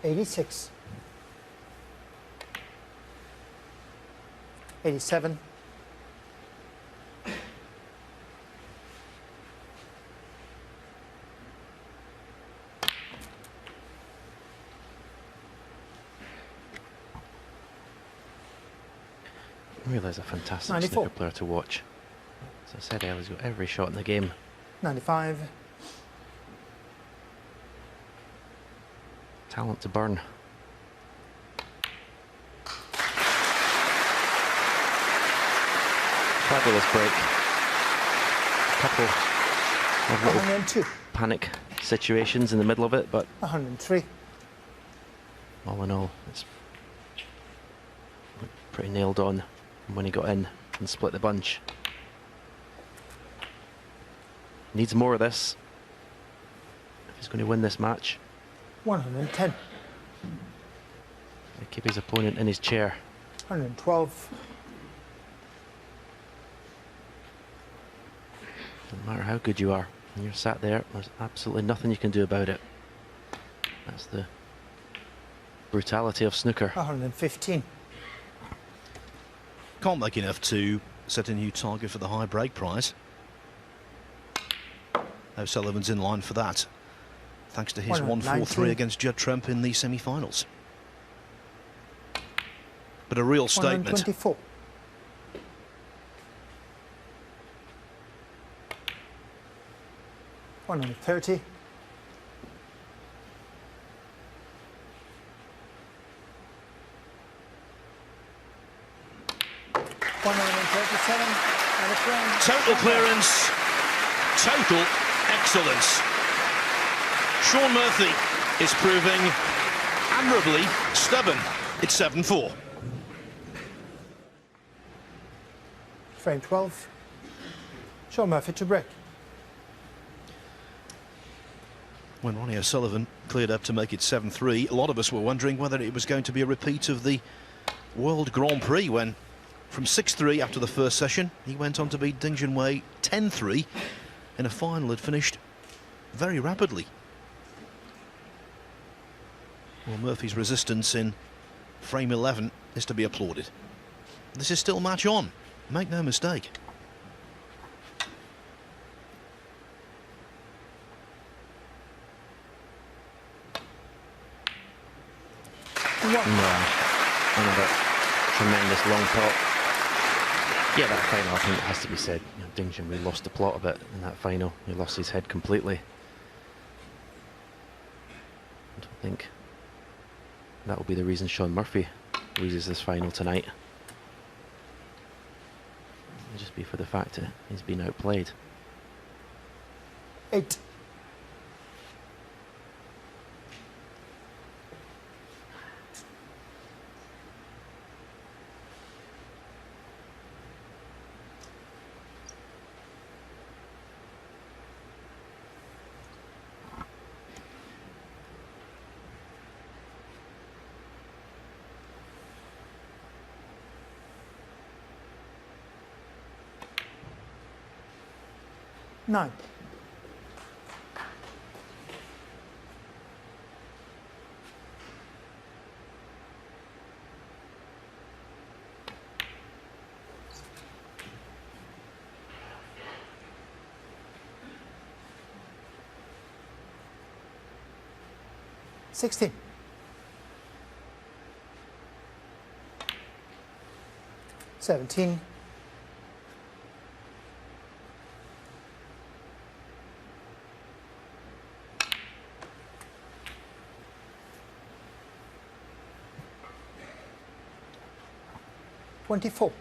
S2: 86. 87.
S7: 'Realize a fantastic
S2: 94.
S7: snooker player to watch. As I said earlier, he's got every shot in the game.
S2: 95.
S7: Talent to burn. Fabulous break. A couple of little
S2: 102.
S7: panic situations in the middle of it, but
S2: 103.
S7: all in all, it's pretty nailed on when he got in and split the bunch. Needs more of this if he's going to win this match.
S2: 110.
S7: To keep his opponent in his chair.
S2: 112.
S7: Doesn't matter how good you are, when you're sat there, there's absolutely nothing you can do about it. That's the brutality of snooker.
S2: 115.
S5: Can't make enough to set a new target for the high break prize. O'Sullivan's in line for that, thanks to his 143 against Judd Trump in the semi-finals. But a real statement.
S2: 124. 130. 137. And a frame.
S5: Total clearance, total excellence. Shaun Murphy is proving admirably stubborn. It's 7-4.
S2: Frame 12. Shaun Murphy to break.
S5: When Ronnie O'Sullivan cleared up to make it 7-3, a lot of us were wondering whether it was going to be a repeat of the World Grand Prix, when from 6-3 after the first session, he went on to beat Ding Junhui 10-3 in a final that finished very rapidly. Well, Murphy's resistance in frame 11 is to be applauded. This is still match on, make no mistake.
S7: No, another tremendous long pot. Yeah, that final, I think it has to be said. You know, Ding Junhui lost the plot a bit in that final. He lost his head completely. I don't think that will be the reason Shaun Murphy loses this final tonight. It'll just be for the fact that he's been outplayed.
S2: 8. Nine. $16. 17. 24.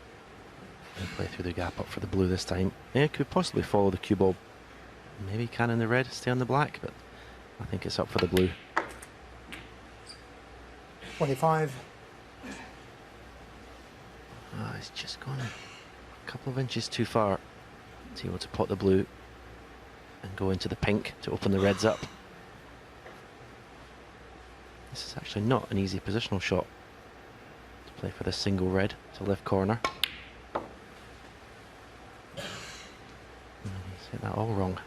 S7: And play through the gap up for the blue this time. Yeah, could possibly follow the cue ball. Maybe can in the red, stay on the black, but I think it's up for the blue.
S2: 25.
S7: Ah, he's just gone a couple of inches too far to be able to pot the blue and go into the pink to open the reds up. This is actually not an easy positional shot to play for the single red to left corner. And he's hit that all wrong.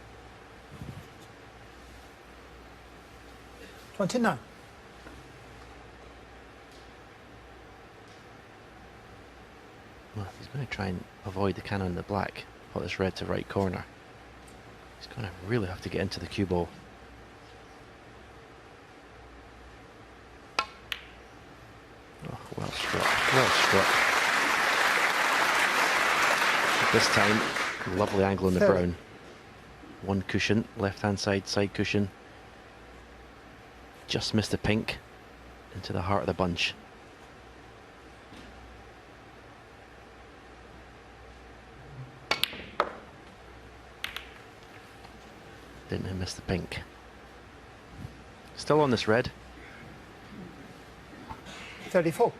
S2: 29.
S7: Well, if he's going to try and avoid the cannon in the black, pot this red to right corner, he's going to really have to get into the cue ball. Oh, well struck, well struck. But this time, lovely angle in the brown. One cushion, left-hand side cushion. Just missed the pink into the heart of the bunch. Didn't miss the pink. Still on this red.
S2: 34.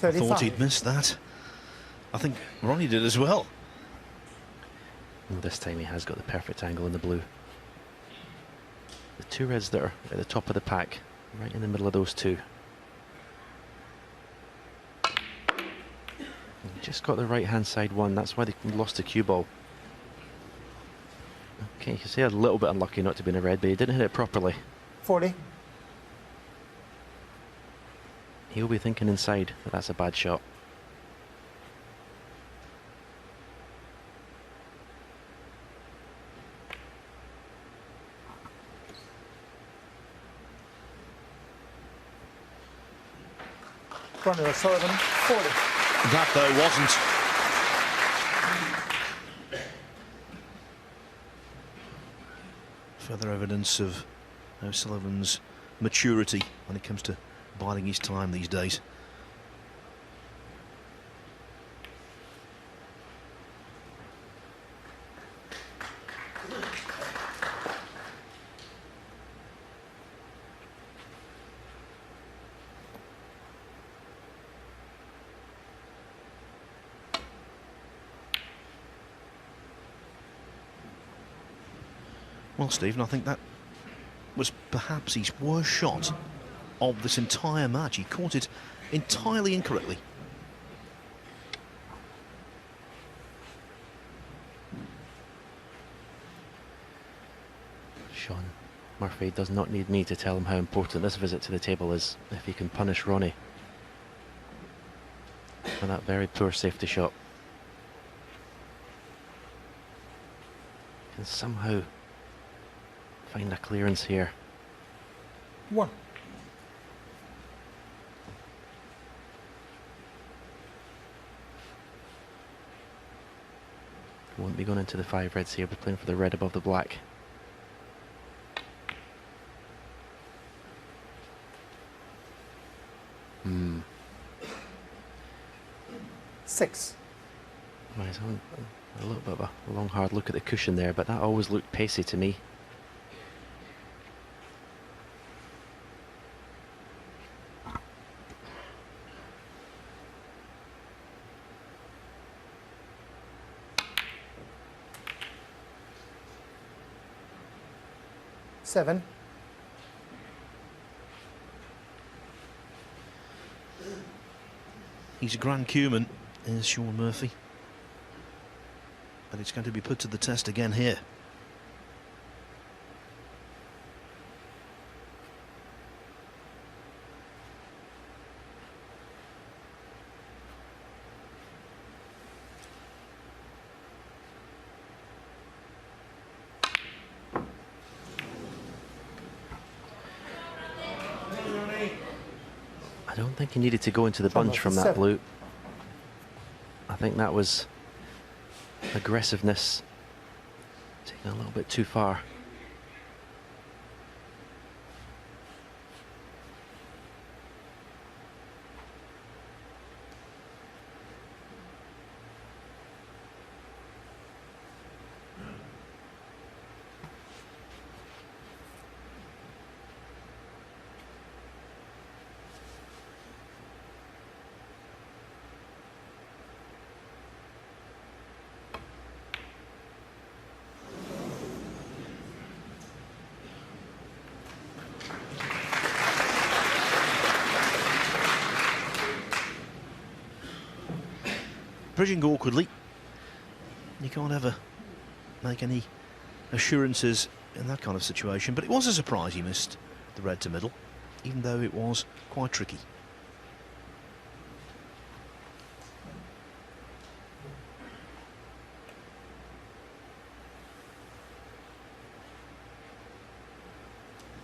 S5: Thought he'd missed that. I think Ronnie did as well.
S7: And this time he has got the perfect angle in the blue. The two reds that are at the top of the pack, right in the middle of those two. And just got the right hand side one, that's why they lost the cue ball. Okay, you can say a little bit unlucky not to be in a red, but he didn't hit it properly.
S2: 40.
S7: He'll be thinking inside that that's a bad shot.
S2: Ronnie O'Sullivan, 40.
S5: That, though, wasn't. Further evidence of O'Sullivan's maturity when it comes to biding his time these days. Well, Stephen, I think that was perhaps his worst shot of this entire match. He caught it entirely incorrectly.
S7: Shaun Murphy does not need me to tell him how important this visit to the table is if he can punish Ronnie. for that very poor safety shot. Can somehow find a clearance here.
S2: 1.
S7: Won't be going into the 5 reds here, but playing for the red above the black. Hmm.
S2: 6.
S7: Well, he's on a little bit of a long, hard look at the cushion there, but that always looked pacey to me.
S2: Seven.
S5: He's a Grand Cuman, is Shaun Murphy. But it's going to be put to the test again here.
S7: I don't think he needed to go into the bunch from that
S2: 7.
S7: blue. I think that was aggressiveness taken a little bit too far.
S5: Bridging awkwardly. You can't ever make any assurances in that kind of situation, but it was a surprise he missed the red to middle, even though it was quite tricky.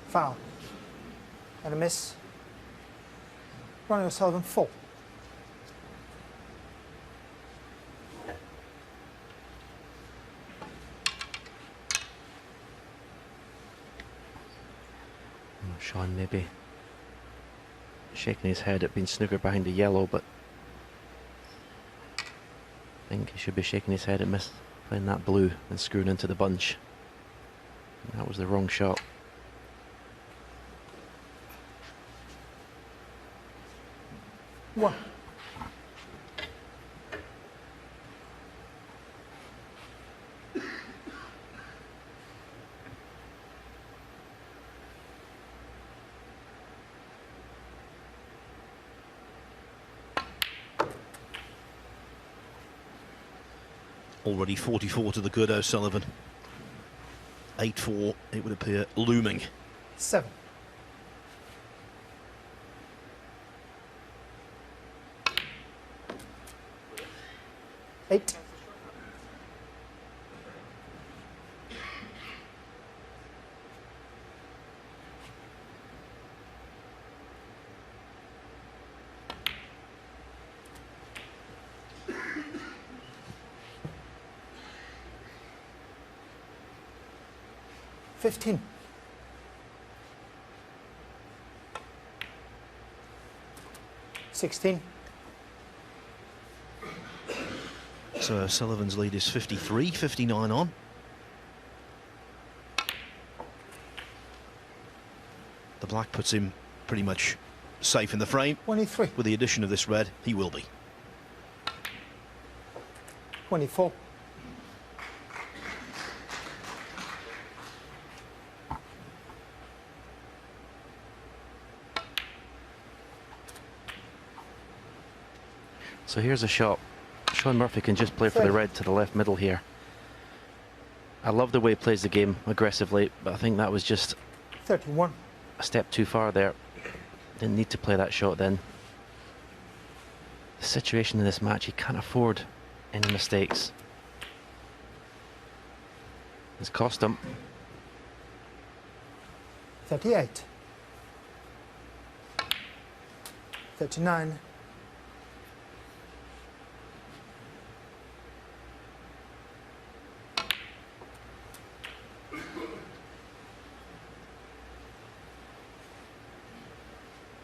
S2: Foul. And a miss. Ronnie O'Sullivan 4.
S7: Shaun maybe shaking his head at being snookered behind the yellow, but I think he should be shaking his head at playing that blue and screwing into the bunch. That was the wrong shot.
S2: One.
S5: Already 44 to the good, O'Sullivan. 8-4, it would appear, looming.
S2: 7. Eight. $15. $16.
S5: So Sullivan's lead is 53, 59 on. The black puts him pretty much safe in the frame.
S2: 23.
S5: With the addition of this red, he will be.
S2: 24.
S7: So here's a shot. Shaun Murphy can just play for the red to the left middle here. I love the way he plays the game aggressively, but I think that was just
S2: 31.
S7: a step too far there. Didn't need to play that shot then. the situation in this match, he can't afford any mistakes. It's cost him.
S2: 38. 39.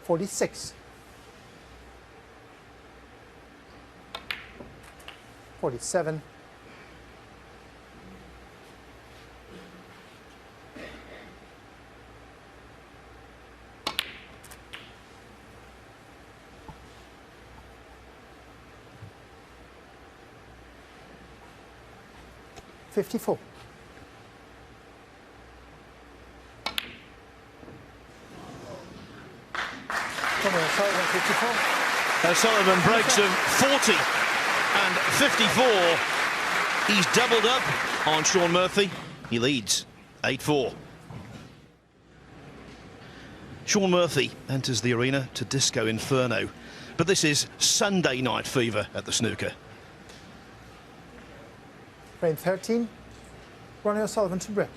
S2: 46. 47. 54. Come on, sorry, 54.
S5: O'Sullivan breaks of 40 and 54. He's doubled up on Shaun Murphy. He leads 8-4. Shaun Murphy enters the arena to Disco Inferno, but this is Sunday night fever at the snooker.
S2: Frame 13. Ronnie O'Sullivan to break.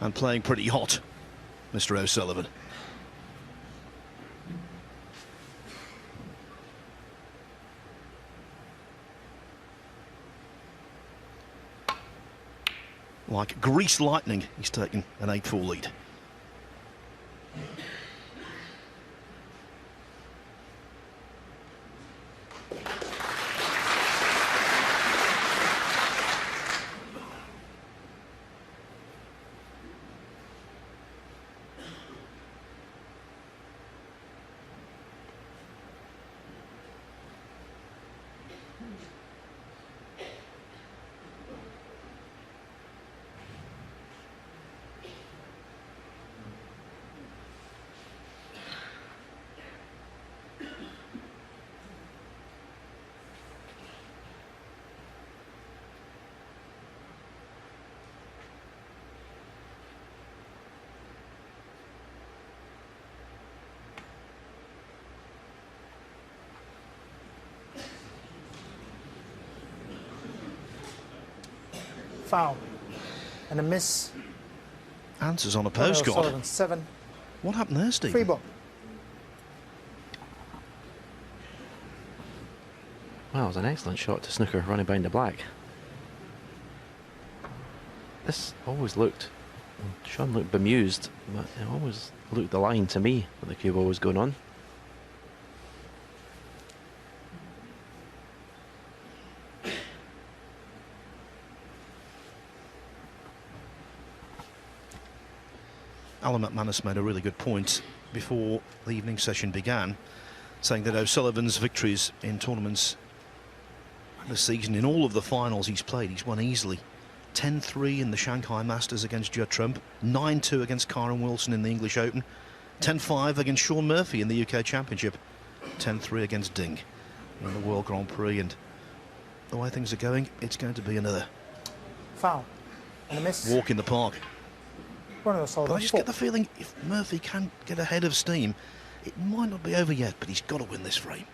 S5: And playing pretty hot, Mr. O'Sullivan. Like grease lightning, he's taken an 8-4 lead.
S2: Foul. And a miss.
S5: Answers on a
S2: Ronnie
S5: postcard.
S2: O'Sullivan 7.
S5: What happened there, Steve?
S2: Free ball.
S7: Well, it was an excellent shot to snooker running behind the black. This always looked, Shaun looked bemused, but it always looked the line to me with the cue ball was going on.
S5: Alan McManus made a really good point before the evening session began, saying that O'Sullivan's victories in tournaments this season, in all of the finals he's played, he's won easily. 10-3 in the Shanghai Masters against Judd Trump, 9-2 against Kyron Wilson in the English Open, 10-5 against Shaun Murphy in the UK Championship, 10-3 against Ding in the World Grand Prix, and the way things are going, it's going to be another
S2: Foul. And a miss.
S5: walk in the park.
S2: Ronnie
S5: But
S2: O'Sullivan
S5: I just
S2: 4.
S5: get the feeling if Murphy can get ahead of steam, it might not be over yet, but he's got to win this frame.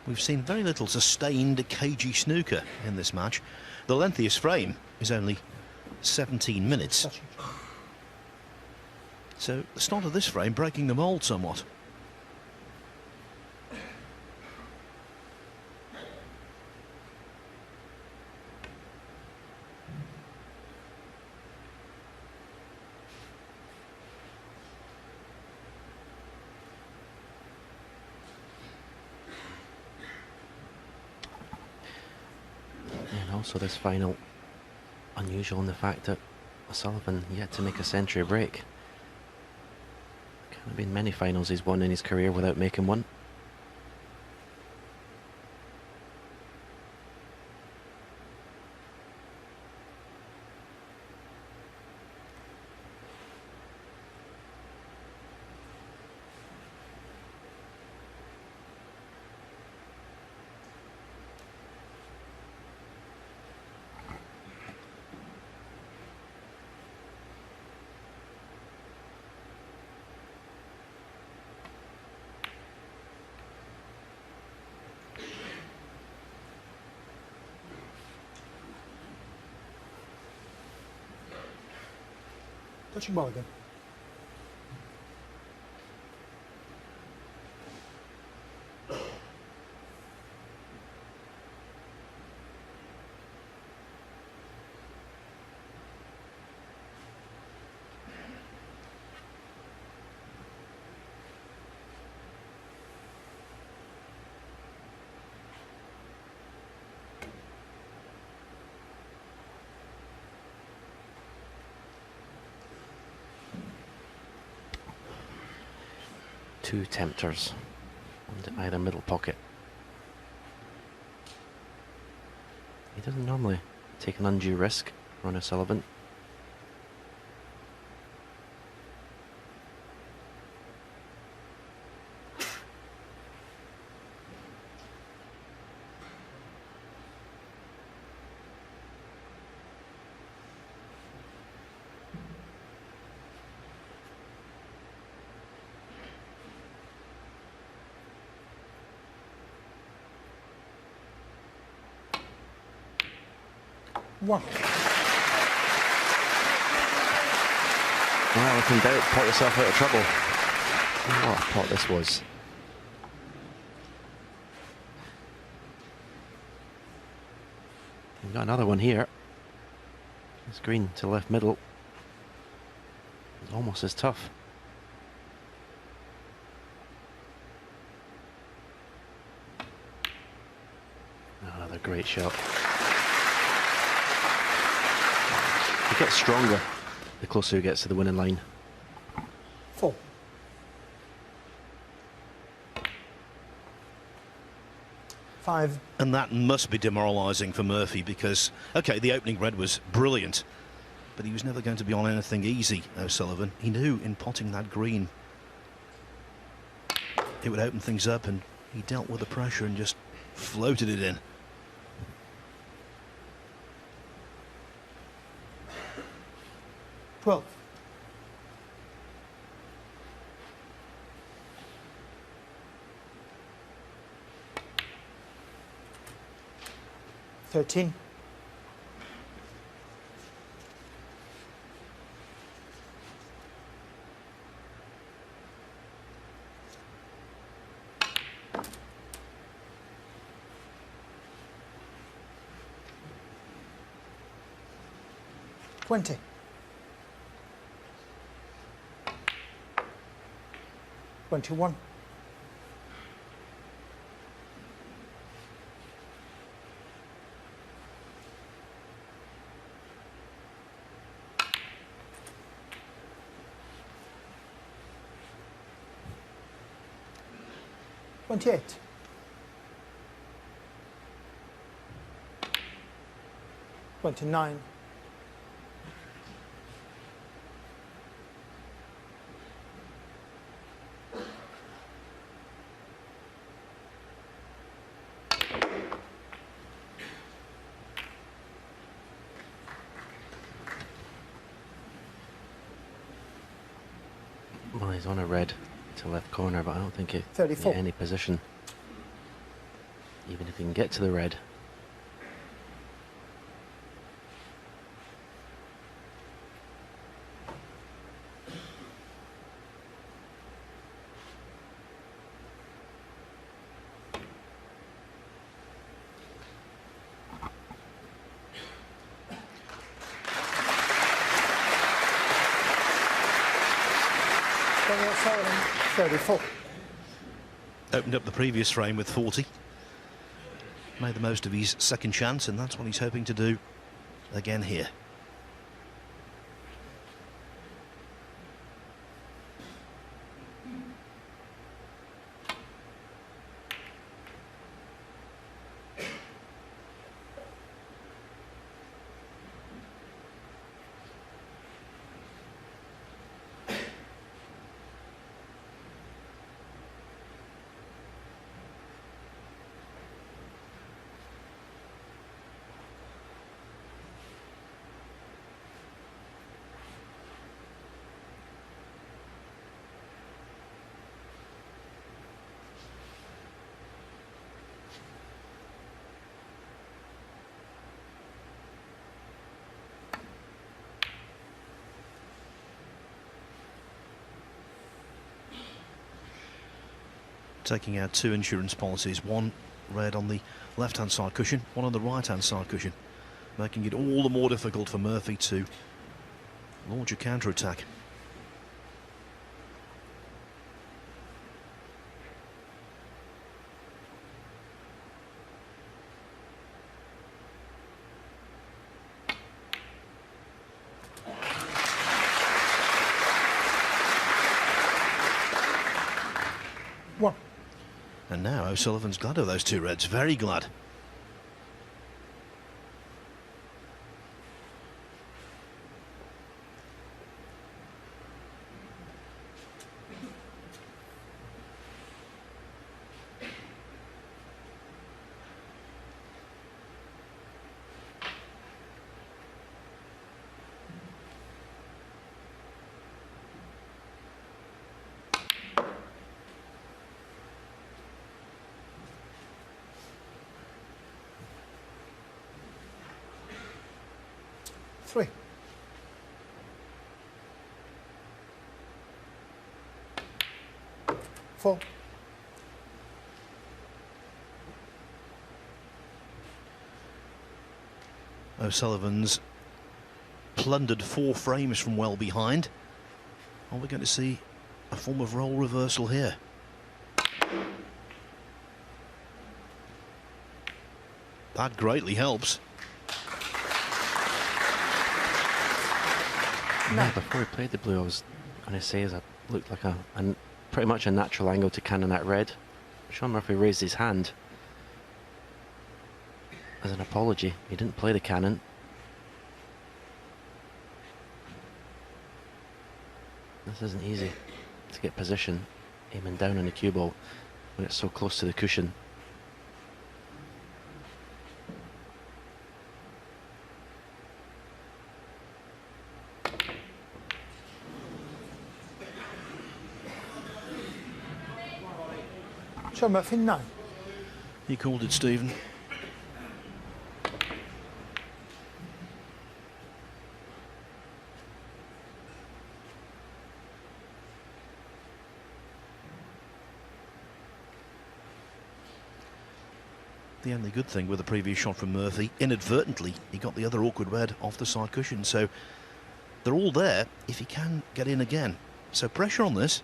S5: We've seen very little sustained, cagey snooker in this match. The lengthiest frame is only 17 minutes.
S2: Touching.
S5: So the start of this frame breaking the mould somewhat.
S7: And also this final unusual in the fact that O'Sullivan yet to make a century break. Can't have been many finals he's won in his career without making one.
S2: Touching ball again.
S7: Two tempters on either middle pocket. He doesn't normally take an undue risk, Ronnie O'Sullivan.
S2: One.
S7: Well, if in doubt, pot yourself out of trouble. What a pot this was. We've got another one here. This green to left middle. It's almost as tough. Another great shot. He gets stronger the closer he gets to the winning line.
S2: 4. Five.
S5: And that must be demoralising for Murphy because, okay, the opening red was brilliant, but he was never going to be on anything easy, O'Sullivan. He knew in potting that green it would open things up, and he dealt with the pressure and just floated it in.
S2: Twelve. Thirteen. $20. 21. 28. 29.
S7: 'Well, he's on a red to left corner, but I don't think he
S2: 34.
S7: get any position. even if he can get to the red.
S2: Ronnie O'Sullivan, 34.
S5: Opened up the previous frame with 40. Made the most of his second chance, and that's what he's hoping to do again here. Taking out 2 insurance policies, one red on the left-hand side cushion, one on the right-hand side cushion, making it all the more difficult for Murphy to launch a counter-attack.
S2: One.
S5: And now O'Sullivan's glad of those 2 reds, very glad.
S2: Three. Four.
S5: O'Sullivan's plundered 4 frames from well behind. Are we going to see a form of role reversal here? That greatly helps.
S7: Yeah, before he played the blue, I was going to say it looked like a pretty much a natural angle to cannon that red. Shaun Murphy raised his hand as an apology. He didn't play the cannon. This isn't easy to get position, aiming down on the cue ball when it's so close to the cushion.
S2: Shaun Murphy, 9.
S5: He called it, Stephen. The only good thing with the previous shot from Murphy, inadvertently, he got the other awkward red off the side cushion. So they're all there if he can get in again. So pressure on this.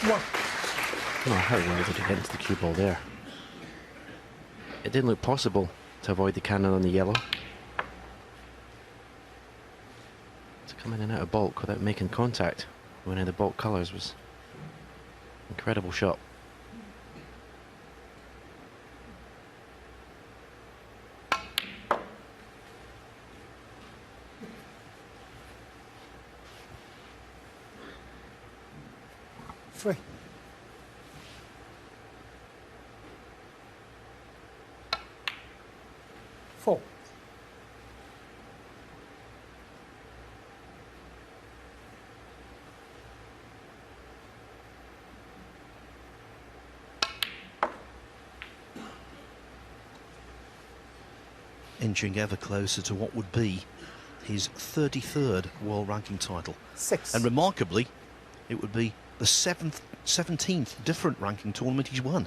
S2: One.
S7: Oh, how well did he get into the cue ball there? It didn't look possible to avoid the cannon on the yellow. To come in and out of bulk without making contact with any of the bulk colours was an incredible shot.
S2: Three. Four.
S5: inching ever closer to what would be his 33rd world ranking title.
S2: 6.
S5: And remarkably, it would be the 17th different ranking tournament he's won.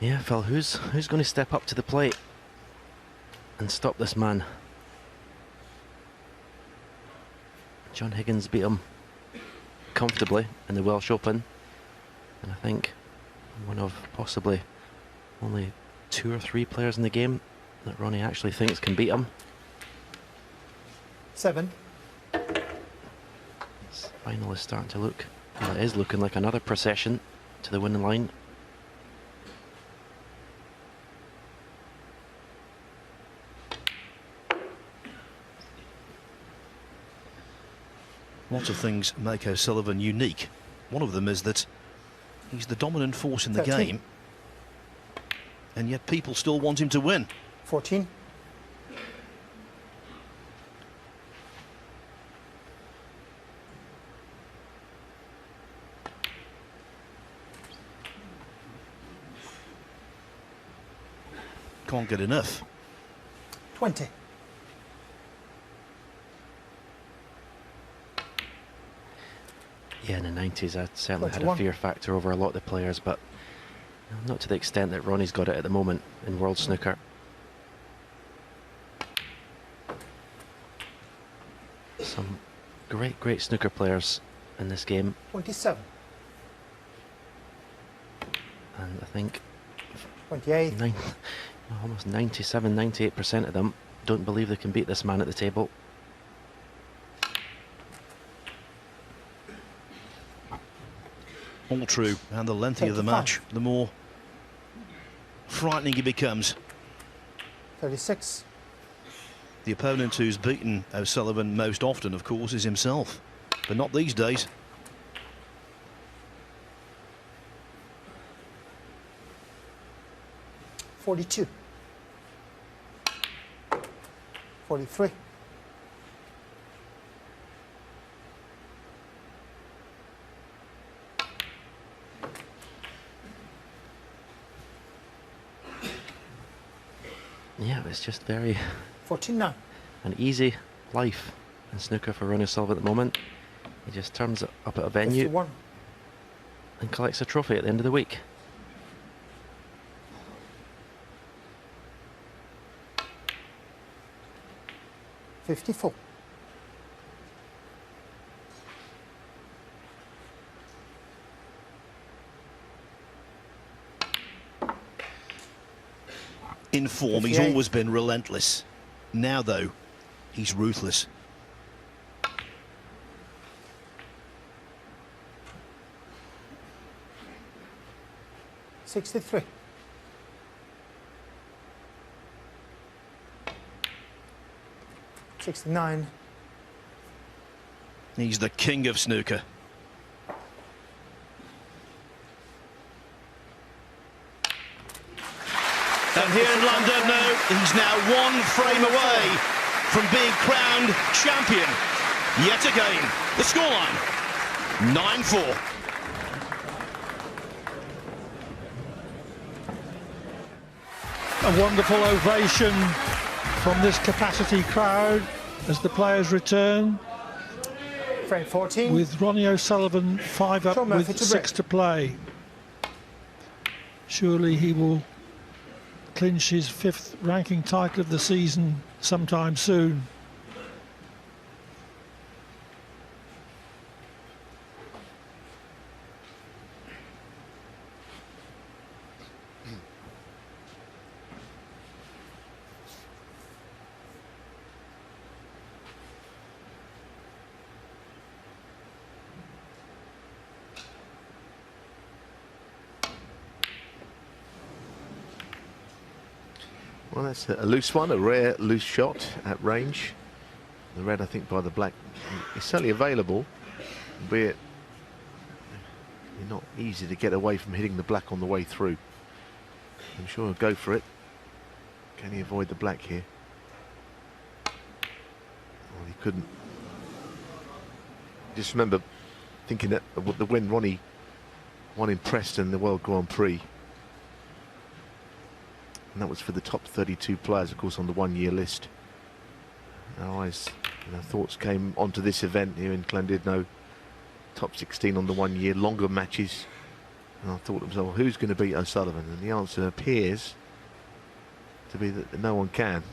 S7: Yeah, Phil, who's going to step up to the plate and stop this man? John Higgins beat him comfortably in the Welsh Open, and I think one of possibly only 2 or 3 players in the game that Ronnie actually thinks can beat him.
S2: 7.
S7: This final is starting to look, well, it is looking like another procession to the winning line.
S5: Lots of things make O'Sullivan unique. One of them is that he's the dominant force in the
S2: 13.
S5: game, and yet people still want him to win.
S2: 14.
S5: Can't get enough.
S2: 20.
S7: Yeah, in the 90s I certainly had a
S2: 21.
S7: fear factor over a lot of the players, but not to the extent that Ronnie's got it at the moment in world snooker. Some great snooker players in this game,
S2: 27.
S7: and I think
S2: 28.
S7: almost 97-98% of them don't believe they can beat this man at the table.
S5: All true, and the lengthier the
S2: 35.
S5: match, the more frightening it becomes.
S2: 36.
S5: The opponent who's beaten O'Sullivan most often, of course, is himself, but not these days.
S2: 42. 43.
S7: Yeah, it's just very
S2: 49.
S7: an easy life in snooker for Ronnie O'Sullivan at the moment. He just turns up at a venue
S2: 51.
S7: and collects a trophy at the end of the week.
S2: $54.
S5: In form, he's
S2: 58.
S5: always been relentless. Now, though, he's ruthless.
S2: $63. $69.
S5: He's the king of snooker. And here in London, no, he's now 1 frame away from being crowned champion. Yet again, the scoreline, 9-4.
S1: A wonderful ovation from this capacity crowd as the players return,
S2: Frame 14.
S1: with Ronnie O'Sullivan 5 up
S2: Shaun Murphy
S1: with
S2: to
S1: 6 to play. Surely he will clinch his 5th ranking title of the season sometime soon.
S3: Well, that's a loose one, a rare loose shot at range. The red, I think, by the black is certainly available, albeit not easy to get away from hitting the black on the way through. I'm sure he'll go for it. Can he avoid the black here? Well, he couldn't. Just remember thinking that when Ronnie won in Preston, the World Grand Prix, And that was for the top 32 players, of course, on the one-year list. Our eyes, thoughts came onto this event here in Llandudno. Top 16 on the 1 year, longer matches. And I thought to myself, well, who's going to beat O'Sullivan? And the answer appears to be that no one can.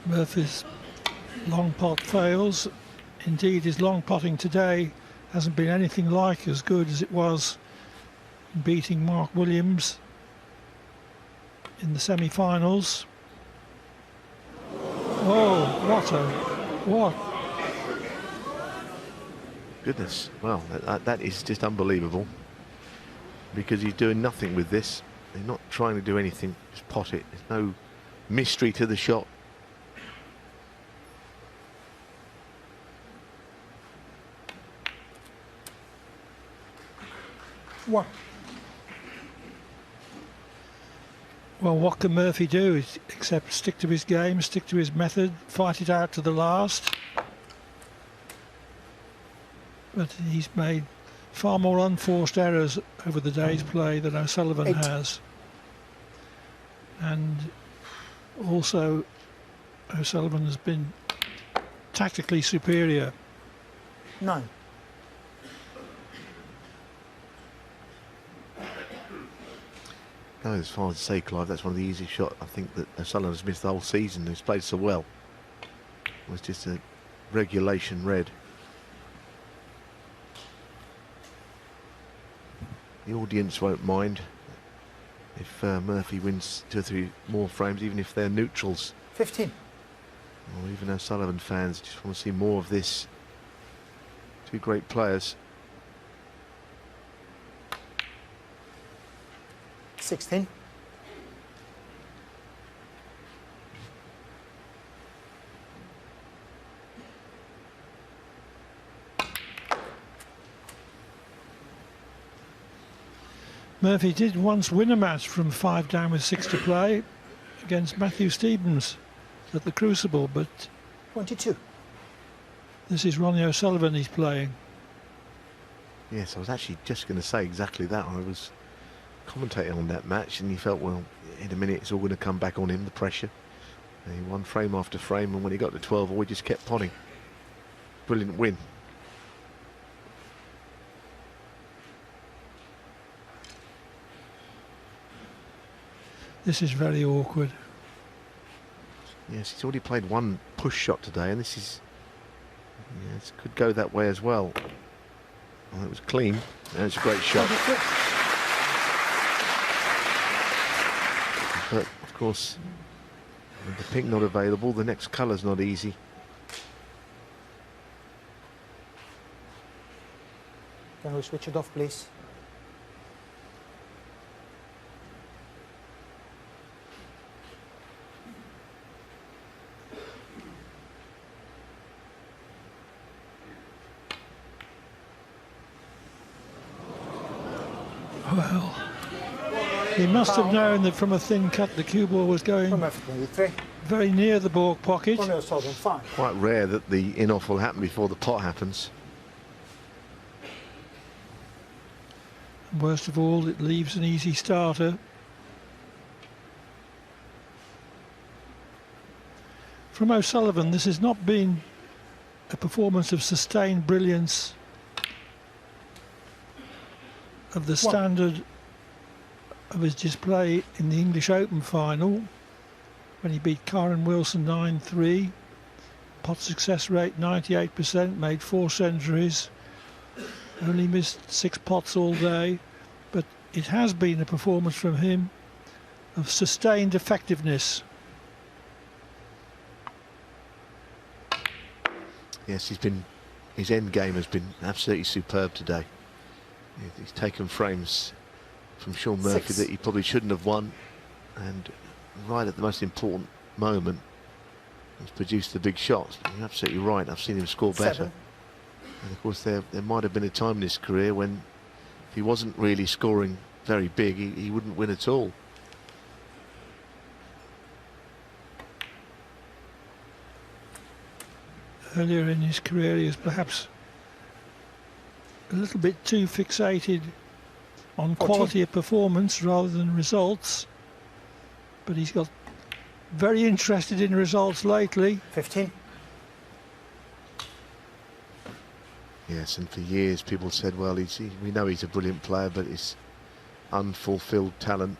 S1: Murphy's long pot fails. Indeed, his long potting today hasn't been anything like as good as it was beating Mark Williams in the semi-finals. Oh, what?
S3: Goodness, well, that is just unbelievable, because he's doing nothing with this. They're not trying to do anything, just pot it. There's no mystery to the shot.
S2: One.
S1: Well, what can Murphy do except stick to his game, stick to his method, fight it out to the last? But he's made far more unforced errors over the day's play than O'Sullivan
S2: 8.
S1: has. And also O'Sullivan has been tactically superior.
S2: 9.
S3: Go as far as to say, Clive, that's one of the easiest shots I think that O'Sullivan has missed the whole season. He's played so well. It was just a regulation red. The audience won't mind if Murphy wins 2 or 3 more frames, even if they're neutrals.
S2: 15.
S3: Or even O'Sullivan fans just want to see more of this. Two great players.
S2: 16.
S1: Murphy did once win a match from 5 down with 6 to play against Matthew Stevens at the Crucible, but
S2: 22.
S1: this is Ronnie O'Sullivan he's playing.
S3: Yes, I was actually just going to say exactly that. I was commentating on that match, and he felt, well, in a minute it's all going to come back on him, the pressure. And he won frame after frame, and when he got to 12, he just kept potting. Brilliant win.
S1: This is very awkward.
S3: Yes, he's already played one push shot today, and this is, yes, could go that way as well. Well, it was clean, and it's a great shot. But of course, with the pink not available, the next colour's not easy.
S2: Can we switch it off, please?
S1: Well, he must have known that from a thin cut the cue ball was going
S2: From F23.
S1: very near the baulk pocket.
S2: Ronnie O'Sullivan 5.
S3: Quite rare that the in-off will happen before the pot happens.
S1: And worst of all, it leaves an easy starter. From O'Sullivan, this has not been a performance of sustained brilliance of the standard of his display in the English Open final when he beat Karen Wilson 9-3. Pot success rate 98%, made 4 centuries, only missed 6 pots all day, but it has been a performance from him of sustained effectiveness.
S3: Yes, his end game has been absolutely superb today. He's taken frames from Shaun Murphy
S2: 6.
S3: that he probably shouldn't have won, and right at the most important moment has produced the big shots. You're absolutely right, I've seen him score better.
S2: 7.
S3: And of course there might have been a time in his career when if he wasn't really scoring very big, he wouldn't win at all.
S1: earlier in his career he was perhaps a little bit too fixated on
S2: 14.
S1: quality of performance rather than results, but he's got very interested in results lately.
S2: 15.
S3: Yes, and for years people said, well, we know he's a brilliant player, but it's unfulfilled talent,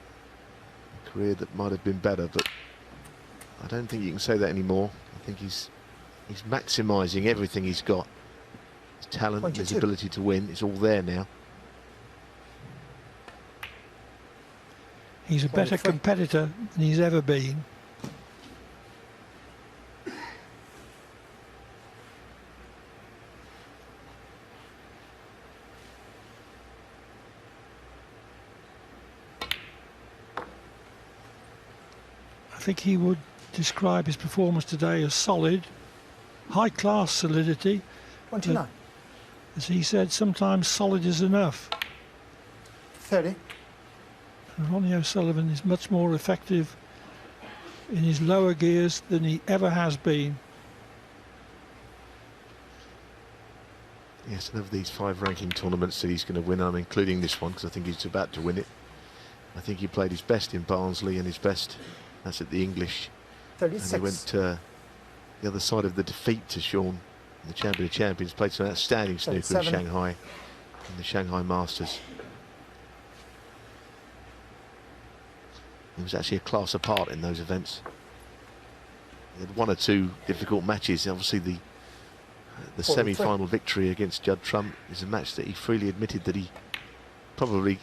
S3: a career that might have been better, but I don't think you can say that anymore. I think he's maximising everything he's got. His talent,
S2: 22.
S3: his ability to win, it's all there now.
S1: He's a better
S2: 23.
S1: competitor than he's ever been. I think he would describe his performance today as solid, high-class solidity.
S2: 29.
S1: As he said, sometimes solid is enough.
S2: 30.
S1: And Ronnie O'Sullivan is much more effective in his lower gears than he ever has been.
S3: Yes, and of these 5 ranking tournaments that he's going to win, I'm including this one because I think he's about to win it. I think he played his best in Barnsley and his best, that's at the English.
S2: 36.
S3: And he went the other side of the defeat to Shaun, the champion of champions, played some outstanding snooker in
S2: 37.
S3: Shanghai, in the Shanghai Masters. He was actually a class apart in those events. He had 1 or 2 difficult matches. Obviously the
S2: 43.
S3: semi-final victory against Judd Trump is a match that he freely admitted that he probably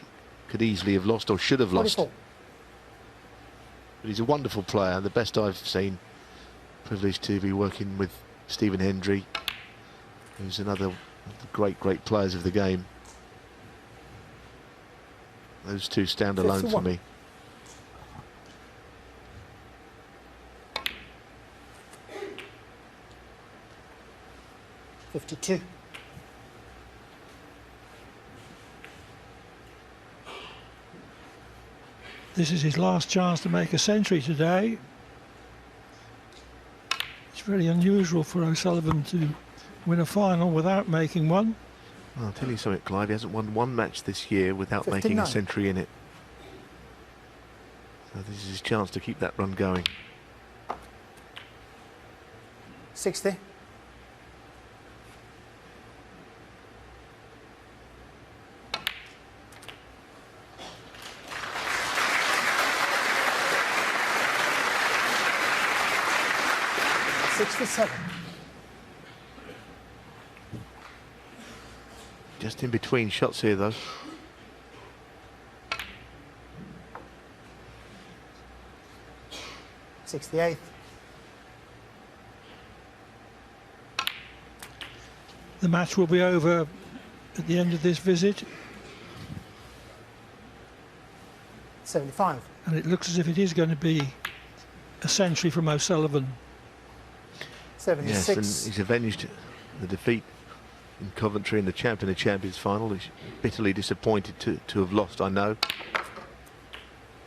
S3: could easily have lost or should have lost.
S2: 44.
S3: But he's a wonderful player, the best I've seen. Privileged to be working with Stephen Hendry, who's another of the great players of the game. Those two stand alone
S2: 51.
S3: for me.
S2: $52.
S1: This is his last chance to make a century today. It's very unusual for O'Sullivan to win a final without making one.
S3: Well, I'll tell you something, Clive, he hasn't won 1 match this year without making a
S2: 59.
S3: century in it. So this is his chance to keep that run going.
S2: 60. $67.
S3: Just in between shots here, though.
S2: $68.
S1: The match will be over at the end of this visit,
S2: $75.
S1: and it looks as if it is going to be a century from O'Sullivan.
S3: Yes,
S2: 76.
S3: and he's avenged the defeat in Coventry in the Champion of Champions final. He's bitterly disappointed to have lost, I know.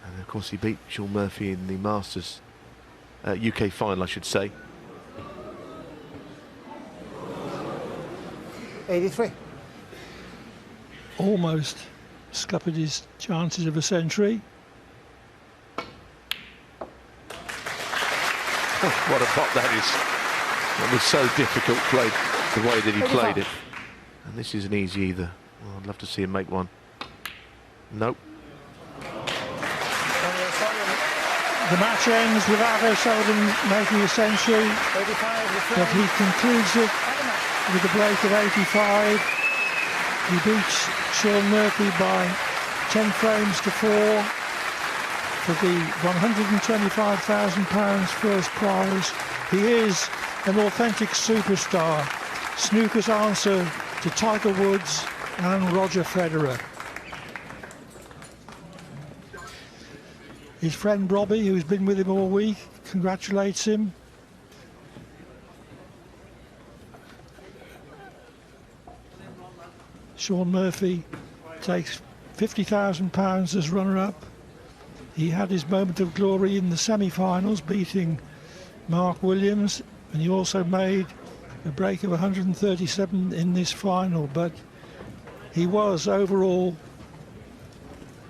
S3: And of course he beat Shaun Murphy in the Masters UK final, I should say.
S2: 83.
S1: Almost scuppered his chances of a century.
S3: Oh, what a pot that is. It was so difficult played the way that he played it. And this isn't easy either. Well, I'd love to see him make one. Nope.
S1: The match ends without O'Sullivan making a century, but he concludes it with a break of 85. He beats Shaun Murphy by 10 frames to 4 for the £125,000 first prize. He is an authentic superstar, snooker's answer to Tiger Woods and Roger Federer. His friend Robbie, who's been with him all week, congratulates him. Shaun Murphy takes £50,000 as runner-up. He had his moment of glory in the semi-finals, beating Mark Williams, and he also made a break of 137 in this final, but he was overall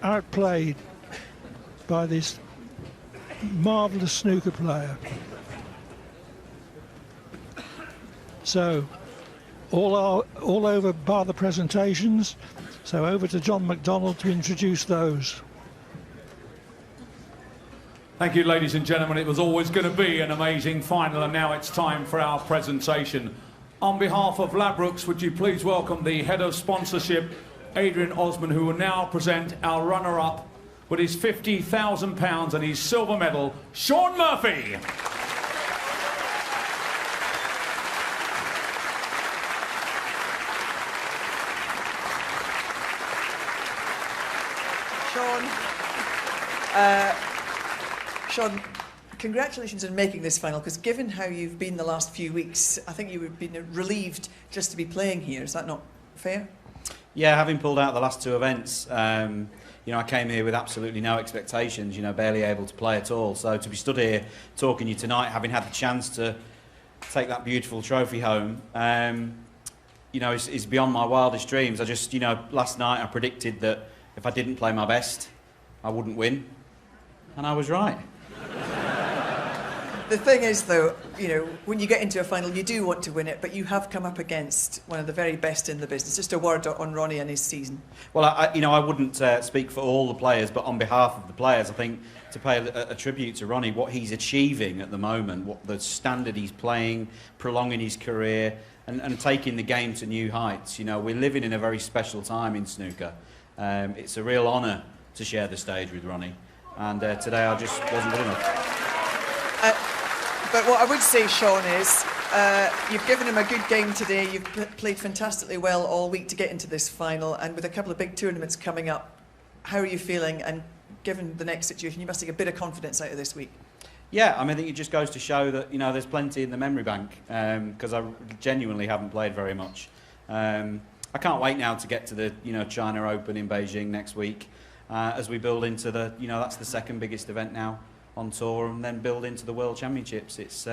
S1: outplayed by this marvellous snooker player. So all over bar the presentations. So over to John McDonald to introduce those.
S8: Thank you, ladies and gentlemen. It was always going to be an amazing final, and now it's time for our presentation. On behalf of Ladbrokes, would you please welcome the head of sponsorship, Adrian Osman, who will now present our runner-up with his £50,000 and his silver medal, Shaun Murphy.
S9: Shaun, congratulations on making this final, because given how you've been the last few weeks, I think you would have been relieved just to be playing here. Is that not fair?
S4: Yeah, having pulled out the last two events, you know, I came here with absolutely no expectations, you know, barely able to play at all. So to be stood here talking to you tonight, having had the chance to take that beautiful trophy home, you know, is beyond my wildest dreams. I just, you know, last night I predicted that if I didn't play my best, I wouldn't win. And I was right.
S9: The thing is, though, you know, when you get into a final, you do want to win it, but you have come up against one of the very best in the business. Just a word on Ronnie and his season.
S4: Well, you know, I wouldn't speak for all the players, but on behalf of the players, I think to pay a tribute to Ronnie, what he's achieving at the moment, what the standard he's playing, prolonging his career, and taking the game to new heights. You know, we're living in a very special time in snooker. It's a real honour to share the stage with Ronnie, and today I just wasn't good enough.
S9: But what I would say, Shaun, is you've given him a good game today. You've played fantastically well all week to get into this final, and with a couple of big tournaments coming up, how are you feeling? And given the next situation, you must take a bit of confidence out of this week.
S4: Yeah, I mean, I think it just goes to show that, you know, there's plenty in the memory bank, because I genuinely haven't played very much. I can't wait now to get to the, you know, China Open in Beijing next week, as we build into the, you know, that's the second biggest event now on tour, and then build into the World Championships. It's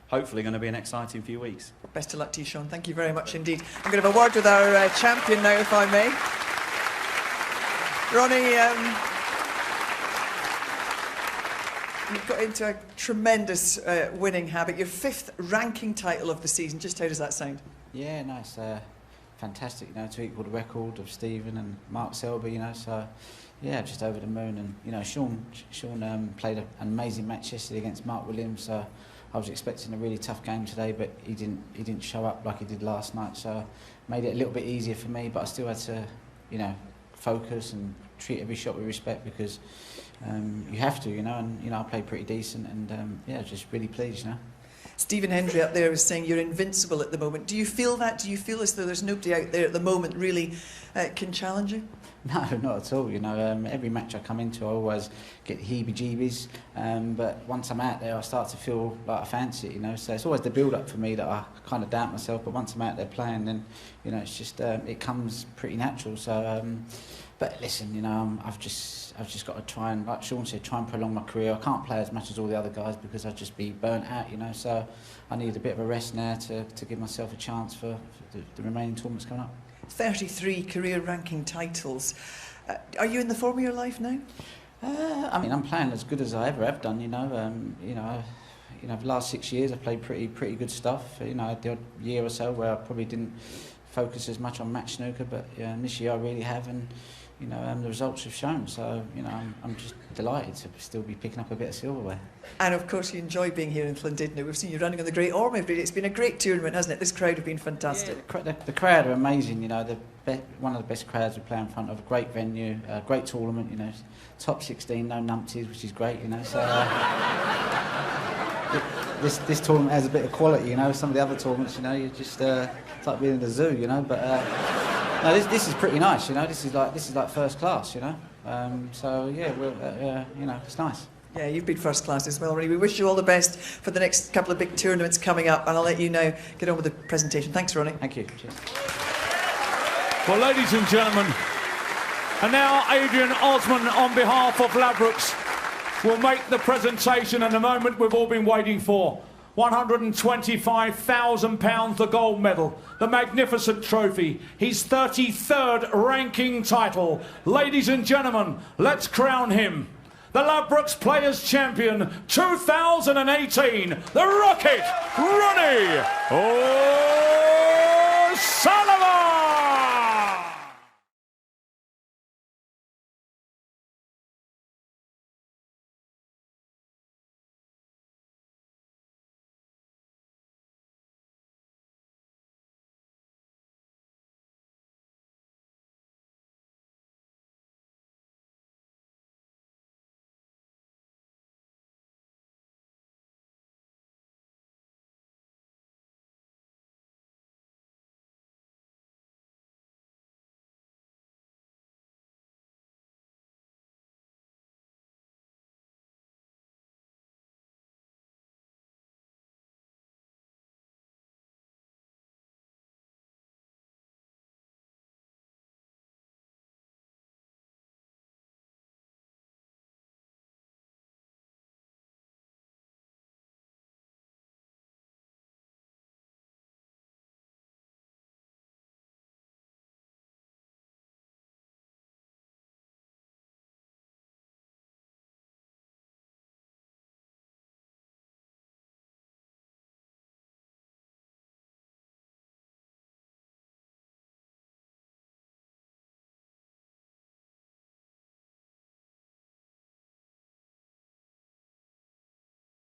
S4: hopefully going to be an exciting few weeks.
S9: Best of luck to you, Shaun. Thank you very much indeed. I'm going to have a word with our champion now, if I may. Ronnie, you've got into a tremendous winning habit. Your 5th ranking title of the season. Just how does that sound?
S10: Yeah, nice. Fantastic, you know, to equal the record of Stephen and Mark Selby, you know, so yeah, just over the moon. And you know, Shaun played an amazing match yesterday against Mark Williams, so I was expecting a really tough game today, but he didn't show up like he did last night, so made it a little bit easier for me, but I still had to, you know, focus and treat every shot with respect, because you have to, you know, and you know, I played pretty decent, and yeah, just really pleased, you know.
S9: Stephen Hendry up there was saying you're invincible at the moment. Do you feel that? Do you feel as though there's nobody out there at the moment really can challenge you?
S10: No, not at all. You know, every match I come into, I always get heebie-jeebies. But once I'm out there, I start to feel like I fancy it. You know, so it's always the build-up for me that I kind of doubt myself. But once I'm out there playing, then you know, it's just it comes pretty natural. So, but listen, you know, I've just got to try and, like Shaun said, try and prolong my career. I can't play as much as all the other guys because I'd just be burnt out. You know, so I need a bit of a rest now to give myself a chance for the remaining tournaments coming up. 33
S9: career ranking titles. Are you in the form of your life now?
S10: I mean, I'm playing as good as I ever have done. You know, the last 6 years I've played pretty good stuff. You know, the odd year or so where I probably didn't focus as much on match snooker, but this year I really have, and you know, the results have shown. So you know, I'm just delighted to still be picking up a bit of silverware.
S9: And of course, you enjoy being here in Llandudno. We've seen you running on the Great Orme every day. It's been a great tournament, hasn't it? This crowd have been fantastic.
S10: Yeah, the crowd are amazing. You know, one of the best crowds we play in front of. A great venue, a great tournament. You know, top 16, no numpties, which is great. You know, so this tournament has a bit of quality. You know, some of the other tournaments, you know, you just it's like being in the zoo. You know, but no, this is pretty nice. You know, this is like first class. You know, so yeah, you know, it's nice.
S9: Yeah, you've been first class as well, Ronnie. We wish you all the best for the next couple of big tournaments coming up, and I'll let you now get on with the presentation. Thanks, Ronnie.
S10: Thank you. Cheers.
S8: Well, ladies and gentlemen, and now Adrian Osman, on behalf of Ladbrokes, will make the presentation and the moment we've all been waiting for. £125,000, the gold medal, the magnificent trophy, his 33rd ranking title. Ladies and gentlemen, let's crown him the Ladbrokes Players Champion 2018, the Rocket, Ronnie. Oh!